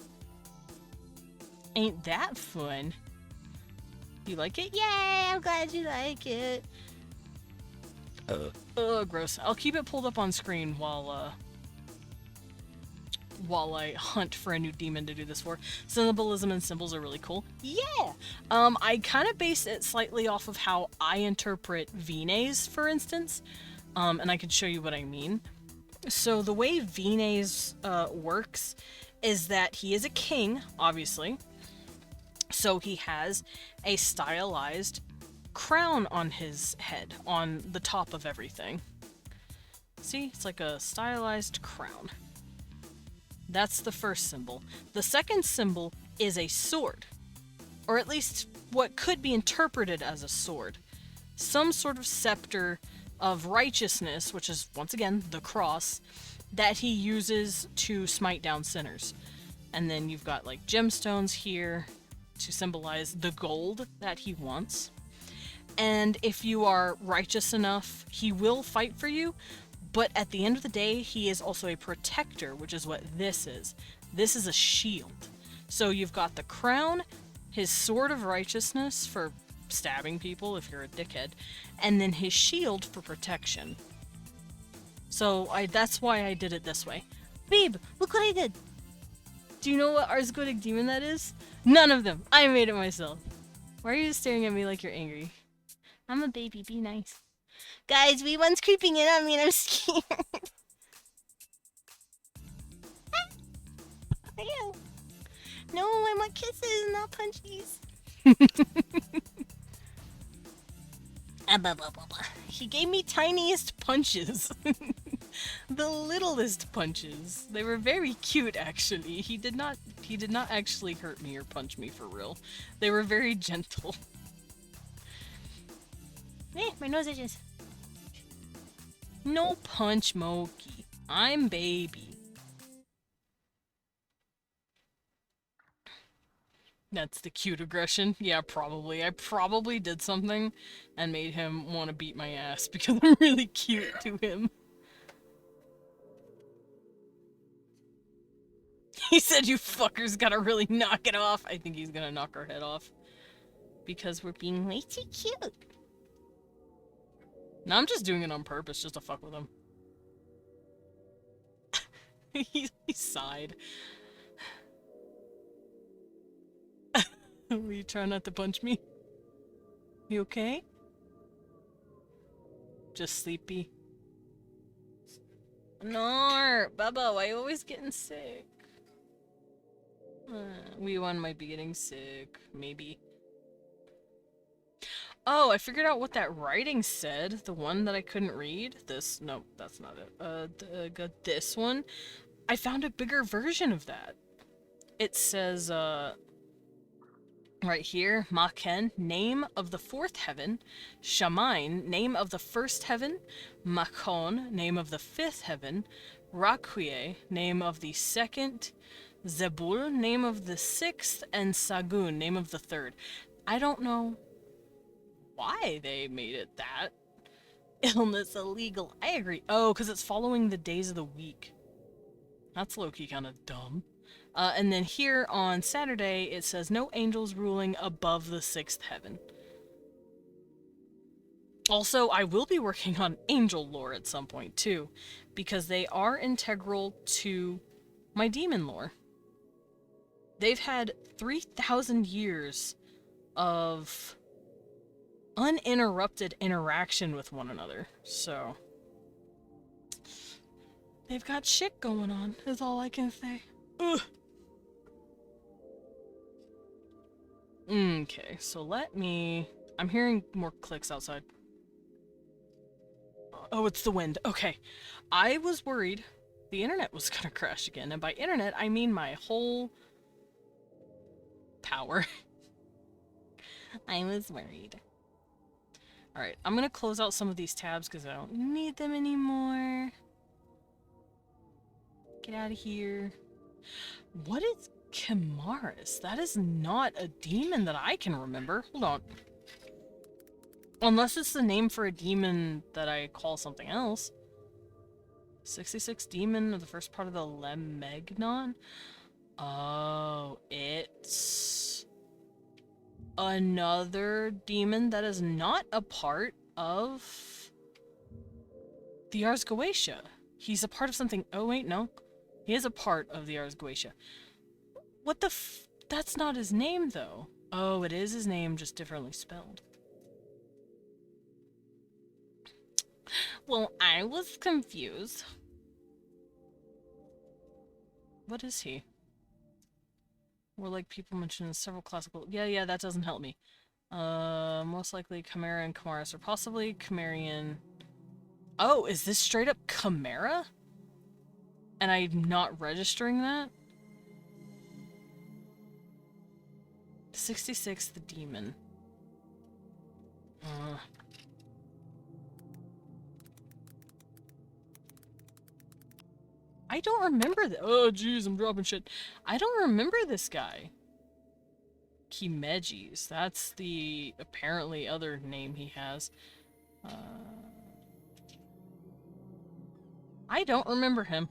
Ain't that fun? You like it? Yay! I'm glad you like it. Gross. I'll keep it pulled up on screen while I hunt for a new demon to do this for. Symbolism and symbols are really cool. Yeah! I kind of base it slightly off of how I interpret Vines, for instance. And I can show you what I mean. So the way Vines works is that he is a king, obviously. So he has a stylized crown on his head, on the top of everything. See? It's like a stylized crown. That's the first symbol. The second symbol is a sword. Or at least what could be interpreted as a sword. Some sort of scepter of righteousness, which is, once again, the cross, that he uses to smite down sinners. And then you've got, like, gemstones here to symbolize the gold that he wants. And if you are righteous enough, he will fight for you, but at the end of the day, he is also a protector, which is what this is. This is a shield. So you've got the crown, his sword of righteousness for stabbing people if you're a dickhead, and then his shield for protection. So that's why I did it this way. Babe, look what I did. Do you know what Ars Goetic demon that is? None of them. I made it myself. Why are you staring at me like you're angry? I'm a baby, be nice. Guys, one's creeping in on me and I'm scared. Ew. No, I want kisses, not punchies. He gave me tiniest punches. The littlest punches. They were very cute, actually. He did not actually hurt me or punch me for real. They were very gentle. My nose itches. No punch, Moki. I'm baby. That's the cute aggression. Yeah, probably. I probably did something and made him want to beat my ass because I'm really cute to him. He said, "You fuckers gotta really knock it off." I think he's gonna knock our head off. Because we're being way too cute. No, I'm just doing it on purpose just to fuck with him. He sighed. Will you try not to punch me? You okay? Just sleepy? No, Bubba, why you always getting sick? Wee one might be getting sick, maybe. Oh, I figured out what that writing said. The one that I couldn't read. This, no, that's not it. Got this one. I found a bigger version of that. It says, right here, Maken, name of the fourth heaven. Shamain, name of the first heaven. Makon, name of the fifth heaven. Raquie, name of the second. Zebul, name of the sixth. And Sagun, name of the third. I don't know why they made it that. Illness illegal. I agree. Oh, because it's following the days of the week. That's low-key kind of dumb. And then here on Saturday, it says no angels ruling above the sixth heaven. Also, I will be working on angel lore at some point too, because they are integral to my demon lore. They've had 3,000 years of uninterrupted interaction with one another, so they've got shit going on, is all I can say. Ugh. Okay, so let me... I'm hearing more clicks outside. Oh, it's the wind. Okay. I was worried the internet was gonna crash again, and by internet, I mean my whole power. I was worried. Alright, I'm gonna close out some of these tabs because I don't need them anymore. Get out of here. What is Chimaris? That is not a demon that I can remember. Hold on. Unless it's the name for a demon that I call something else. 66 demon of the first part of the Lemegnon? Oh, it's another demon that is not a part of the Ars Goetia. He's a part of something. Oh, wait, no. He is a part of the Ars Goetia. What the f... That's not his name, though. Oh, it is his name, just differently spelled. Well, I was confused. What is he? More like people mentioned in several classical... Yeah, that doesn't help me. Most likely Chimera and Chimaris, or possibly Chimerian... Oh, is this straight up Chimera? And I'm not registering that? 66, the demon. I don't remember oh, jeez, I'm dropping shit. I don't remember this guy. Kimegis. That's the apparently other name he has. I don't remember him.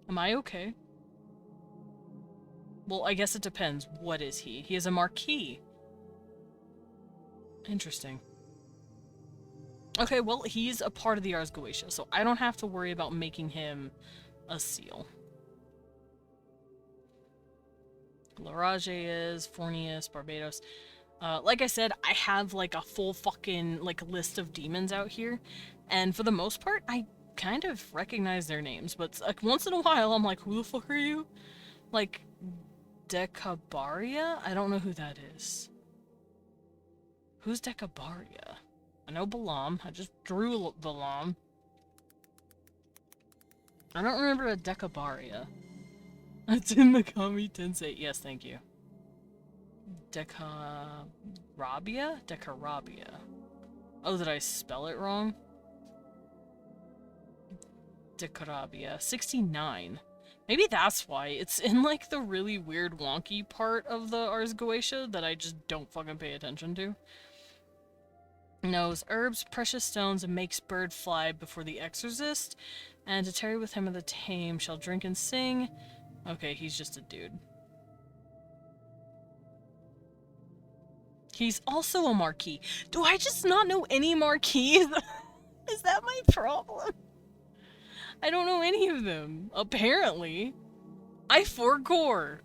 Am I okay? Well, I guess it depends. What is he? He is a marquis. Interesting. Okay, well, he's a part of the Ars Goetia, so I don't have to worry about making him a seal. Larage is, Fornius, Barbados. Like I said, I have, like, a full fucking, like, list of demons out here, and for the most part, I kind of recognize their names, but, like, once in a while, I'm like, who the fuck are you? Like, Decabaria? I don't know who that is. Who's Decabaria? I know Balam. I just drew Balam. I don't remember a Decabaria. It's in the Kami Tensei. Yes, thank you. Decarabia? Decarabia. Oh, did I spell it wrong? Decarabia. 69. Maybe that's why. It's in, like, the really weird wonky part of the Ars Goetia that I just don't fucking pay attention to. Knows herbs, precious stones, and makes bird fly before the exorcist. And to tarry with him of the tame shall drink and sing. Okay, he's just a dude. He's also a marquis. Do I just not know any marquis? Is that my problem? I don't know any of them, apparently. I forjor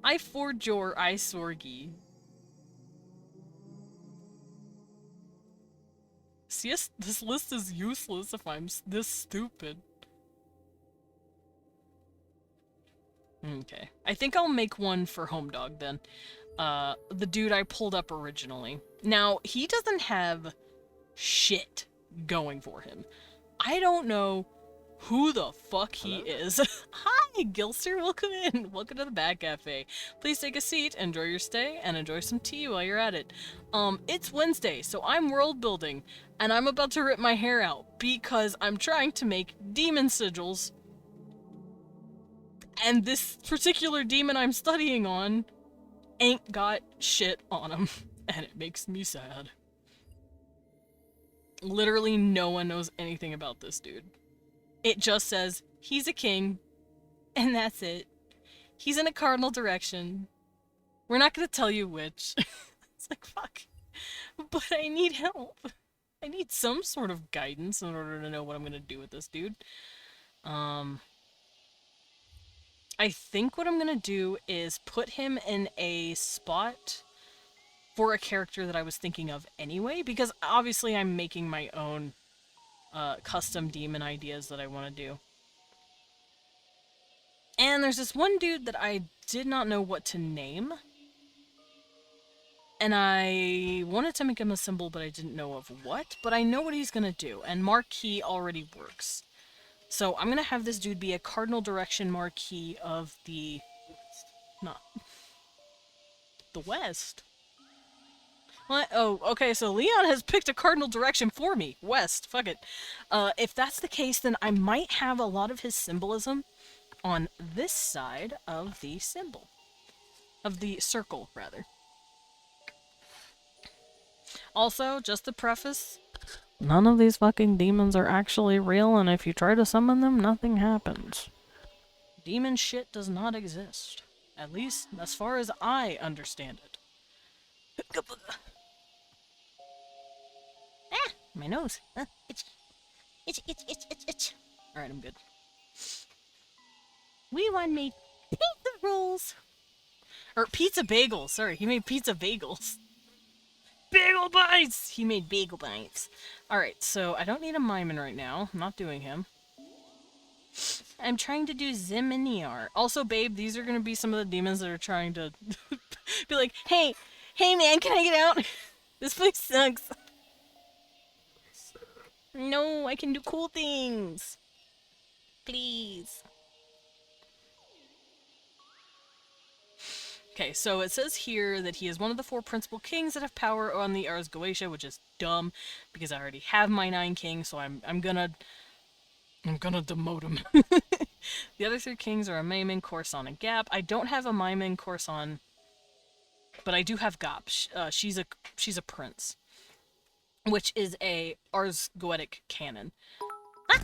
I Sorgi. this list is useless if I'm this stupid. Okay. I think I'll make one for Home Dog then. The dude I pulled up originally. Now, he doesn't have shit going for him. I don't know who the fuck he is. Hi, Gilster, welcome in. Welcome to the Bat Cafe. Please take a seat, enjoy your stay, and enjoy some tea while you're at it. It's Wednesday, so I'm world building, and I'm about to rip my hair out because I'm trying to make demon sigils. And this particular demon I'm studying on ain't got shit on him, and it makes me sad. Literally no one knows anything about this dude. It just says, he's a king, and that's it. He's in a cardinal direction. We're not gonna tell you which. It's like, fuck. But I need help. I need some sort of guidance in order to know what I'm gonna do with this dude. I think what I'm gonna do is put him in a spot for a character that I was thinking of anyway, because obviously I'm making my own custom demon ideas that I want to do. And there's this one dude that I did not know what to name. And I wanted to make him a symbol, but I didn't know of what. But I know what he's gonna do, and marquee already works. So I'm gonna have this dude be a cardinal direction marquee of the... not... the west. What? Oh, okay, so Leon has picked a cardinal direction for me. West, fuck it. If that's the case, then I might have a lot of his symbolism on this side of the symbol. Of the circle, rather. Also, just to preface, none of these fucking demons are actually real, and if you try to summon them, nothing happens. Demon shit does not exist. At least, as far as I understand it. Ah! My nose. Itch. Itch, itch, itch, itch, itch. Alright, I'm good. We want made pizza rolls. Or pizza bagels. Sorry, he made pizza bagels. Bagel bites! He made bagel bites. Alright, so I don't need a Myman right now. I'm not doing him. I'm trying to do Ziminiar. Also, babe, these are gonna be some of the demons that are trying to be like, hey man, can I get out? This place sucks. No, I can do cool things. Please. Okay, so it says here that he is one of the 4 principal kings that have power on the Ars Goetia, which is dumb because I already have my 9 kings, so I'm gonna demote him. The other 3 kings are a Maimin, Corson, and Gap. I don't have a Maimin, Corson, but I do have Gap. She's a prince, which is a Ars Goetic canon. Ah!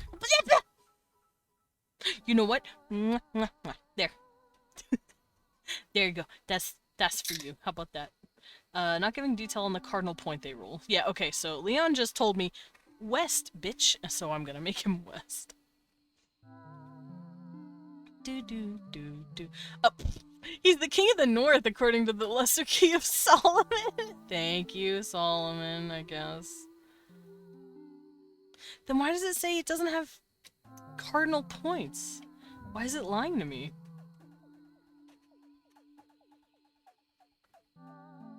You know what? There. There you go. That's for you. How about that? Not giving detail on the cardinal point they rule. Yeah, okay, so Leon just told me west, bitch, so I'm gonna make him west. Oh, he's the king of the north according to the lesser key of Solomon. Thank you, Solomon, I guess. Then why does it say it doesn't have cardinal points? Why is it lying to me?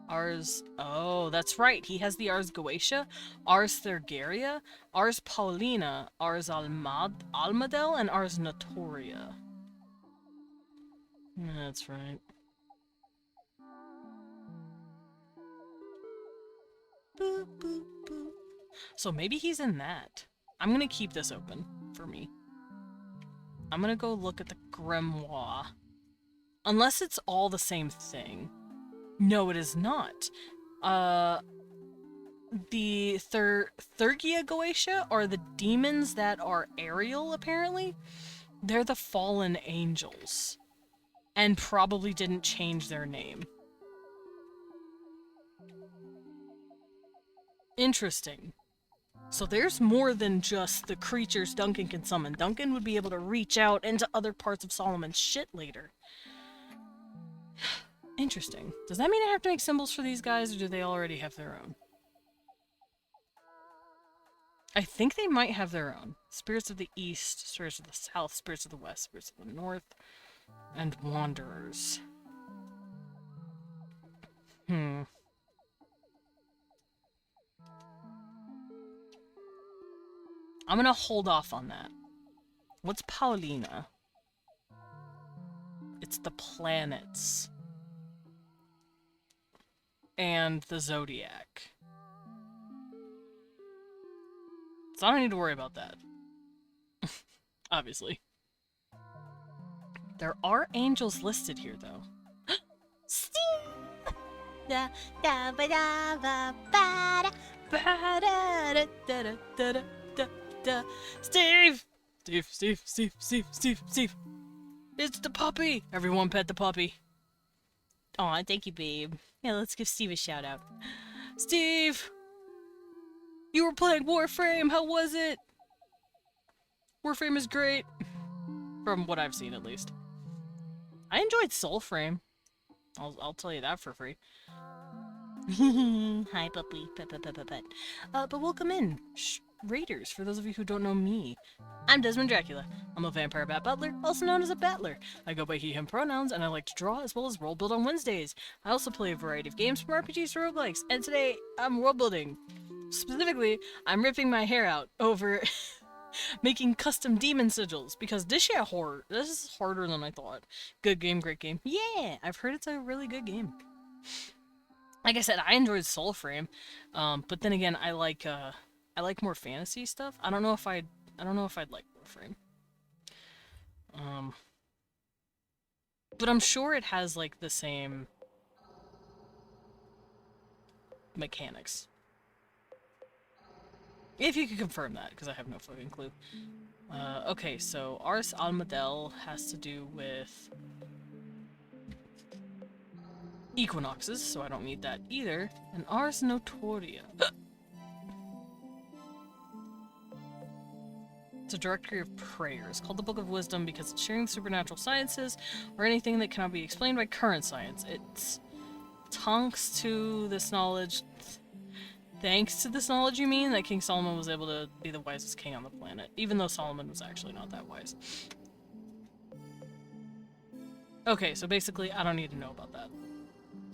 Ars... oh, that's right. He has the Ars Goetia, Ars Thergeria, Ars Paulina, Ars Almadel, and Ars Notoria. That's right. Boop, boop, boop. So maybe he's in that. I'm gonna keep this open for me. I'm gonna go look at the grimoire. Unless it's all the same thing. No, it is not. The Thergia Goetia are the demons that are aerial, apparently. They're the fallen angels. And probably didn't change their name. Interesting. So there's more than just the creatures Duncan can summon. Duncan would be able to reach out into other parts of Solomon's shit later. Interesting. Does that mean I have to make symbols for these guys, or do they already have their own? I think they might have their own. Spirits of the East, Spirits of the South, Spirits of the West, Spirits of the North, and Wanderers. I'm gonna hold off on that. What's Paulina? It's the planets. And the Zodiac. So I don't need to worry about that. Obviously. There are angels listed here, though. Steve! Da, da, ba, da, ba, ba, da. Steve! Steve! It's the puppy! Everyone pet the puppy. Aw, thank you, babe. Yeah, let's give Steve a shout out. Steve! You were playing Warframe, how was it? Warframe is great. From what I've seen, at least. I enjoyed Soulframe. I'll tell you that for free. Hi, puppy. But welcome in, Raiders, for those of you who don't know me. I'm Desmond Dracula. I'm a vampire bat butler, also known as a battler. I go by he, him pronouns, and I like to draw as well as role build on Wednesdays. I also play a variety of games from RPGs to roguelikes, and today I'm world building. Specifically, I'm ripping my hair out over making custom demon sigils, because this is harder than I thought. Good game, great game. Yeah, I've heard it's a really good game. Like I said, I enjoyed Soulframe, but then again, I like more fantasy stuff. I don't know if I'd like Warframe. But I'm sure it has like the same mechanics. If you could confirm that, because I have no fucking clue. Okay, so Ars Almadel has to do with equinoxes, so I don't need that either. And Ars Notoria. It's a directory of prayers, called the Book of Wisdom because it's sharing supernatural sciences or anything that cannot be explained by current science. It's thanks to this knowledge, you mean, that King Solomon was able to be the wisest king on the planet, even though Solomon was actually not that wise. Okay, so basically, I don't need to know about that.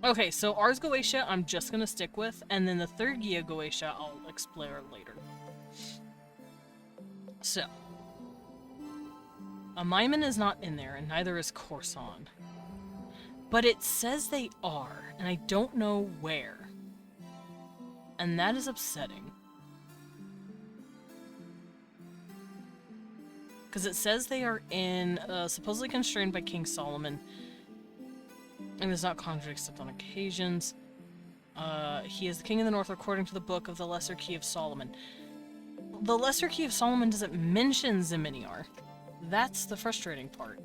Okay, so Ars Goetia I'm just gonna stick with, and then the third Gia Goetia I'll explore later. So, Amaiman is not in there, and neither is Corson. But it says they are, and I don't know where. And that is upsetting. Because it says they are in, supposedly constrained by King Solomon, and is not conjured except on occasions. He is the king of the north according to the book of the Lesser Key of Solomon. The Lesser Key of Solomon doesn't mention Ziminiar. That's the frustrating part.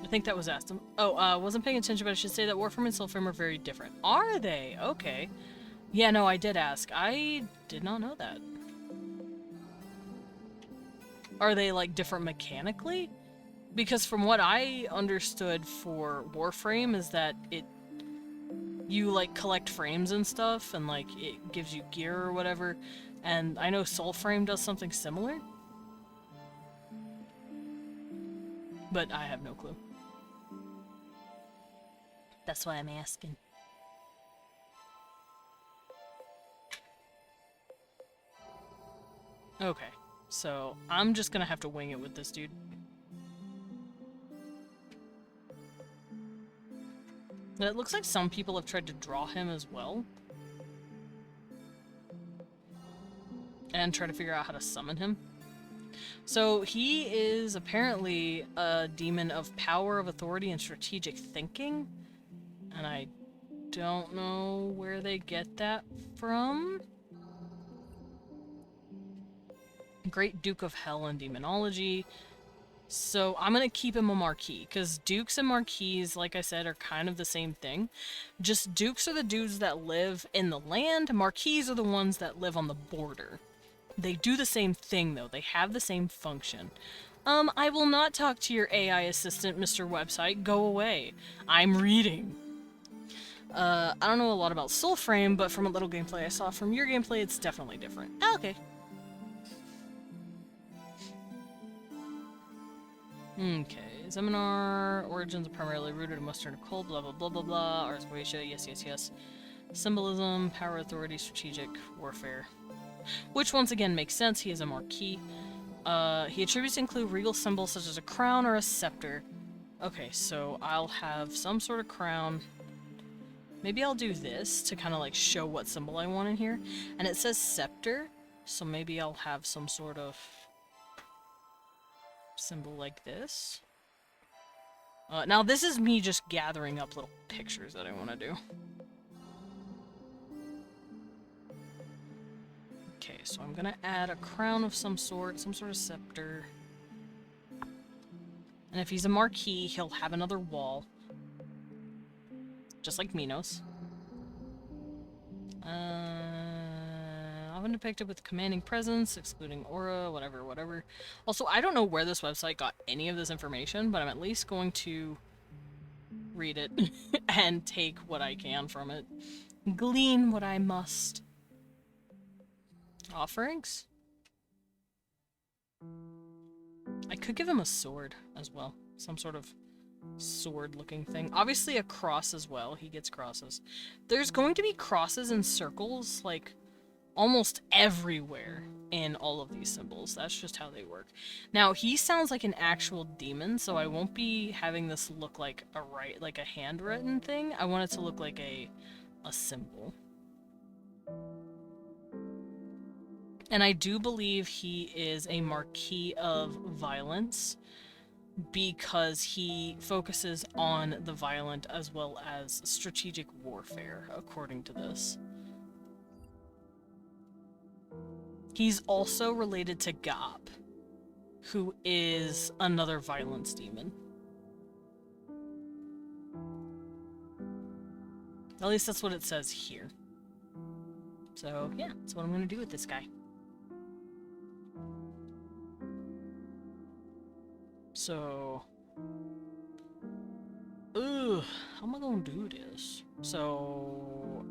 I think that was asked him. Oh, wasn't paying attention, but I should say that Warframe and Soulframe are very different. Are they? Okay. Yeah, no, I did ask. I did not know that. Are they, like, different mechanically? Because from what I understood for Warframe is that you, like, collect frames and stuff, and, like, it gives you gear or whatever, and I know Soulframe does something similar. But I have no clue. That's why I'm asking. Okay, so I'm just gonna have to wing it with this dude. And it looks like some people have tried to draw him as well. And try to figure out how to summon him. So he is apparently a demon of power, of authority, and strategic thinking. And I don't know where they get that from. Great Duke of Hell in Demonology. So I'm gonna keep him a Marquis, because Dukes and Marquis, like I said, are kind of the same thing. Just Dukes are the dudes that live in the land, Marquis are the ones that live on the border. They do the same thing, though. They have the same function. I will not talk to your AI assistant, Mr. Website. Go away. I'm reading. I don't know a lot about Soulframe, but from a little gameplay I saw from your gameplay, it's definitely different. Oh, okay. Okay, Zeminar, origins are primarily rooted in Western occult, blah blah blah blah blah, Ars Goetia, yes yes yes. Symbolism, power, authority, strategic, warfare. Which once again makes sense, he is a Marquis. He attributes include regal symbols such as a crown or a scepter. Okay, so I'll have some sort of crown. Maybe I'll do this to kind of like show what symbol I want in here. And it says scepter, so maybe I'll have some sort of symbol like this. Now this is me just gathering up little pictures that I want to do. Okay, so I'm gonna add a crown of some sort of scepter. And if he's a Marquis, he'll have another wall. Just like Minos. Often depicted with commanding presence, excluding aura, whatever. Also, I don't know where this website got any of this information, but I'm at least going to read it and take what I can from it. Glean what I must. Offerings? I could give him a sword as well. Some sort of sword-looking thing. Obviously a cross as well. He gets crosses. There's going to be crosses and circles, like, almost everywhere in all of these symbols. That's just how they work. Now, he sounds like an actual demon, so I won't be having this look like a handwritten thing. I want it to look like a symbol. And I do believe he is a Marquis of Violence because he focuses on the violent as well as strategic warfare, according to this. He's also related to Gop, who is another violence demon. At least that's what it says here. So, yeah, that's what I'm gonna do with this guy. So... Ugh, how am I gonna do this? So...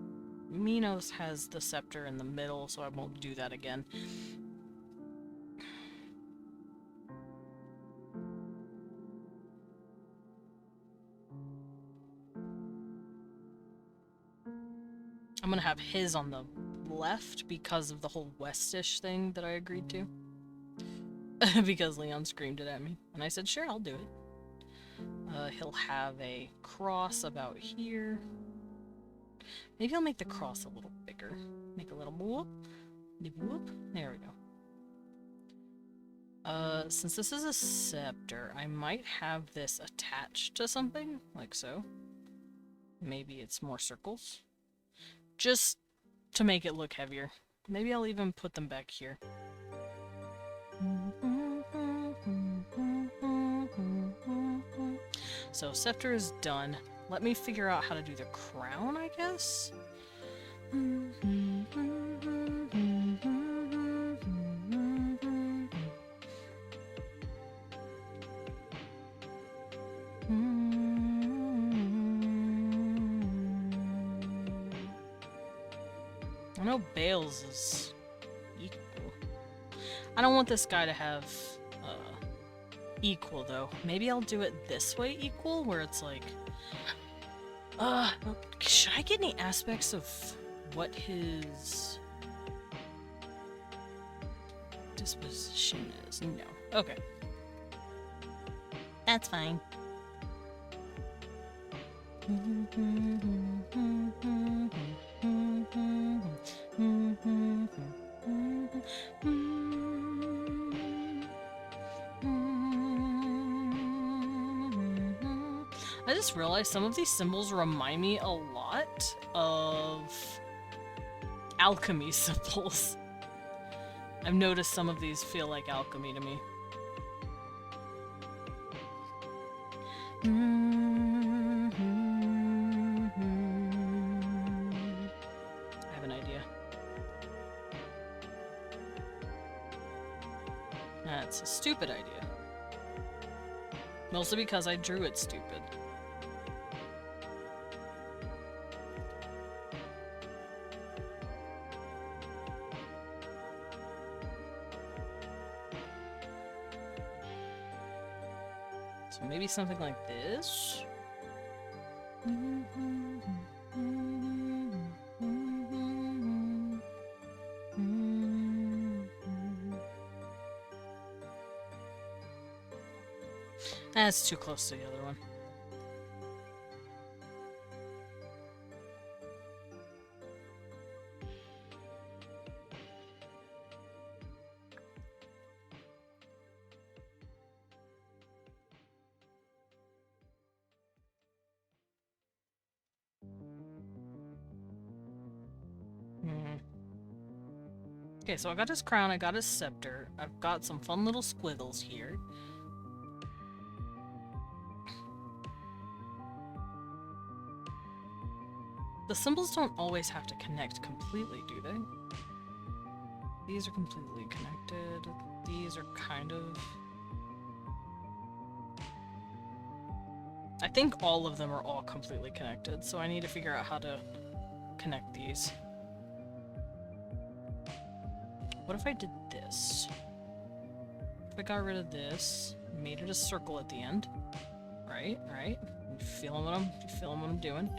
Minos has the scepter in the middle, so I won't do that again. I'm gonna have his on the left because of the whole westish thing that I agreed to. Because Leon screamed it at me. And I said, sure, I'll do it. He'll have a cross about here. Maybe I'll make the cross a little bigger. Make a little whoop. Whoop. There we go. Since this is a scepter, I might have this attached to something, like so. Maybe it's more circles. Just to make it look heavier. Maybe I'll even put them back here. So, scepter is done. Let me figure out how to do the crown, I guess? I know Bales is equal. I don't want this guy to have equal, though. Maybe I'll do it this way equal, where it's like... should I get any aspects of what his disposition is? No. Okay. That's fine. I just realized some of these symbols remind me a lot of alchemy symbols. I've noticed some of these feel like alchemy to me. I have an idea. That's a stupid idea. Mostly because I drew it stupid. Maybe something like this? That's too close to the other one. Okay, so I got his crown, I got his scepter, I've got some fun little squiggles here. The symbols don't always have to connect completely, do they? These are completely connected. These are kind of... I think all of them are all completely connected, so I need to figure out how to connect these. What if I did this? If I got rid of this, made it a circle at the end. Right? You feeling what I'm doing?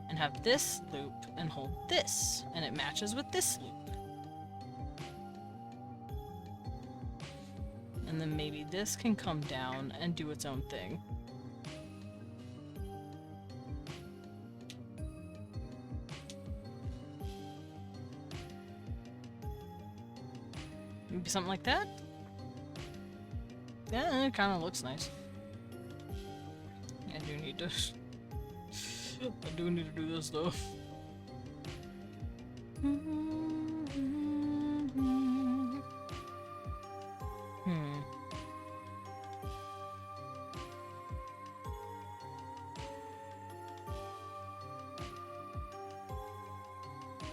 And have this loop and hold this, and it matches with this loop. And then maybe this can come down and do its own thing. Maybe something like that? Yeah, it kind of looks nice. I do need to... I do need to do this, though.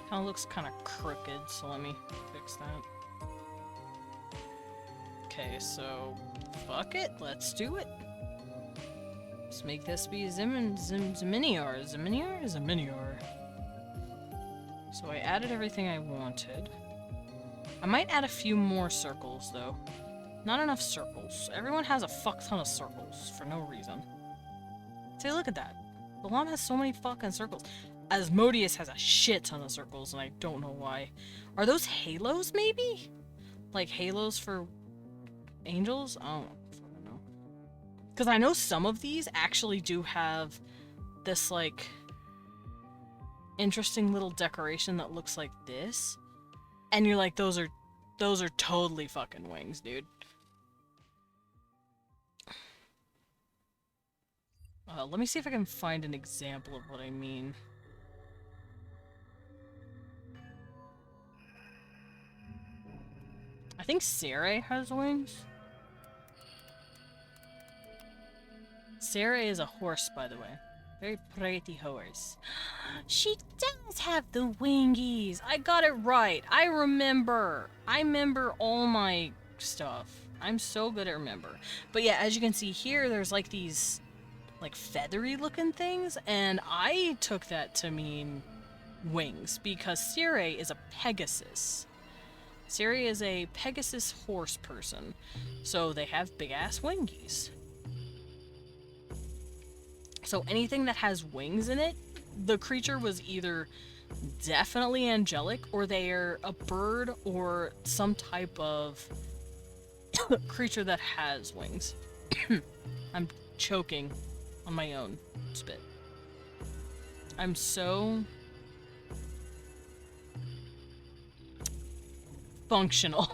Kinda looks kinda crooked, so let me fix that. Okay, so fuck it, let's do it. Let's make this be Ziminiar. So I added everything I wanted. I might add a few more circles, though. Not enough circles. Everyone has a fuck ton of circles for no reason. See, look at that. The llama has so many fucking circles. Asmodeus has a shit ton of circles, and I don't know why. Are those halos, maybe? Like halos for angels? I don't fucking know. Because I know some of these actually do have this, like, interesting little decoration that looks like this. And you're like, those are totally fucking wings, dude. Let me see if I can find an example of what I mean. I think Sarai has wings. Sarai is a horse, by the way. Very pretty horse. She does have the wingies. I got it right. I remember all my stuff. I'm so good at remember. But yeah, as you can see here, there's like these like feathery looking things, and I took that to mean wings because Sarai is a Pegasus. Sarai is a Pegasus horse person, so they have big ass wingies. So anything that has wings in it, the creature was either definitely angelic, or they're a bird or some type of creature that has wings. I'm choking on my own spit. I'm so functional.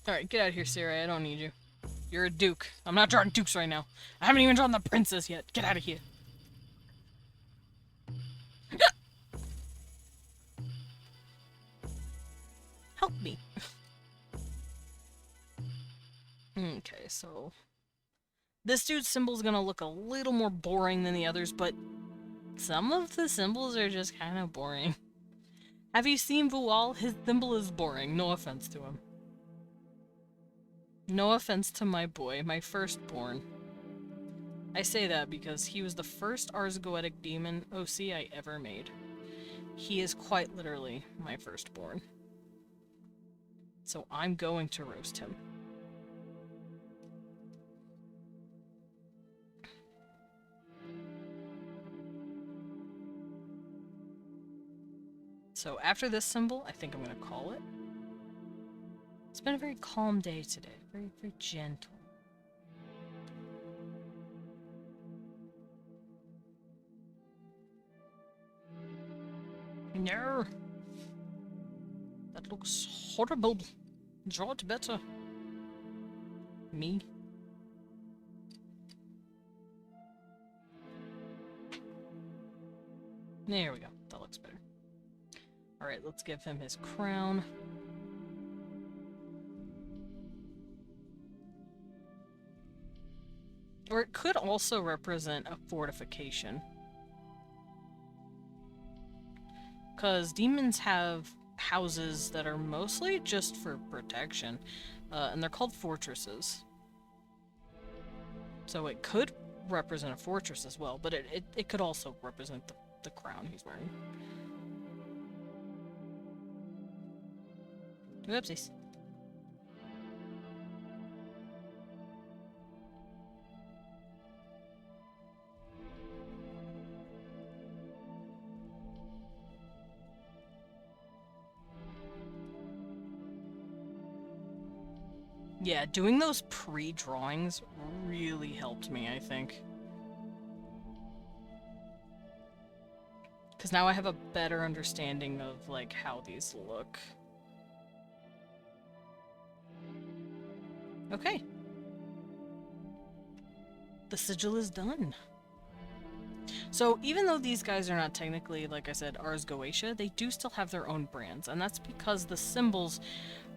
Alright, get out of here, Sarai. I don't need you. You're a duke. I'm not drawing dukes right now. I haven't even drawn the princess yet. Get out of here. Help me. Okay, so... this dude's symbol's gonna look a little more boring than the others, but some of the symbols are just kind of boring. Have you seen Vual? His symbol is boring. No offense to him. No offense to my boy, my firstborn. I say that because he was the first Ars Goetic demon OC I ever made. He is quite literally my firstborn. So I'm going to roast him. So after this symbol, I think I'm going to call it. It's been a very calm day today. Very, very gentle. No. That looks horrible. Draw it better. Me? There we go. That looks better. Alright, let's give him his crown. Or it could also represent a fortification. Because demons have houses that are mostly just for protection, and they're called fortresses. So it could represent a fortress as well, but it could also represent the crown he's wearing. Whoopsies. Yeah, doing those pre-drawings really helped me, I think. Because now I have a better understanding of, like, how these look. Okay. The sigil is done. So, even though these guys are not technically, like I said, Ars Goetia, they do still have their own brands, and that's because the symbols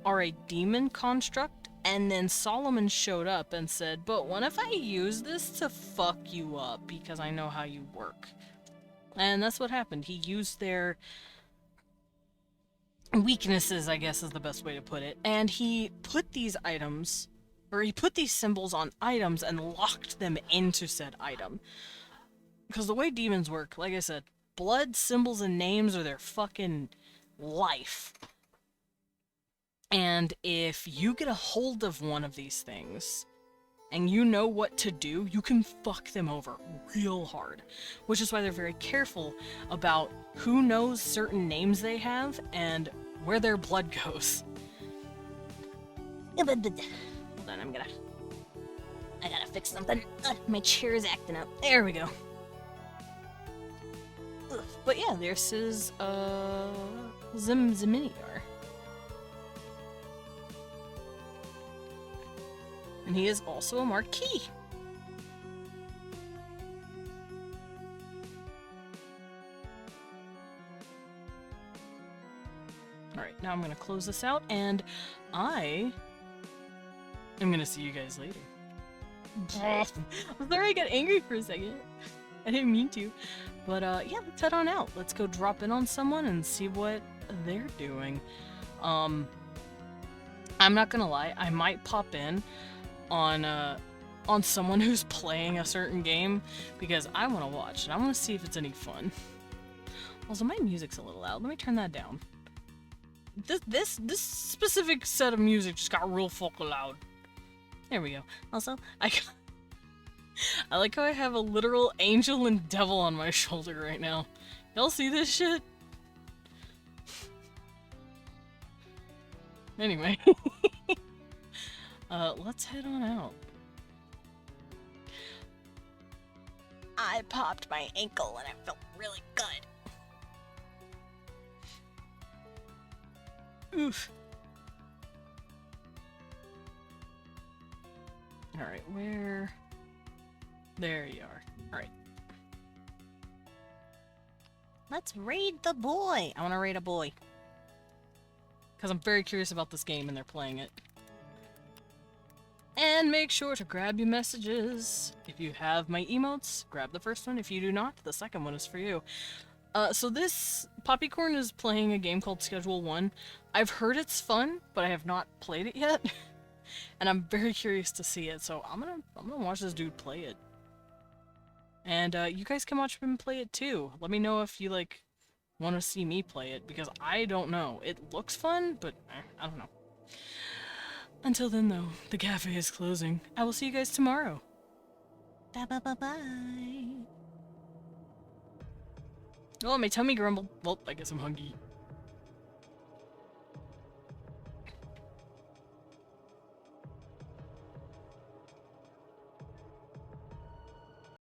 are a demon construct, and then Solomon showed up and said, but what if I use this to fuck you up, because I know how you work? And that's what happened. He used their weaknesses, I guess is the best way to put it, and he put these items, or he put these symbols on items and locked them into said item. Because the way demons work, like I said, blood, symbols, and names are their fucking life. And if you get a hold of one of these things, and you know what to do, you can fuck them over real hard. Which is why they're very careful about who knows certain names they have, and where their blood goes. Hold on, I gotta fix something. My chair is acting up. There we go. But yeah, this is, Ziminiar. And he is also a marquis. Alright, now I'm gonna close this out, and I am gonna see you guys later. I'm sorry I got angry for a second. I didn't mean to. But yeah, let's head on out. Let's go drop in on someone and see what they're doing. I'm not gonna lie, I might pop in on someone who's playing a certain game because I want to watch and I want to see if it's any fun. Also, my music's a little loud. Let me turn that down. This specific set of music just got real fucking loud. There we go. Also, I like how I have a literal angel and devil on my shoulder right now. Y'all see this shit? Anyway. Let's head on out. I popped my ankle and it felt really good. Oof. Alright, where... There you are. Alright. Let's raid the boy. I want to raid a boy. Because I'm very curious about this game and they're playing it. And make sure to grab your messages. If you have my emotes, grab the first one. If you do not, the second one is for you. So this Poppycorn is playing a game called Schedule 1. I've heard it's fun, but I have not played it yet. And I'm very curious to see it, so I'm gonna watch this dude play it. And you guys can watch him play it too. Let me know if you like want to see me play it, because I don't know. It looks fun, but I don't know. Until then, though, the cafe is closing. I will see you guys tomorrow. Bye bye bye bye. Oh, my tummy grumbled. Well, I guess I'm hungry.